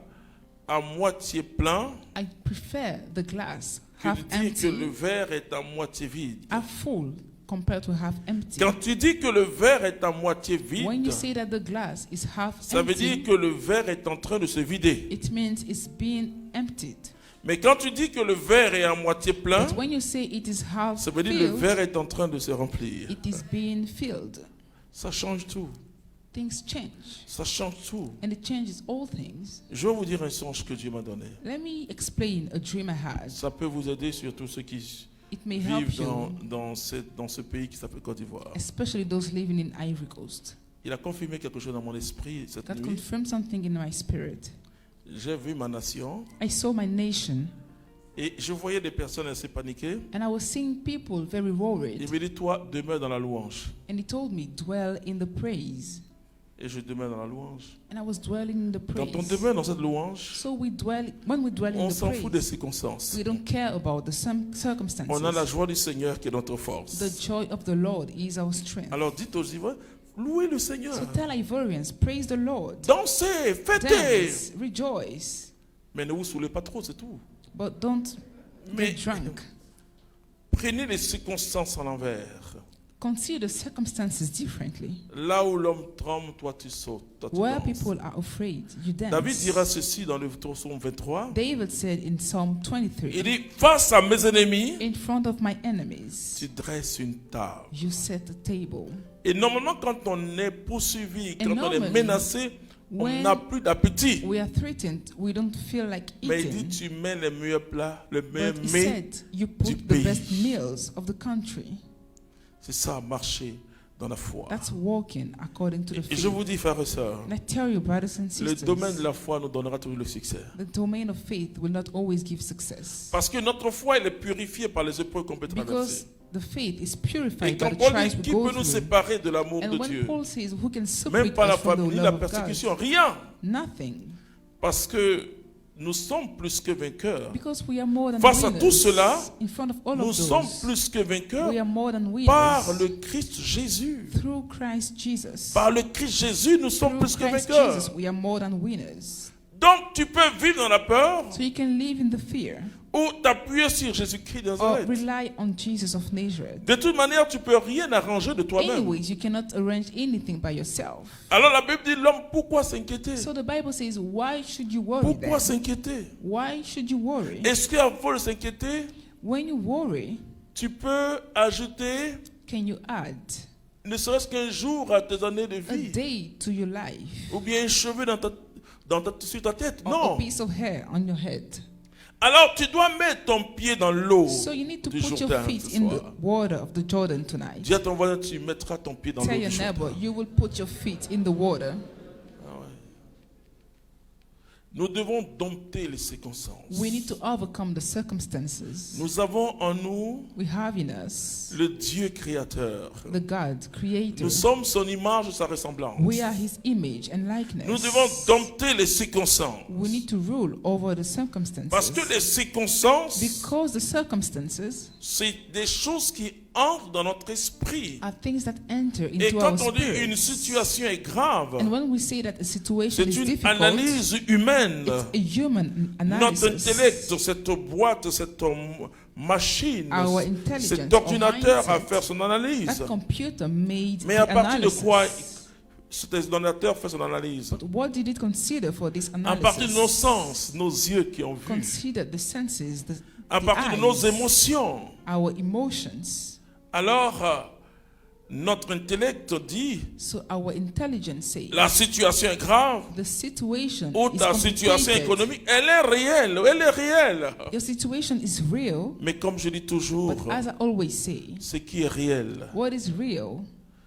à moitié plein I prefer the glass que half de dire que le empty, verre est à moitié vide. half full compared to half empty. Quand tu dis que le verre est à moitié When vide, you say that the glass is half ça veut dire empty, que le verre est en train de se vider. it means it's being emptied. Mais quand tu dis que le verre est à moitié plein, But when you say it is half ça veut dire que le filled, verre est en train de se remplir. it is being filled. Ça change tout. Things change. Ça change tout. And it changes all things. Je vais vous dire un songe que Dieu m'a donné. Let me explain a dream I had. Ça peut vous aider, surtout ceux qui It may help vivent you, dans ce pays qui s'appelle Côte d'Ivoire. especially those living in Ivory Coast. Il a confirmé quelque chose dans mon esprit cette That nuit. confirmed something in my spirit. J'ai vu ma nation I saw my nation, et je voyais des personnes assez paniquées. and I was seeing people very worried. Il me dit, toi, demeure dans la louange. And he told me, dwell in the praise. Et je demeure dans la louange. And I was dwelling in the Quand on praise. demeure dans cette louange, So when we dwell in on the s'en fout des praise, circonstances. we don't care about the circumstances. On a la joie du Seigneur qui est notre The force. joy of the Lord is our strength. Alors dites aux Ivoiriens, louez le Seigneur. So tell Ivorians, praise the Lord. Dansez, fêtez. Dance, rejoice. Mais ne vous saoulez pas trop, c'est tout. But don't Mais get drunk. prenez les circonstances à l'envers. Consider circumstances differently. Là où l'homme tremble, toi tu sautes. Toi, tu Where danses. people are afraid, you dance. David dira ceci dans le psaume 23. David said in Psalm Il 23, dit, face à mes ennemis, in front of my enemies, tu dresses une table. you set a table. Et normalement, quand on est poursuivi, quand on est normally, menacé, on when n'a plus d'appétit. We are threatened, we don't feel like Mais il dit, eating. tu mets les meilleurs plats, les meilleurs But he mets. said, you du put the pays. best meals of the country. C'est ça, marcher dans la foi. That's walking according to the Et je faith. vous dis, frères et sœurs, And I tell you, brothers and le sisters, domaine de la foi nous donnera toujours le succès. the domain of faith will not always give success. Parce que notre foi, elle est purifiée par les épreuves qu'on peut traverser. Because the faith is Et purified by quand the Paul trials dit, we qui go peut nous through. séparer de l'amour And de when Dieu? Paul says, who can Même separate pas la us from the famille, la love of God? persécution, rien. Nothing. Parce que nous sommes plus que vainqueurs. Because we are more than Face à winners. tout cela, In front of all Nous of sommes those, plus que vainqueurs we are more than winners. par le Christ Jésus. Through Christ Jesus. Par le Christ Jésus, nous sommes Through plus que Christ vainqueurs. Jesus, we are more than winners. Donc tu peux vivre dans la peur So you can live in the fear ou t'appuyer sur Jésus-Christ de or Nazareth. rely on Jesus of Nazareth. De toute manière, tu peux rien arranger de toi-même. Anyways, you cannot arrange anything by yourself. Alors la Bible dit, l'homme, pourquoi s'inquiéter? So the Bible says, why should you worry Pourquoi then? s'inquiéter? Why should you worry? Est-ce qu'avant de s'inquiéter, When you worry, tu peux ajouter can you add ne serait-ce qu'un jour à tes années de a vie? day to your life? Ou bien un cheveu sur ta tête? Or Non. a piece of hair on your head? Alors tu dois mettre ton pied dans l'eau So you need to du put your Jourdain feet ce in the soir. water of the Jordan tonight. Dis à ton voisin, tu mettras ton pied dans l'eau Tell du your Jourdain. neighbor, you will put your feet in the water. Nous devons dompter les circonstances. We need to overcome the circumstances. Nous avons en nous We have in us le Dieu créateur. the God, Creator. Nous sommes son image et sa ressemblance. We are His image and likeness. Nous devons dompter les circonstances. We need to rule over the circumstances. Parce que les circonstances, Because the circumstances c'est des choses qui entrent dans notre esprit. are things that enter Et into quand our on dit une spirit. situation est grave, And when we say that a situation c'est is une difficult, analyse humaine. it's a human Notre analysis. intellect, cette boîte, cette machine, Our intelligence, cet ordinateur our a mindset, fait son analyse. That computer made Mais the à partir de analysis. quoi cet ordinateur fait son analyse? But what did it consider for this À partir de nos analysis? sens, nos yeux qui ont vu. Consider the senses, À the partir de nos eyes, émotions. our emotions. Alors, notre intellect dit, So our intelligence says la situation est grave, the situation ou is ta situation complicated. économique, elle est réelle, elle est réelle. Your situation is real, Mais comme je dis toujours, but as I always say, ce qui est réel, what is real,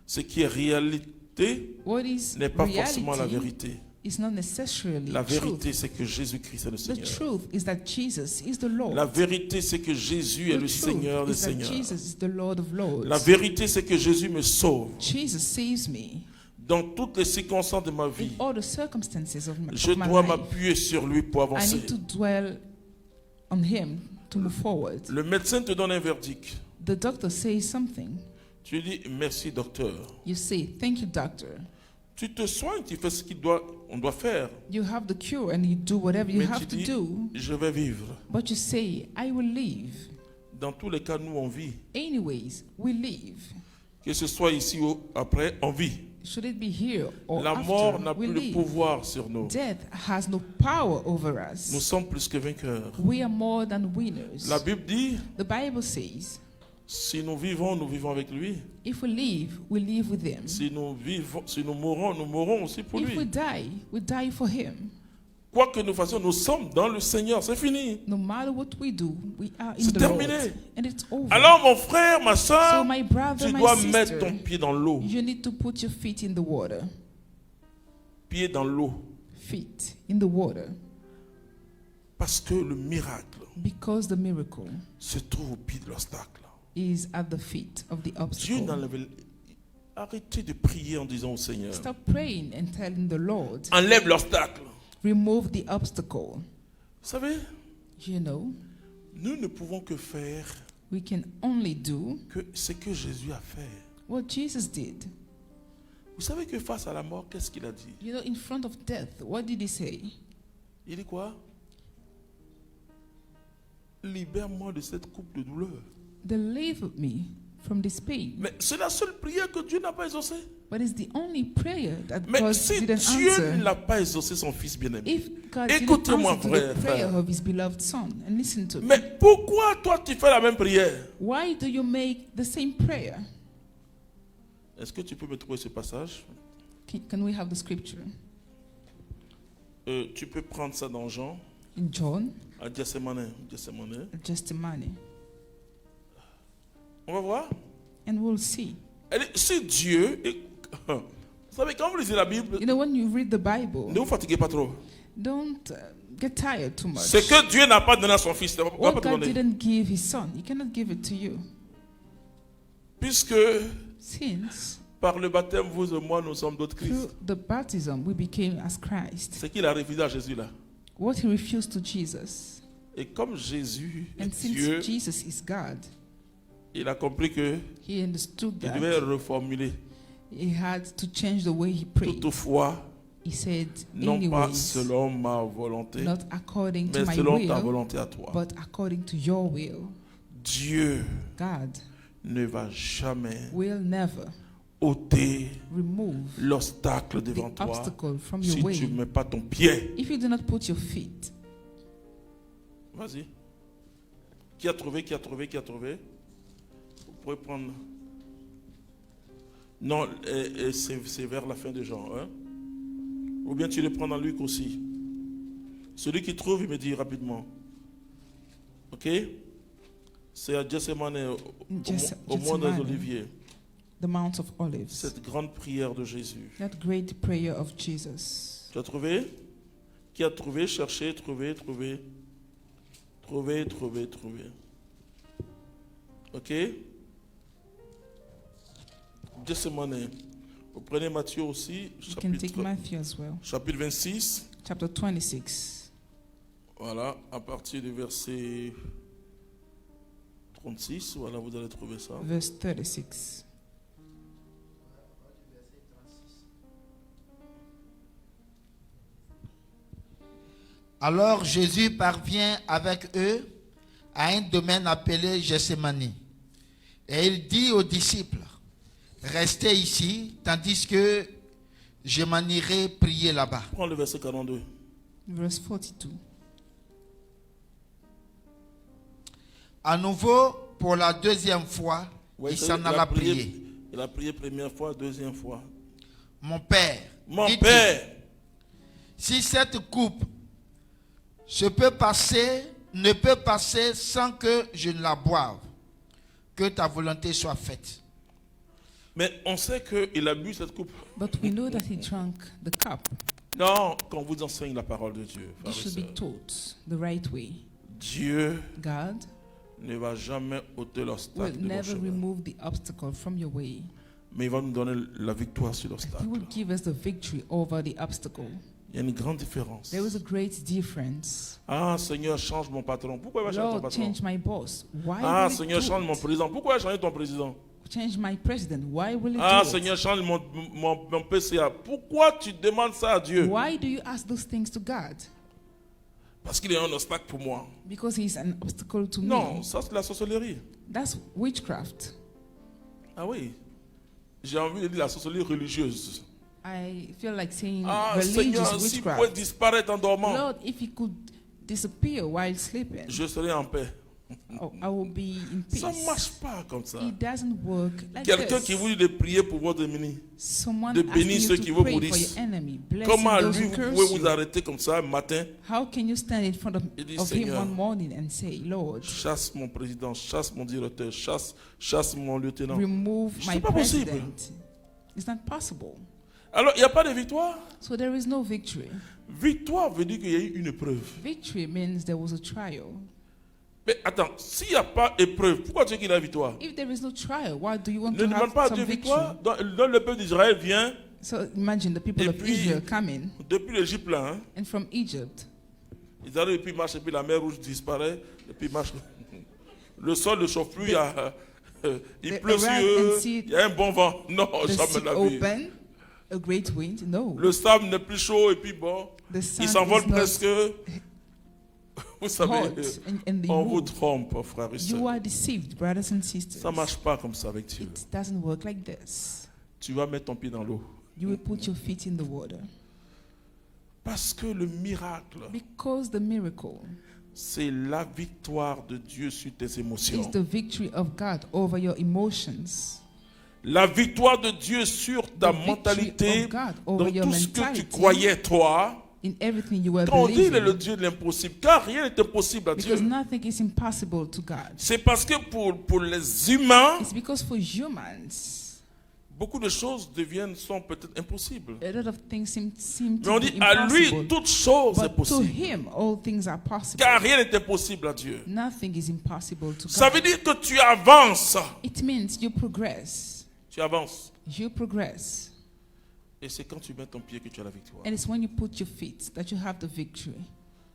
ce qui est réalité, what is n'est pas forcément la reality, vérité. is not necessarily La truth. vérité, c'est que Jésus-Christ est le The Seigneur. truth is that Jesus is the Lord. La vérité, c'est que Jésus est The le truth Seigneur des is that Seigneurs. Jesus is the Lord of Lords. La vérité, c'est que Jésus me sauve. Jesus saves me Dans toutes les circonstances de ma in vie, all the circumstances of je my dois life. m'appuyer sur lui pour I avancer. need to dwell on Him to move forward. Le médecin te donne un verdict. The doctor says something. Tu lui dis merci docteur. You say, thank you, doctor. Tu te soignes, tu fais ce qu'on doit faire. You have the cure and you do whatever you Mais have tu to dis, do. je vais vivre. But you say, I will live. Dans tous les cas, nous, on vit. Anyways, we live. Que ce soit ici ou après, on vit. Should it be here or La mort n'a after, we plus de live. pouvoir sur nous. Death has no power over Nous us. sommes plus que vainqueurs. We are more than winners. La Bible dit, The Bible says, si nous vivons avec lui. if we live, we live with him. Si nous mourons aussi pour If we lui. die for him. Quoi que nous fassions, nous sommes dans le Seigneur. C'est fini. No matter what we do, we are in C'est the terminé. Lord. And it's over. Alors, mon frère, ma soeur, So my brother, tu my dois sister, mettre ton pied dans l'eau. you need to put your feet in the water. Pied dans l'eau. Feet in the water. Parce que le miracle Because the miracle se trouve au pied de l'obstacle. is at the feet of the Dieu obstacle. n'enlève. Arrêtez de prier en disant au Seigneur, Stop praying and telling the Lord, enlève l'obstacle. remove the obstacle. Vous savez, You know, nous ne pouvons que faire we can only do que ce que Jésus a fait. what Jesus did. Vous savez que face à la mort, qu'est-ce qu'il a dit? You know, in front of death, what did he say? Il dit quoi? Libère-moi de cette coupe de douleur. Deliver me from this pain. Mais c'est la seule prière que Dieu n'a pas exaucée. But it's the only prayer that Mais God si didn't Dieu answer. n'a pas exaucé son fils bien-aimé, If God didn't écoutez-moi, answer to frère, the prayer frère. of his beloved son, and listen to me. Mais pourquoi toi tu fais la même prière? Why do you make the same prayer? Est-ce que tu peux me trouver ce passage? Can we have the scripture? Tu peux prendre ça dans Jean, In John, à Gethsemane. Gethsemane. On va voir. And we'll see. Si Dieu... Vous savez, quand vous lisez la Bible, You know, when you read the Bible, ne vous fatiguez pas trop. don't get tired too much. Ce que Dieu n'a pas donné à son fils, il ne va pas What te God donner. didn't give his son, he cannot give it to you. Puisque Since par le baptême, vous et moi, nous sommes d'autres through Christ. the baptism we became as Christ. C'est qu'il a refusé à Jésus là. What he refused to Jesus. Et comme Jésus And est since Dieu, Jesus is God, il a compris que he understood il that devait reformuler. he had to change the way he prayed. Toutefois, He said, non pas anyways, selon ma volonté, not according to mais my selon ta will, volonté à toi. but according to your will. Dieu God ne va jamais will never ôter remove l'obstacle the devant toi obstacle from si your tu ne way mets pas ton pied. if you do not put your feet. Vas-y. Qui a trouvé? Vous pouvez prendre. Non, c'est vers la fin de Jean. Hein? Ou bien tu le prends dans Luc aussi. Celui qui trouve, il me dit rapidement. Ok? C'est à Gethsemane, au mont des Gethsemane. Oliviers. The Mount of Olives. Cette grande prière de Jésus. That great prayer of Jesus. Tu as trouvé? Qui a trouvé? Cherchez, trouvé. Ok? Gethsemane. Vous prenez Matthieu aussi, You can take Matthew as well. chapitre 26. Chapter 26. Voilà, à partir du verset 36. Voilà, vous allez trouver ça. Verse 36. Alors Jésus parvient avec eux à un domaine appelé Gethsemane. Et il dit aux disciples, restez ici, tandis que je m'en irai prier là-bas. Prends le verset 42. Verse 42. À nouveau, pour la deuxième fois, Ouais, il ça, s'en alla prier. Il a prié première fois, deuxième fois. Mon Père, Mon dit-il, Père, si cette coupe ne peut passer sans que je ne la boive, que ta volonté soit faite. mais on sait qu'il a bu cette coupe. But we know that he drank the cup. Non, qu'on vous enseigne la parole de Dieu, You frères et should be sœurs. taught the right way. Dieu God ne va jamais ôter will l'obstacle de vos never chemins. remove the obstacle from your way. Mais il va nous donner la victoire sur He l'obstacle. will give us the victory over the obstacle. Il y a une grande différence. There is a great difference. Ah, Seigneur, change mon patron. Pourquoi il va changer ton Lord, patron? change my boss. Why Ah, will Seigneur, he do change mon it? président. Pourquoi il va changer ton président? change my president. Why will he Ah do Seigneur, change mon PCA. Pourquoi tu demandes ça à Dieu? it? Why do you ask those things to God? Parce qu'il est un obstacle pour moi. Because he's an obstacle to Non, me. ça c'est la sorcellerie. That's witchcraft. Ah oui. J'ai envie de dire la sorcellerie religieuse. I feel like saying Ah religious Seigneur, s'il pouvait witchcraft. disparaître en dormant, Lord, if he could disappear while sleeping, je serai en paix. I will be in Ça ne peace. marche pas comme ça. It doesn't work like Quelqu'un this. qui vous dit de prier pour votre ennemi. Someone de asking bénir you ceux to qui vous pray for maudissent. your enemy, blessing Comment those lui, who vous curse pouvez vous you. arrêter comme ça un matin? How can you stand in front of Il dit, him Seigneur, one morning and say, Lord, chasse mon président, chasse mon directeur, chasse mon lieutenant. remove C'est my pas possible. president? It's not possible. Alors, il n'y a pas de victoire. So there is no victory. Victoire veut dire qu'il y a eu une épreuve. Victory means there was a trial. Mais attends, s'il n'y a pas d'épreuve, pourquoi tu dis qu'il y a victoire? If there is no trial, why do you want Ne to demande have pas à some Dieu victory? victoire. Dans le peuple d'Israël vient So imagine the people Et of puis- Israel coming, depuis l'Égypte là. Hein, and from Egypt, ils arrivent et puis ils marchent et puis la mer rouge disparaît et puis ils marchent. Le sol ne chauffe plus, il they pleut sur arrive eux, and see il y a un bon vent. Non, the sea jamais la vie. open, a great wind. No, Le sable n'est plus chaud et puis bon, the sun ils s'envolent is not presque. Vous savez, hot, and they on vous move. trompe, frères et You sœurs. are deceived, brothers and sisters. Ça ne marche pas comme ça avec Dieu. It doesn't work like this. Tu vas mettre ton pied dans l'eau. You will put your feet in the water. Parce que le miracle, Because the miracle c'est la victoire de Dieu sur tes émotions. is the victory of God over your emotions. La victoire de Dieu sur ta The victory mentalité, of God dans over your tout ce que tu mentality. croyais toi. In everything you were Quand on dit il est le believing. Dieu de l'impossible, car rien n'est impossible à Dieu. Because nothing is impossible to God. C'est parce que pour les humains, It's because for humans, beaucoup de choses sont peut-être impossibles. a lot of things seem Mais to on be dit à lui, impossible. toute chose est But to possible. him, all things are possible. Car rien n'est impossible à Dieu. Nothing is impossible to Ça veut God. dire que tu avances. It means you progress. Tu avances. You progress. Et c'est quand tu mets ton pied que tu as la victoire. And it's when you put your feet that you have the victory.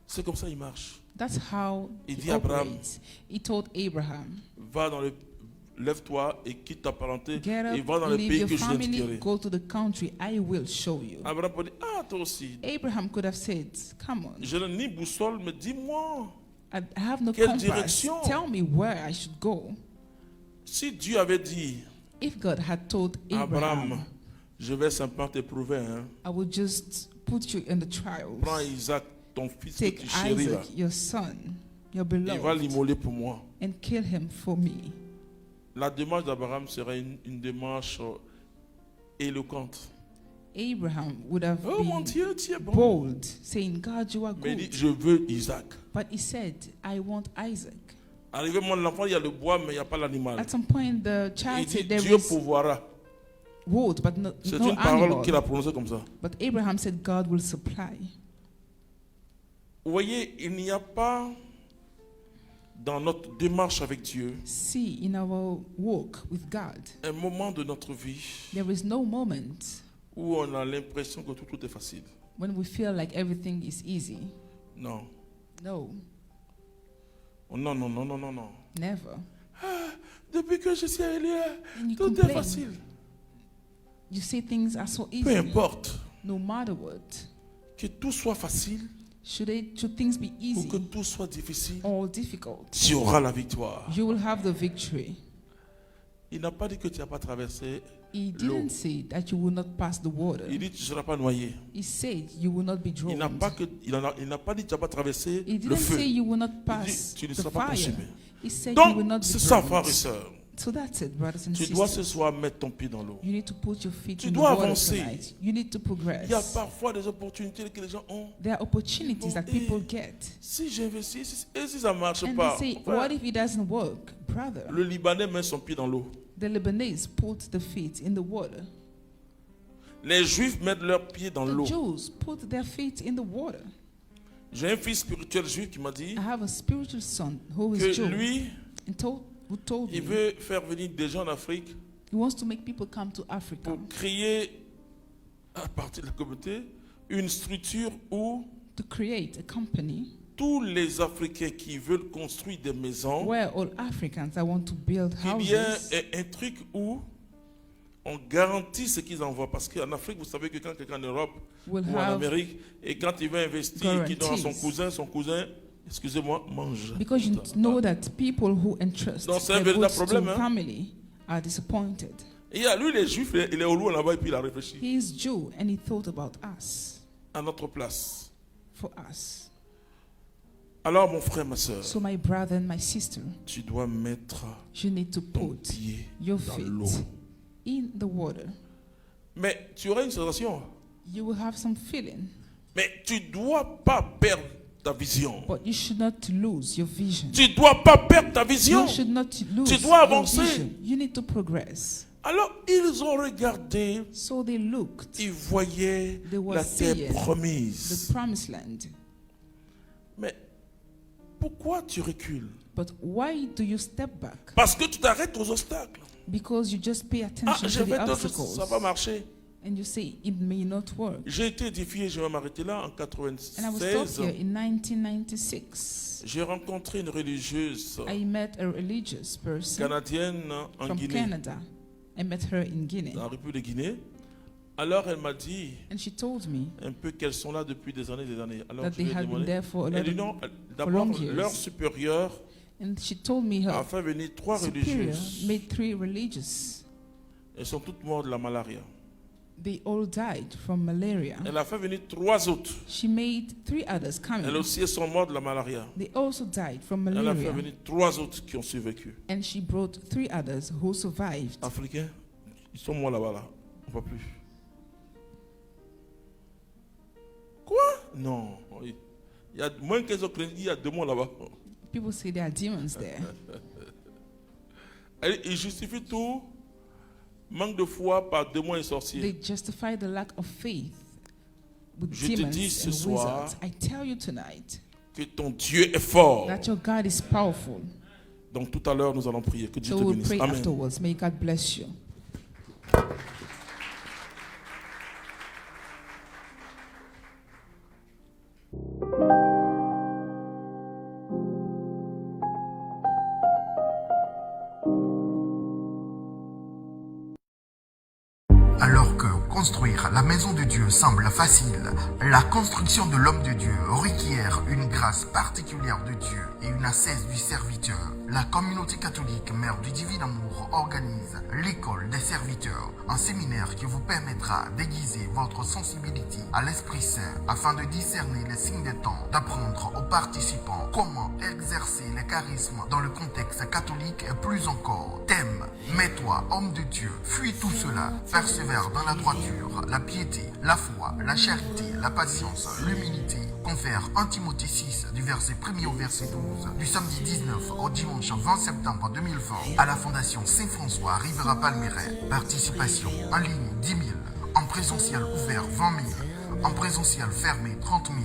C'est comme ça qu'il marche. That's how Il he dit à Abraham, operates. He told Abraham, Va dans le... Lève-toi et quitte ta parenté get et up, va dans le leave pays your que je family, t'indiquerai. go to the country I will show you. Abraham peut dire, ah toi aussi, Abraham could have said, come on, je n'ai ni boussole, mais dis-moi, I have no Quelle compass. direction? Tell me where I should go. si Dieu avait dit, If God had told Abraham, Abraham, je vais simplement t'éprouver, hein. I will just put you in the Prends trials. Isaac, ton fils que Take tu chéris là, Isaac, your son, your il va beloved, l'immoler pour moi. and kill him for me. La démarche d'Abraham serait une démarche éloquente. Abraham would have Oh mon been Dieu, tu es bon. bold, saying, God, you are Mais il dit, good. je veux Isaac. But he said, I want Isaac. Arrivé mon enfant, il y a le bois, mais il n'y a pas l'animal. At some point, the Il child dit, said, there Dieu is pourvoira. wood, but C'est no une parole animal. qu'il a prononcée comme ça. But Abraham said, God will supply. Vous voyez, il n'y a pas dans notre démarche avec Dieu See, in our walk with God, un moment de notre vie there is no moment où on a l'impression que tout est facile. when we feel like everything is easy. Non. No, Oh, non, non, non, non, non, non. never. Depuis que je suis allé, And you tout est complain. facile. You say things are so Peu easy. importe No matter what. que tout soit facile Should things be ou easy que tout soit difficile, or difficult, tu auras la victoire. you will have the victory. Il n'a pas dit que tu n'as pas traversé. He L'eau. didn't say that you will not pass the water. Il dit tu ne seras pas noyé. He said you will not be Il n'a drowned. pas, il n'a pas dit que tu n'as pas traversé He le didn't feu. say you will not Il pass dit tu ne the seras pas fire. consumé. He said you will not Donc, be c'est ça, frères et burned. sœurs. So that's it, brothers and Tu dois ce sisters. soir mettre ton pied dans l'eau. You need to put your feet Tu in the dois water avancer. tonight. You need to Il y a progress. parfois des opportunités que les gens ont. There are opportunities that people get. Si j'investis, et si ça ne marche And pas, they say, frère, what if it doesn't work? Brother, le Libanais met son pied dans l'eau. the Lebanese put the feet in the water. Les Juifs mettent leurs pieds dans The l'eau. Jews put their feet in the water. J'ai un fils spirituel juif qui m'a dit I have a spiritual son who is que Jew lui, and who told il me veut faire venir des gens en Afrique he wants to make people come to Africa pour créer, à partir de la communauté, une structure où to create a company tous les Africains qui veulent construire des maisons, where all Africans that want to build qu'il y a houses, un truc où on garantit ce qu'ils envoient. Parce qu'en Afrique, vous savez que quand quelqu'un en Europe will ou en have, Amérique, et quand il veut investir, qu'il donne à guarantees. son cousin, excusez-moi, mange. because you know that people who entrust Donc, c'est un their véritable goods problème, to hein. family are disappointed. Et il y a lui, les Juifs, il est au loin là-bas et puis il a réfléchi He is Jew and he thought about us, à notre place. for us. Alors, mon frère, ma soeur, So my brother and my sister, tu dois mettre you need to ton put pied your dans feet l'eau. in the water. Mais tu auras une sensation. You will have some feeling, Mais tu ne dois pas perdre ta vision. but you should not lose your vision. Tu ne dois pas perdre ta vision. You should not lose Tu dois your avancer. vision. You need to progress. Alors, ils ont regardé, So they looked ils voyaient They were la terre seeing promise. the promised land. Mais pourquoi tu recules? But why do you step back? Parce que tu t'arrêtes aux obstacles. Because you just pay Ah, attention je to the vais te obstacles. ça va marcher. And you say it may not work. J'ai été édifié, je vais m'arrêter là, en And I was taught 96. here in 1996. J'ai rencontré une religieuse I met a religious person canadienne en from Guinée, Canada. I met her in Guinea. dans la République de Guinée. Alors elle m'a dit And she told me un peu qu'elles sont là depuis des années et des années. Alors that je they lui ai had been demandé. there for a Elle lot dit non, of, d'abord long years. leur supérieur and she told me a her fait venir 3 superior religieuses. made 3 religious. Elles sont toutes mortes de la malaria. They all died from malaria. Elle a fait venir 3 autres. She made 3 others Elles coming. aussi elles sont mortes de la malaria. They also died from Elle a fait malaria. venir 3 autres qui ont survécu. And she brought 3 others who survived. Africains, ils sont morts là-bas là. On ne va plus. Quoi? Non. Il y a moins qu'elles ont cru, il y a 2 mois là-bas. People say there are demons there. Ils justifient tout. Manque de foi par démons et sorciers. They justify the lack of faith with Je te demons dis ce and soir wizards. I tell you tonight que ton Dieu est fort. that your God is powerful. Donc tout à l'heure, nous allons prier. Que Dieu So te we'll bénisse. pray Amen. afterwards. May God bless you. Alors que construire la maison de Dieu semble facile, la construction de l'homme de Dieu requiert une grâce particulière de Dieu et une assise du serviteur. La communauté catholique Mère du Divin Amour organise l'école des serviteurs, un séminaire qui vous permettra d'aiguiser votre sensibilité à l'Esprit Saint afin de discerner les signes des temps, d'apprendre aux participants comment exercer les charismes dans le contexte catholique et plus encore. Thème: mets-toi homme de Dieu, fuis tout cela, persévère dans la droiture, la piété, la foi, la charité, la patience, l'humilité. Confère 1 Timothée 6 du verset 1er au verset 12 du samedi 19 au dimanche 20 septembre 2020 à la Fondation Saint-François Rivera Palmeraie. Participation en ligne 10 000, en présentiel ouvert 20 000, en présentiel fermé 30 000.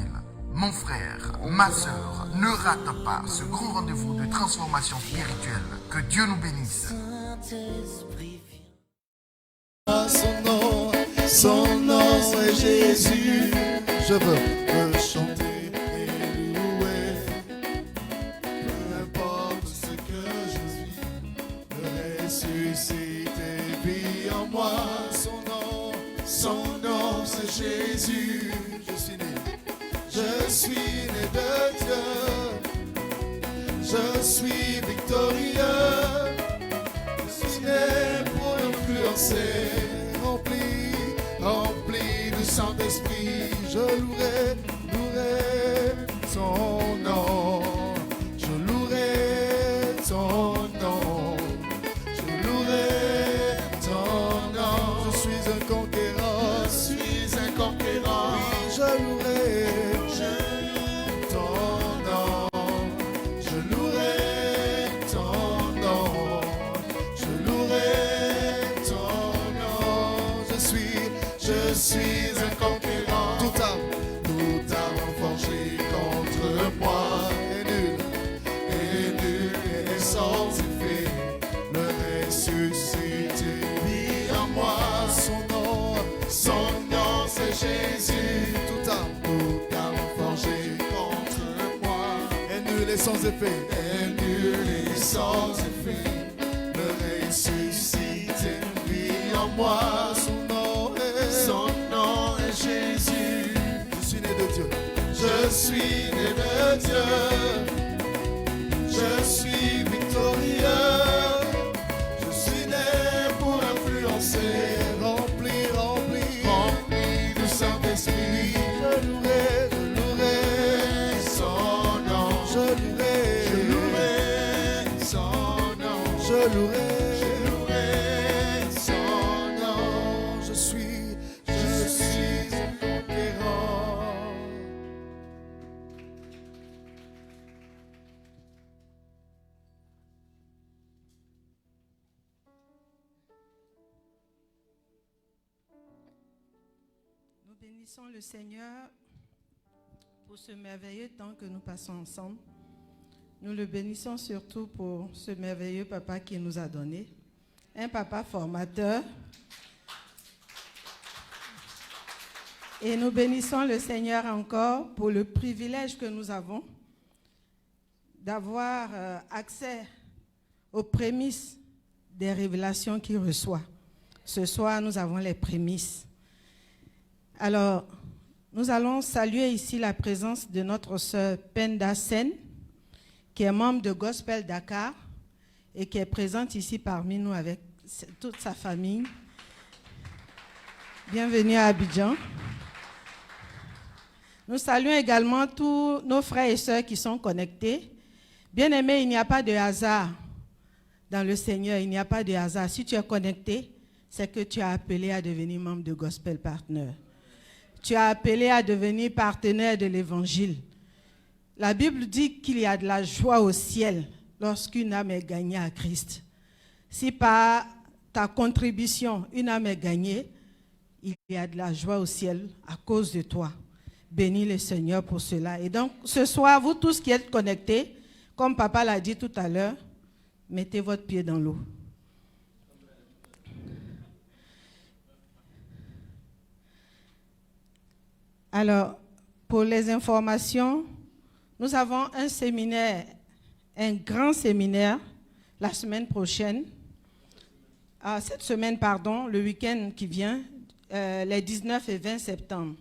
Mon frère, ma soeur, ne rate pas ce grand rendez-vous de transformation spirituelle. Que Dieu nous bénisse. Son nom est Jésus. Je veux me chanter et louer. Peu importe ce que je suis, le ressuscité vit en moi. Son nom c'est Jésus. Je suis né de Dieu. Je suis victorieux. Je suis né pour influencer. Rempli du Saint-Esprit, je louerai son nom. Je louerai son nom. Je louerai ton nom. Je suis un conquérant. Oui, je louerai ton nom. Je louerai ton nom. Je louerai ton nom. Je suis un conquérant. Tout arme forgée contre moi sans effet. est nul et sans effet. Le ressuscité vit en moi. Son nom est Jésus. Je suis né de Dieu. Je suis né de Dieu. Je suis victorieux. Je suis né pour influencer. Rempli, rempli. Rempli du Saint-Esprit. Je louerai son nom. Je louerai son nom. Je louerai son nom. Je suis un conquérant. Nous bénissons le Seigneur pour ce merveilleux temps que nous passons ensemble. Nous le bénissons surtout pour ce merveilleux papa qu'il nous a donné. Un papa formateur. Et nous bénissons le Seigneur encore pour le privilège que nous avons d'avoir accès aux prémices des révélations qu'il reçoit. Ce soir, nous avons les prémices. Alors, nous allons saluer ici la présence de notre sœur Penda Sen, qui est membre de Gospel Dakar et qui est présente ici parmi nous avec toute sa famille. Bienvenue à Abidjan. Nous saluons également tous nos frères et sœurs qui sont connectés. Bien-aimés, il n'y a pas de hasard dans le Seigneur, il n'y a pas de hasard. Si tu es connecté, c'est que tu as appelé à devenir membre de Gospel Partner. Tu as appelé à devenir partenaire de l'Évangile. La Bible dit qu'il y a de la joie au ciel lorsqu'une âme est gagnée à Christ. Si par ta contribution, une âme est gagnée, il y a de la joie au ciel à cause de toi. Bénis le Seigneur pour cela. Et donc, ce soir, vous tous qui êtes connectés, comme papa l'a dit tout à l'heure, mettez votre pied dans l'eau. Alors, pour les informations, nous avons un séminaire, un grand séminaire, la semaine prochaine. Cette semaine, pardon, le week-end qui vient, les 19 et 20 septembre.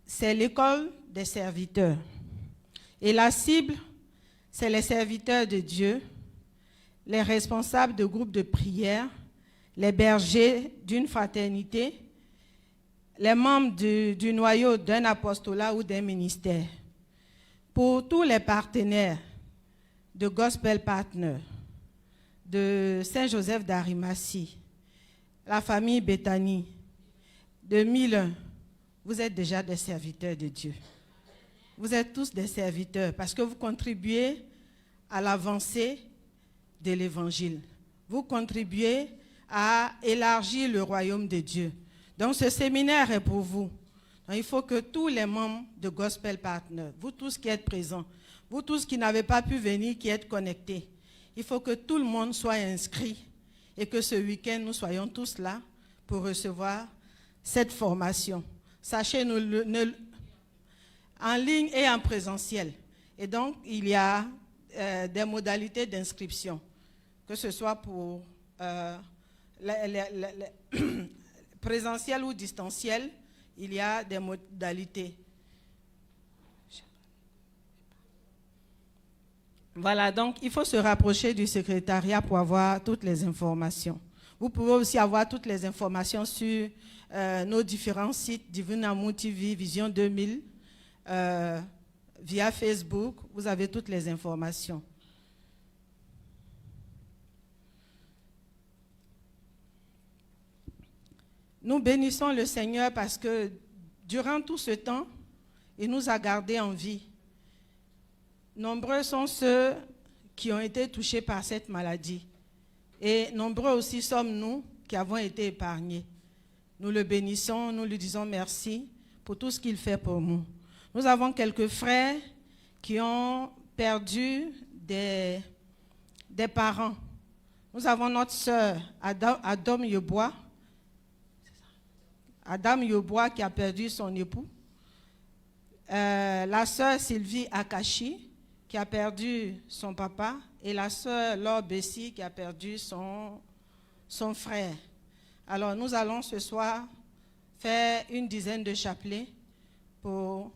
C'est l'école des serviteurs. Et la cible, c'est les serviteurs de Dieu, les responsables de groupes de prière, les bergers d'une fraternité, les membres du noyau d'un apostolat ou d'un ministère. Pour tous les partenaires de Gospel Partner, de Saint-Joseph d'Arimathie, la famille Bethany, de 1001, vous êtes déjà des serviteurs de Dieu. Vous êtes tous des serviteurs parce que vous contribuez à l'avancée de l'Évangile. Vous contribuez à élargir le royaume de Dieu. Donc ce séminaire est pour vous. Donc, il faut que tous les membres de Gospel Partner, vous tous qui êtes présents, vous tous qui n'avez pas pu venir, qui êtes connectés, il faut que tout le monde soit inscrit et que ce week-end, nous soyons tous là pour recevoir cette formation. Sachez, en ligne et en présentiel. Et donc, il y a des modalités d'inscription, que ce soit pour présentiel ou distanciel, il y a des modalités. Voilà, donc il faut se rapprocher du secrétariat pour avoir toutes les informations. Vous pouvez aussi avoir toutes les informations sur nos différents sites, Divine Amour TV, Vision 2000, via Facebook, vous avez toutes les informations. Nous bénissons le Seigneur parce que durant tout ce temps, il nous a gardés en vie. Nombreux sont ceux qui ont été touchés par cette maladie. Et nombreux aussi sommes-nous qui avons été épargnés. Nous le bénissons, nous lui disons merci pour tout ce qu'il fait pour nous. Nous avons quelques frères qui ont perdu des parents. Nous avons notre sœur Adam Yebois. Adam Yebois qui a perdu son époux. La sœur Sylvie Akashi qui a perdu son papa et la sœur Laure Bessie qui a perdu son frère. Alors nous allons ce soir faire une dizaine de chapelets pour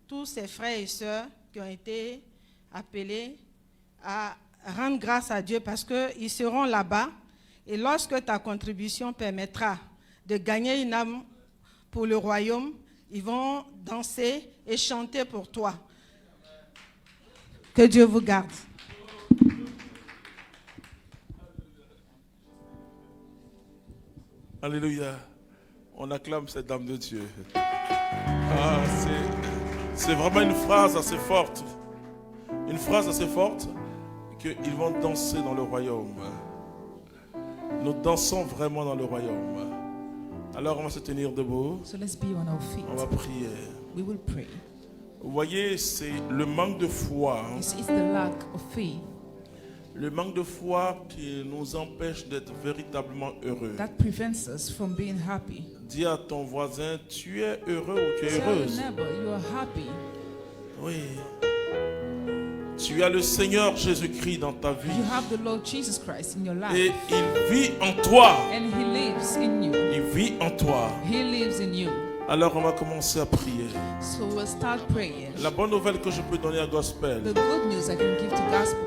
tous ces frères et sœurs qui ont été appelés à rendre grâce à Dieu parce qu'ils seront là-bas et lorsque ta contribution permettra de gagner une âme pour le royaume, ils vont danser et chanter pour toi. Que Dieu vous garde. Alléluia. On acclame cette dame de Dieu. Ah, c'est vraiment une phrase assez forte. Une phrase assez forte qu'ils vont danser dans le royaume. Nous dansons vraiment dans le royaume. Alors on va se tenir debout. So let's be on our feet. On va prier. We will pray. Vous voyez, c'est le manque de foi. It's the lack of faith Le manque de foi qui nous empêche d'être véritablement heureux. that prevents us from being happy. Dis à ton voisin, tu es heureux ou tu es Tell your heureuse. neighbor you are happy. Oui. Tu as le Seigneur Jésus-Christ dans ta vie. You have the Lord Jesus Christ in your life. Et il vit en toi. And He lives in you. Il vit en toi. He lives in you. Alors on va commencer à prier. So we'll start praying. La bonne nouvelle que je peux donner à Gospel The good news I can give to gospel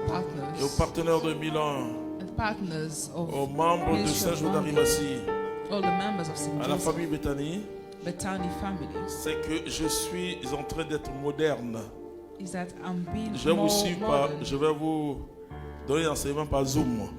et aux partners partenaires de Milan, and partners of aux membres de Ministry of Saint-Jean London, d'Arimathie, all the members of St. à la Joseph, famille Bethany, Bethany family, c'est que je suis en train d'être moderne. is that I'm being Je vais vous more suivre par, modern. je vais vous donner l'enseignement par Zoom.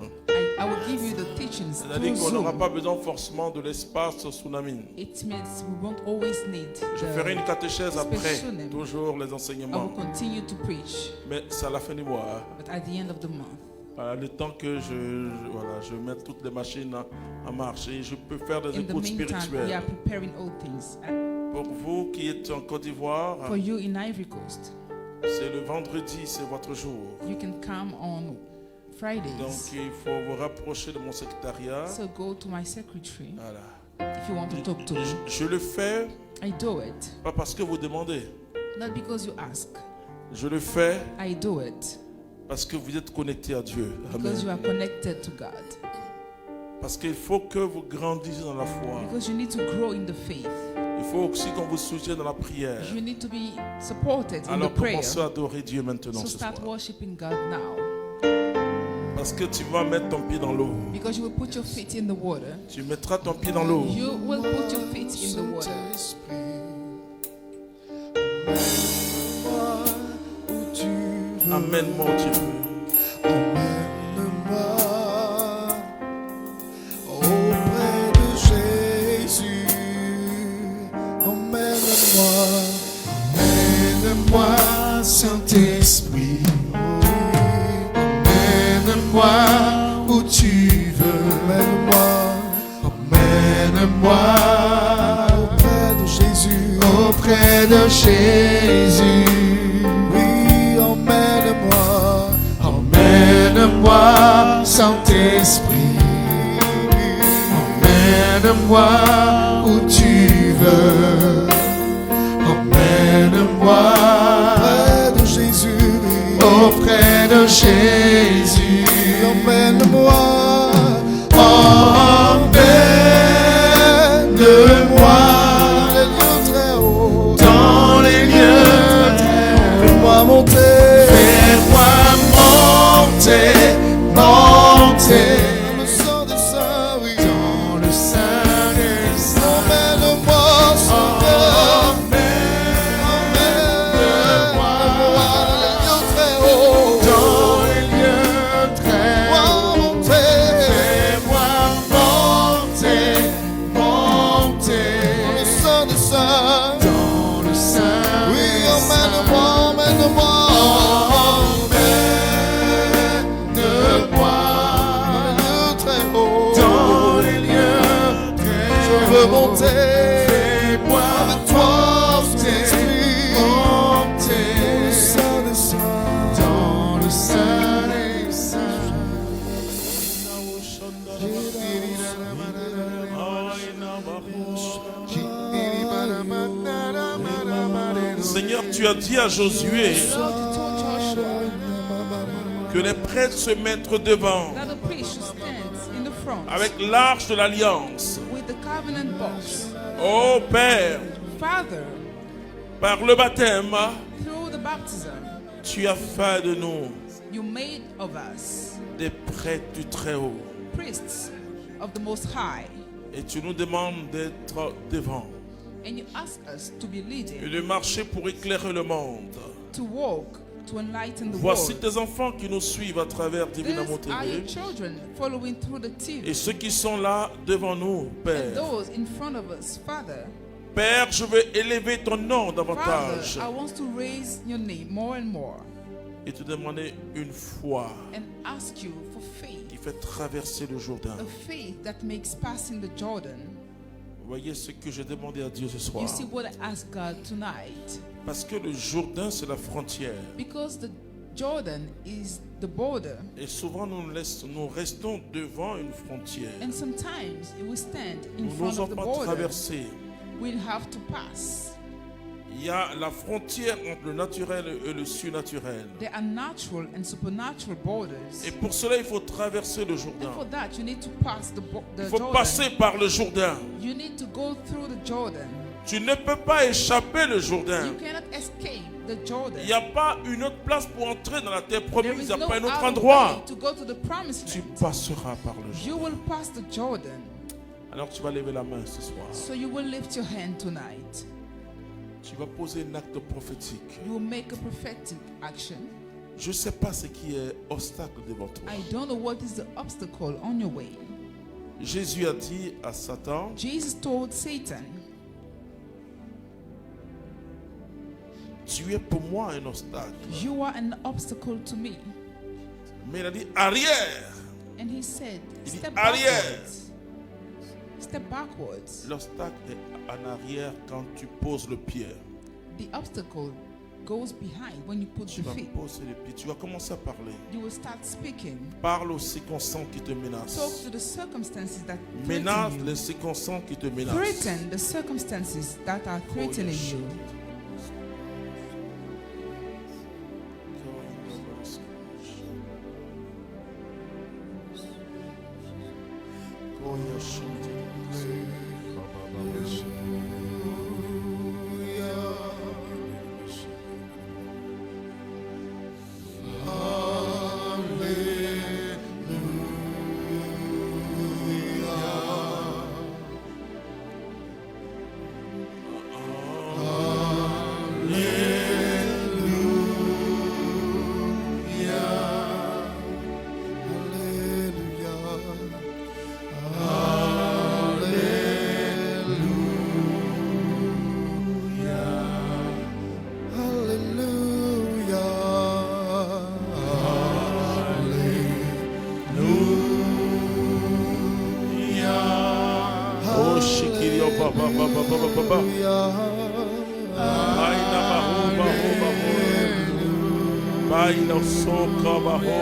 I will give you the teachings C'est-à-dire through qu'on n'aura Zoom. pas besoin forcément de l'espace tsunami. It means we won't always need Je ferai une the catéchèse après, tsunami. toujours les I will enseignements. continue to preach, Mais c'est à la fin du mois. but at the end of the month, Voilà, le temps que je mette toutes les machines en marche et je peux faire des in the écoutes meantime, we are spirituelles. preparing all things. And Pour vous qui êtes en Côte d'Ivoire, for you in Ivory Coast, c'est le vendredi, c'est votre jour. you can come on Donc Fridays. il faut vous rapprocher de mon secrétariat. So go to my secretary Voilà. if you want to talk to me. Je le fais I do it, pas parce que vous demandez. not because you ask. Je le fais I do it parce que vous êtes connecté à Dieu. because you Amen. are connected to God. Parce qu'il faut que vous grandissiez dans la foi. Because you need to grow in the faith. Il faut aussi qu'on vous soutienne dans la prière. You need to be supported in Alors the prayer. commencez à adorer Dieu maintenant So ce start soir. worshiping God now. Parce que tu vas mettre ton pied dans l'eau. Because you will put your feet in the water. Tu mettras ton pied dans l'eau. You will put your feet in the water. Amène-moi où tu veux. Emmène-moi auprès de Jésus. Emmène-moi, emmène-moi, Saint-Esprit. Emmène-moi où tu veux. Emmène-moi auprès de Jésus. Auprès de Jésus. Oui, emmène-moi. Emmène-moi, Saint-Esprit. Emmène-moi où tu veux. Emmène-moi auprès de Jésus. Auprès de Jésus. Emmène-moi. Emmène-moi dans les lieux très hauts. Fais-moi monter. Fais-moi monter, monter. Dans le sein des saints, oui. Dans le sein des saints. Emmène-moi, Seigneur. Emmène-moi dans les lieux très hauts. Dans les lieux très hauts. Fais-moi monter, monter. Dans le sein des saints. Dans le sein. Oui, emmène-moi, emmène-moi. Dans les lieux très hauts, je veux monter. Fais-moi avec toi, Saint-Esprit, monter dans le sein des saints. Seigneur, tu as dit à Josué, Lord, you told Joshua, Que les prêtres se mettent devant that the priest should stand in the front avec l'arche de l'alliance. with the covenant box. Ô Père, Father, par le baptême, through the baptism, tu as fait de nous you made of us des prêtres du Très-Haut. priests of the Most High, Et tu nous demandes d'être devant and you ask us to be et leading, de marcher pour éclairer le monde. to walk, to enlighten the Voici world. tes enfants qui nous suivent à travers Divine Amour These are your TV. children following through the TV, Et ceux qui sont là devant nous, and Père. those in front of us. Father, Père, je veux élever ton nom Father, davantage I want to raise your name more and more et te demander une foi and ask you for faith, qui fait traverser le Jourdain. a faith that makes passing the Jordan. Voyez ce que j'ai demandé à Dieu ce soir. You see what I ask God tonight, Parce que le Jourdain, c'est la frontière. because the Jordan is the border, Et souvent, nous restons devant une frontière. and sometimes it will stand in Nous front n'osons of the pas border. traverser. We'll have to pass. Il y a la frontière entre le naturel et le surnaturel. There are natural and supernatural borders. Et pour cela, il faut traverser le And for Jourdain. that, you need to pass the Il faut Jordan. passer par le Jourdain. You need to go through the Jordan. Tu ne peux pas échapper le Jourdain. You cannot escape the Jordan. Il n'y a pas une autre place pour entrer dans la terre There promise. is Il n'y a no pas un autre other endroit. way to go to the promised Tu land. passeras par le Jourdain. You will pass the Jordan. Alors tu vas lever la main ce soir. So you will lift your hand tonight. Tu vas poser un acte prophétique. You will make a prophetic action. Je ne sais pas ce qui est obstacle devant toi. I don't know what is the obstacle on your way. Jésus a dit à Satan, Jesus told Satan, tu es pour moi un obstacle. you are an obstacle to me. Mais il a dit arrière. And he said, Il dit, step arrière. backwards. Step backwards. L'obstacle est en arrière quand tu poses le pied. The obstacle goes behind when you put Tu the vas feet. poser le pied. Tu vas commencer à parler. You will start speaking. Parle aux circonstances qui te Talk menacent. to the circumstances that Menace threaten les you. circonstances qui te menacent. Threaten the circumstances that are threatening you. Oh, Shikirio, Baba, Baba, Baba, Baba. Baina Baho, Baho, Baho. Baina Soka, Baho.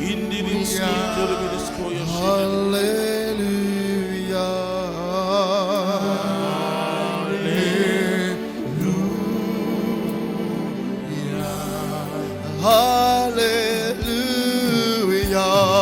Indiri Uskito, Levidisko, Yoshi. Hallelujah.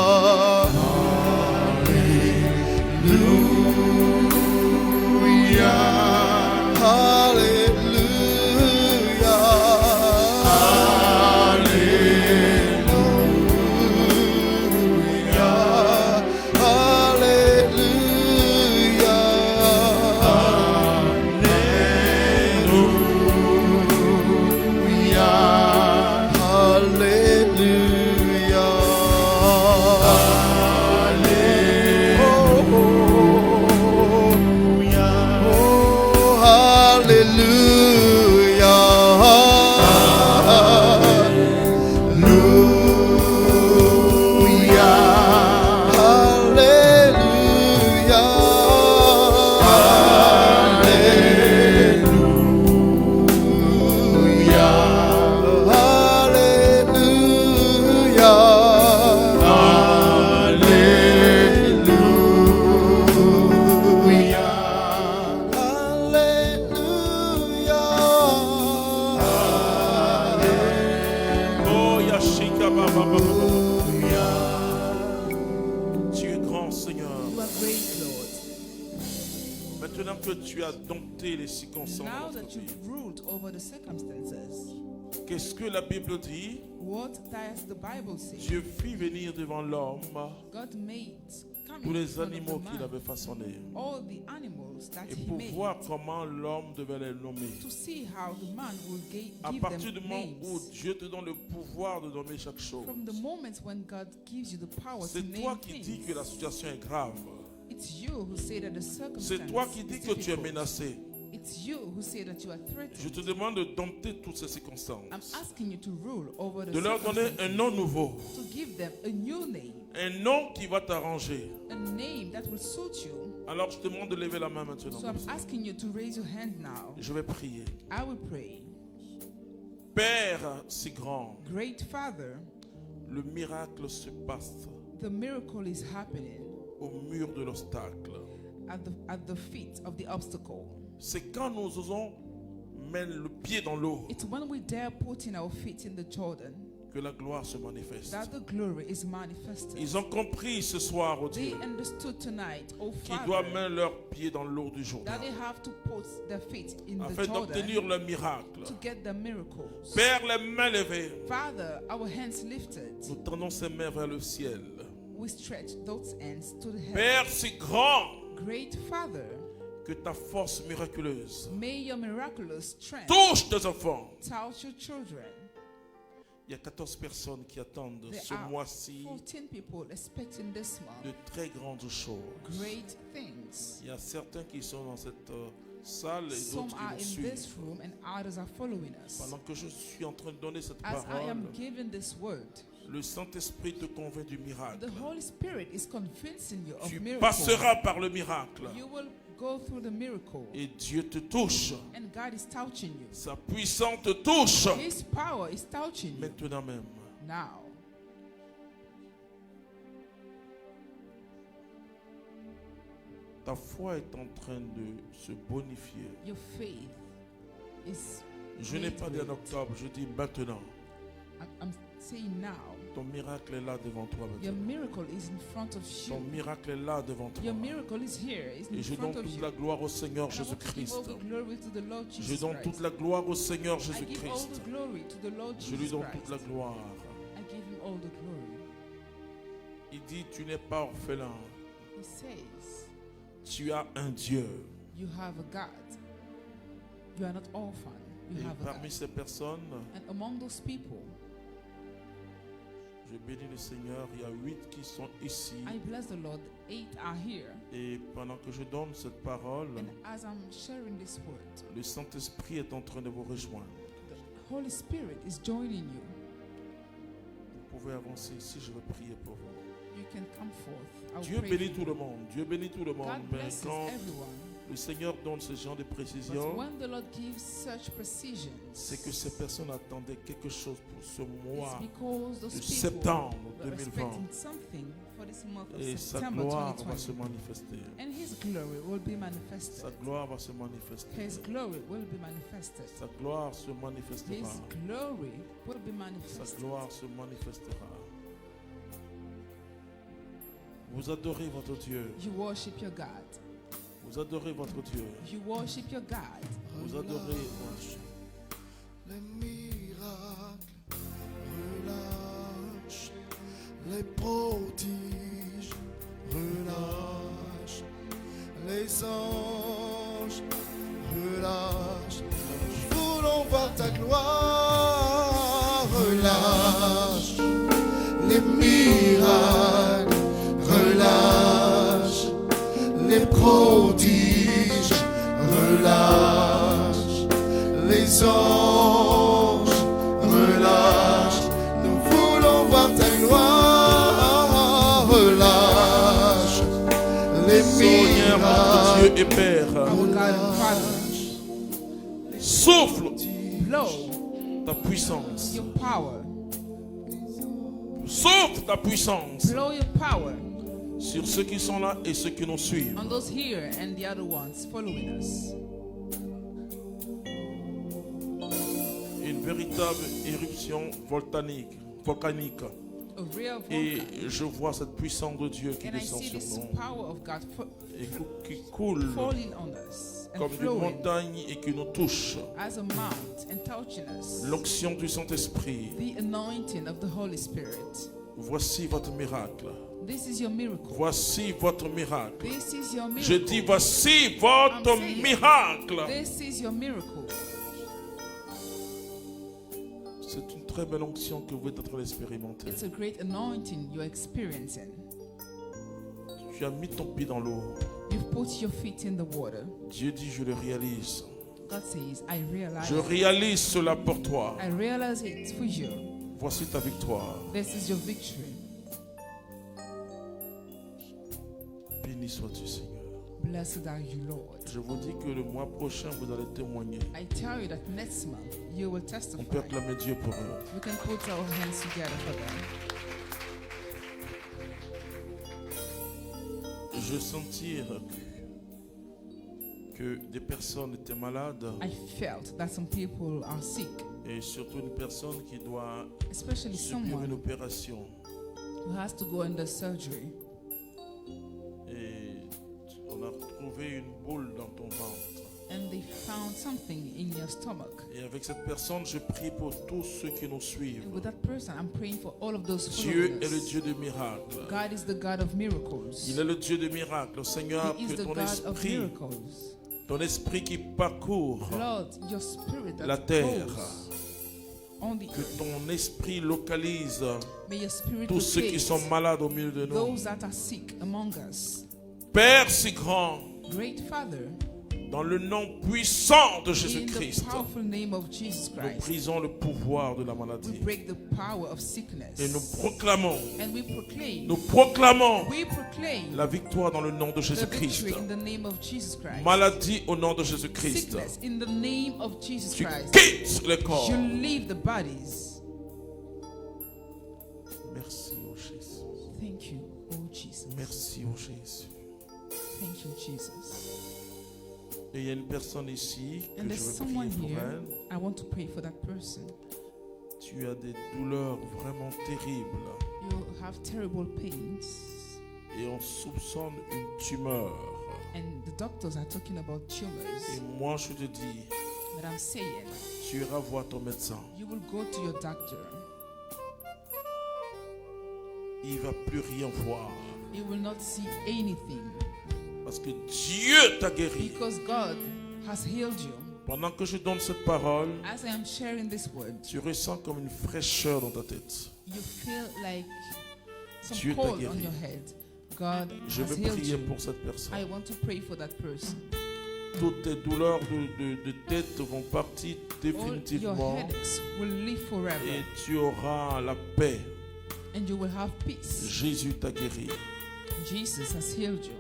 Tu es grand, Seigneur. You are great, Lord. Maintenant que tu as dompté les circonstances, Now de notre that vie, you've ruled over the circumstances, qu'est-ce que la Bible dit? what does the Bible say? Dieu fit venir devant l'homme God made come tous in les front of animaux the qu'il man, avait façonnés. all the animals that Et he pour made, voir comment l'homme devait les nommer. to see how the man will À give partir du them moment où names. Dieu te donne le pouvoir de nommer chaque chose, From the moment when God gives you the power to c'est name toi qui dis things, que la situation est grave. it's you who say that the circumstance C'est toi qui dis is que tu es difficult. menacé. It's you who say that you are Je threatened. te demande de dompter toutes ces I'm circonstances, asking you to rule over the de leur donner un circumstances, nom nouveau, to give them a new name, un nom qui va t'arranger. a name that will suit you. Alors je te demande de lever la main maintenant. So I'm asking you to raise your hand now. Je vais prier. I will pray. Père si grand, Great Father, le miracle se passe the miracle is happening au mur de l'obstacle. at the feet of the obstacle. C'est quand nous osons mettre le pied dans l'eau It's when we dare put in our feet in the Jordan que la gloire se manifeste. that the glory is manifested. Ils ont compris ce soir, oh They Dieu, understood tonight, oh qu'ils doivent Father, mettre leurs pieds dans l'eau du Jourdain that they have to put their feet in the afin d'obtenir Jordan le miracle. to get the miracles. Père, les mains levées, Father, our hands lifted, nous tendons ces mains vers le ciel. we stretch those hands to the heaven. Père si grand, Great Father, que ta force miraculeuse may your miraculous strength touche tes enfants. touch your children. Il y a 14 personnes qui attendent There ce are mois-ci 14 people expecting this de month très grandes choses. great things. Il y a certains qui sont dans cette salle et Some d'autres qui are nous in suivent. this room and others are following us. Pendant que je suis en train de donner cette As I parole, am giving this word, le Saint-Esprit te convainc du miracle. the Holy Spirit is convincing you of Tu miracle. passeras par le miracle You will go through the miracle, et Dieu te touche. and God is touching you. Sa puissance te touche His power is touching you maintenant même. now. Ta foi est en train de se bonifier. Your faith is. Je n'ai pas dit en octobre, je dis maintenant. I'm saying now. Ton miracle est là devant toi Your maintenant. miracle is in front of Ton you. miracle est là devant toi. Your miracle is here. It's Et in je donne front of toute you. la gloire au Seigneur And I want to give all Jésus-Christ. the glory to the Lord Je Jesus donne Christ. toute la gloire au Seigneur I give all Jésus-Christ. the glory to the Lord Je lui Jesus donne Christ. toute la gloire. I give him all the glory. Il dit, tu n'es pas orphelin. He says, Tu as un Dieu. you have a God. You are not orphan. You Et have a parmi God. ces personnes, And among those people, je bénis le Seigneur. Il y a 8 qui sont ici. I bless the Lord. 8 are here. Et pendant que je donne cette parole, And as I'm sharing this word, le Saint-Esprit est en train de vous rejoindre. the Holy Spirit is joining you. Vous pouvez avancer ici, je vais prier pour vous. You can come forth. I will Dieu pray bénit for tout you. le monde. Dieu bénit tout le monde. God Mais blesses quand everyone. le Seigneur donne ce genre de But précision, when the Lord gives such precision, c'est que ces personnes attendaient quelque chose pour ce it's mois because those de people septembre were 2020. expecting something for this month of Et sa September gloire va se 2020. manifester. And His glory will be Sa manifested. gloire va se manifester. His glory will be manifested. Sa gloire se His manifestera. glory will be Sa manifested. gloire se manifestera. Vous adorez votre Dieu. You worship your God. Vous adorez votre Dieu. You worship your God. Vous adorez. Les miracles relâchent, les prodiges relâchent, les anges relâchent. Nous voulons voir ta gloire relâche, les miracles relâchent, les prodiges relâchent, les anges relâchent. Nous voulons voir ta gloire relâche, les Seigneur, notre Dieu miracles et Père, Our God and Father, souffle blow ta puissance. your power. Souffle ta puissance Blow your power sur ceux qui sont là et ceux qui nous suivent. on those here and the other ones following us. Une véritable éruption volcanique a real Et volcano. je vois cette puissance de Dieu qui And I descend see sur this nous power of God et qui coule falling on us and comme une flowing montagne et qui nous touche. as a mount and touching us. L'onction du Saint-Esprit. The anointing of the Holy Spirit. Voici votre miracle. This is your miracle. Voici votre miracle. This is your miracle. Je dis voici I'm votre saying, miracle. This is your miracle. C'est une très belle onction que vous êtes en train d'expérimenter. It's a great anointing you're experiencing. Tu as mis ton pied dans l'eau. You've put your feet in the water. Dieu dit je le réalise. God says, I realize. Je réalise cela pour toi. I realize it for you. Voici ta victoire. This is your victory. Béni sois-tu, Seigneur. Blessed are you, Lord. Je vous dis que le mois prochain, vous allez témoigner. I tell you that next month you will On testify. peut acclamer Dieu pour eux. We can put our hands together for them. Je sentis que des personnes étaient malades I felt that some people are sick, et surtout une personne qui doit especially subir une someone opération. who has to go under surgery. Et on a trouvé une boule dans ton ventre. And they found something in your stomach. Et avec cette personne, je prie pour tous ceux qui nous suivent. And with that person, I'm praying for all of those Dieu est le followers. Dieu de miracles. God is the God of miracles. Il est le Dieu de miracles. Seigneur, He is que the ton God of esprit, miracles. ton esprit qui parcourt Lord, your spirit that la terre, goes on the que earth. ton esprit localise May your spirit tous ceux qui locate sont malades au milieu de nous. those that are sick among us. Père si grand, Great Father, dans le nom puissant de in the Jésus-Christ, powerful name of Jesus nous Christ, brisons le pouvoir de la we maladie. break the power of sickness. Et nous proclamons And we proclaim la victoire dans le nom de the Jésus-Christ. victory in the name of Jesus Christ. Maladie au nom de Jésus-Christ. Sickness in the name of Jesus Tu Christ. quittes les corps. You leave the bodies. Merci, oh Jésus. Thank you, oh Jesus. Merci, oh Jésus. Thank you, Jesus. Et il y a une personne ici que And je there's vais someone prier pour here. elle. I want to pray for that person. Tu as des douleurs vraiment terribles You have terrible pains, et on soupçonne une tumeur. and the doctors are talking about Et tumors. moi je te dis, But I'm saying, tu iras voir ton médecin. you will go to your doctor. Il va plus rien voir You will not see anything parce que Dieu t'a guéri. because God has healed you. Pendant que je donne cette parole, As I am sharing this word, tu ressens comme une fraîcheur dans ta tête. you feel like some Dieu t'a cold guéri. on your head. God Je has vais healed prier you. pour cette personne. I want to pray for that person. Toutes tes douleurs de tête vont partir All your définitivement headaches will live forever, et tu auras la paix. and you will have peace. Jésus t'a guéri. Jesus has healed you.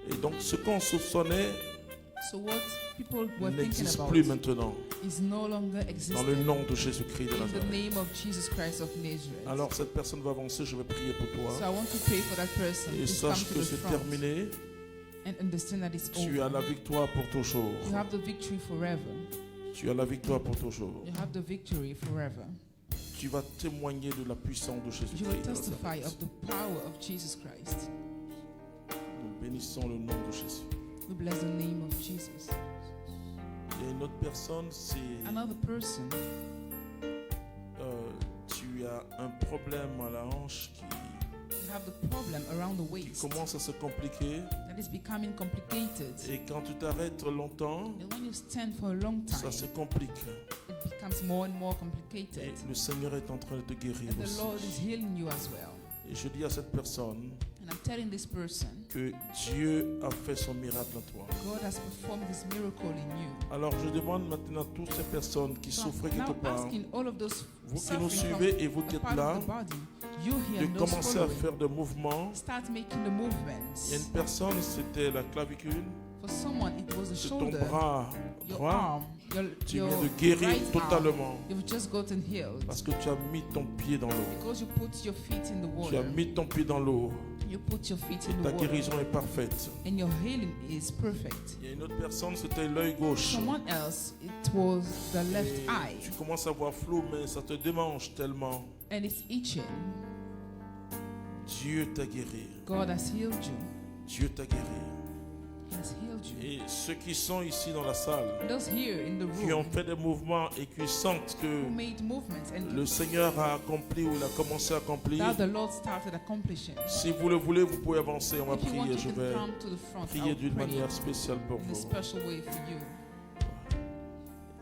Et donc ce qu'on soupçonnait So what people were thinking n'existe about plus maintenant is no longer dans le existing. nom de Jésus-Christ de In the Nazareth. name of Jesus Christ of Nazareth. Alors cette personne va avancer, je vais prier pour So I toi. want to pray for that person. Et Please come sache to que the c'est front terminé. and understand that it's Tu as over. la victoire pour toujours. You have the victory forever. Tu as la victoire pour toujours. You have the victory forever. Tu vas témoigner de la puissance de You will Jésus-Christ de testify Nazareth. of the power of Jesus Christ. Nous bénissons le nom de Jésus. We bless the name of Jesus. Il y a une autre personne, c'est Another person, tu as un problème à la hanche you have the problem around the qui waist commence à se compliquer. that is becoming complicated. Et quand tu t'arrêtes longtemps, And when you stand for a long ça time, se complique. it becomes more and more Et complicated. le Seigneur est en train de te guérir And the aussi. Lord is healing you as well. Et je dis à cette personne And I'm telling this person, que Dieu a fait son miracle en toi. God has performed this miracle in you. Alors je demande maintenant à toutes ces personnes qui So souffraient I'm quelque now part, asking all of those vous qui nous suffering from suivez et vous qui a êtes part là, of the body, you here de and those commencer à following, faire des mouvements. start making the Il y a movements. une personne, c'était la clavicule, For someone, it was the c'est ton shoulder, bras your droit. arm, Tu your viens de guérir right totalement arm. You've just gotten healed parce que tu as mis ton pied dans l'eau. because you put your feet in the Tu as water. mis ton pied dans l'eau You put your feet et in ta the water, guérison est parfaite. and your healing is perfect. Il y a une autre personne, c'était l'œil gauche. Someone else, it was the left Et eye, tu commences à voir flou, mais ça te démange tellement. and it's itching. Dieu t'a guéri. God has healed you. Dieu t'a guéri. He has healed you. Et ceux qui sont ici dans la salle, Those here in the qui ont room fait des mouvements et qui sentent que who made movements and le Seigneur a accompli ou il a commencé à accomplir, that the Lord started accomplishing. si vous le voulez, vous pouvez avancer. On va If you want, prier. you Je can vais come to the front. prier I'll d'une pray manière spéciale pour in a vous. special way for you.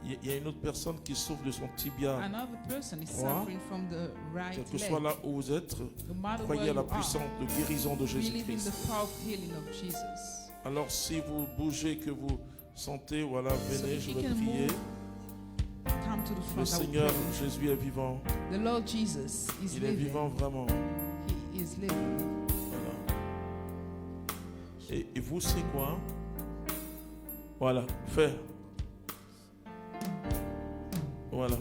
Il y a une autre personne qui souffre de son tibia. Another person is Droit. suffering from the right Quel que soit leg. là où vous êtes, No matter where croyez à la you are, puissance de guérison de believe in the Jésus-Christ. power of healing of Jesus. Alors si vous bougez, que vous sentez, voilà, venez, if je you vais can prier. Come to the Le front. I will Seigneur pray. Jésus est vivant. The Lord Jesus is Il est living. vivant vraiment. He is living. Voilà. Et vous, c'est quoi? Voilà, fais. Voilà.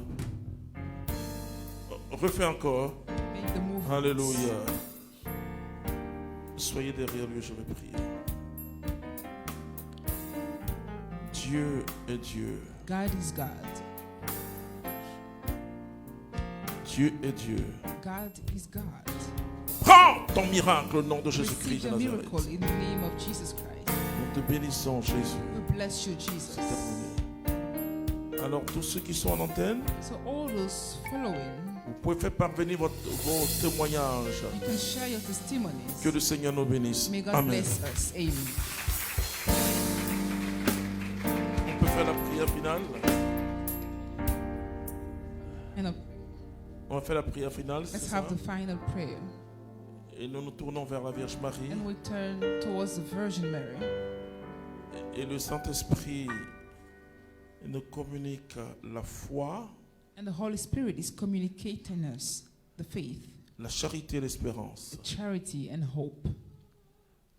Refais encore. Make the movement. Alléluia. Soyez derrière lui, je vais prier. Dieu est Dieu. God is God. Dieu est Dieu. God is God. Prends ton miracle au nom de Jésus-Christ Receive de your Nazareth. miracle in the name of Jesus Christ. Nous te bénissons, Jésus. We bless you, Jesus. C'est terminé. Alors, tous ceux qui sont en antenne, So all those following, vous pouvez faire parvenir vos témoignages. you can share your testimonies. Que le Seigneur nous bénisse. May God Amen. bless us. Amen. On peut faire la prière finale. And On va faire la prière finale. c'est let's ça? have the final prayer. Et nous nous tournons vers la Vierge Marie. And we turn towards the Virgin Mary. Et le Saint-Esprit nous communique la foi, And the Holy Spirit is communicating us the faith, la charité et l'espérance. the charity and hope.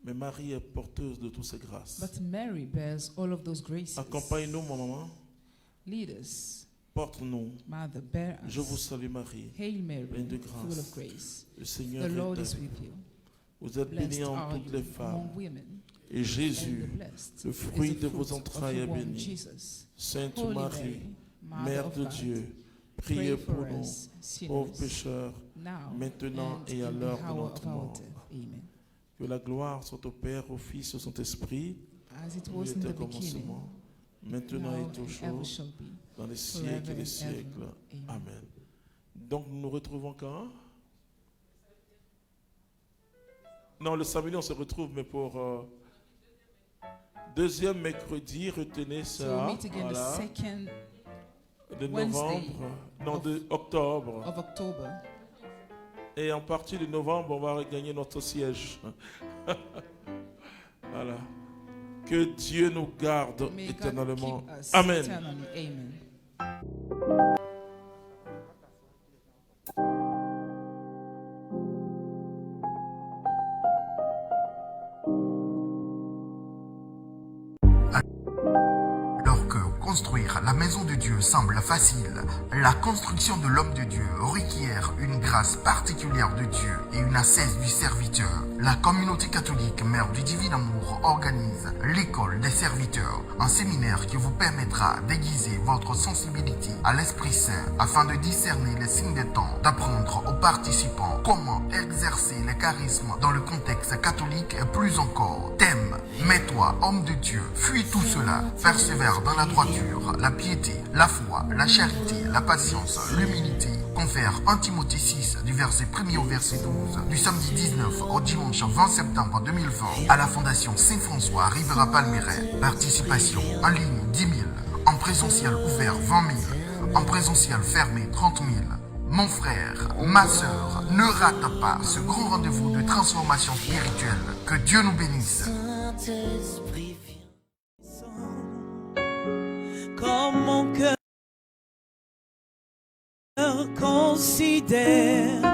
Mais Marie est porteuse de toutes ces grâces. But Mary bears all of those graces. Accompagne-nous, mon maman. Lead us, Porte-nous. Mother, bear us. Je vous salue, Marie. Hail Mary, pleine de full grâce. of grace. Le Seigneur The Lord est is avec with you. vous. Vous êtes Blessed bénie en are toutes you les femmes. among women. Et Jésus, And the blessed le is fruit the de vos fruit entrailles of est your womb, béni. Jesus. Sainte Holy Marie, Mary, Mère Mother de of God, Dieu, pray priez for pour nous, us, pauvres sinners, pécheurs, now maintenant and et à in the l'heure de hour notre of our mort. death. Amen. Que la gloire soit au Père, au Fils et au Saint-Esprit, As it comme was il in était the au beginning, commencement, maintenant now et and toujours, ever shall be, dans les siècles forever et les and siècles. ever. Amen. Amen. Donc nous nous retrouvons quand? Non, le samedi on se retrouve, mais pour deuxième mercredi, retenez So ça. we meet again Voilà, the second de Wednesday novembre, non, of- de octobre. of October. Et en partie de novembre, on va regagner notre siège. Voilà. Que Dieu nous garde May God éternellement. keep us Amen. eternally. Amen. Alors que construire la maison de Dieu semble facile, la construction de l'homme de Dieu requiert une grâce particulière de Dieu et une ascèse du serviteur. La communauté catholique Mère du Divin Amour organise l'école des serviteurs, un séminaire qui vous permettra d'aiguiser votre sensibilité à l'Esprit Saint afin de discerner les signes des temps, d'apprendre aux participants comment exercer les charismes dans le contexte catholique et plus encore. Thème: mets-toi, homme de Dieu, fuis tout cela, persévère dans la droiture, la piété, la foi, la charité, la patience, l'humilité. Confère 1 Timothée 6 du verset 1er au verset 12 du samedi 19 au dimanche 20 septembre 2020 à la Fondation Saint-François Rivera Palmeraie. Participation en ligne 10 000, en présentiel ouvert 20 000, en présentiel fermé 30 000. Mon frère, ma soeur, ne rate pas ce grand rendez-vous de transformation spirituelle. Que Dieu nous bénisse. Saint-Esprit comme mon cœur considère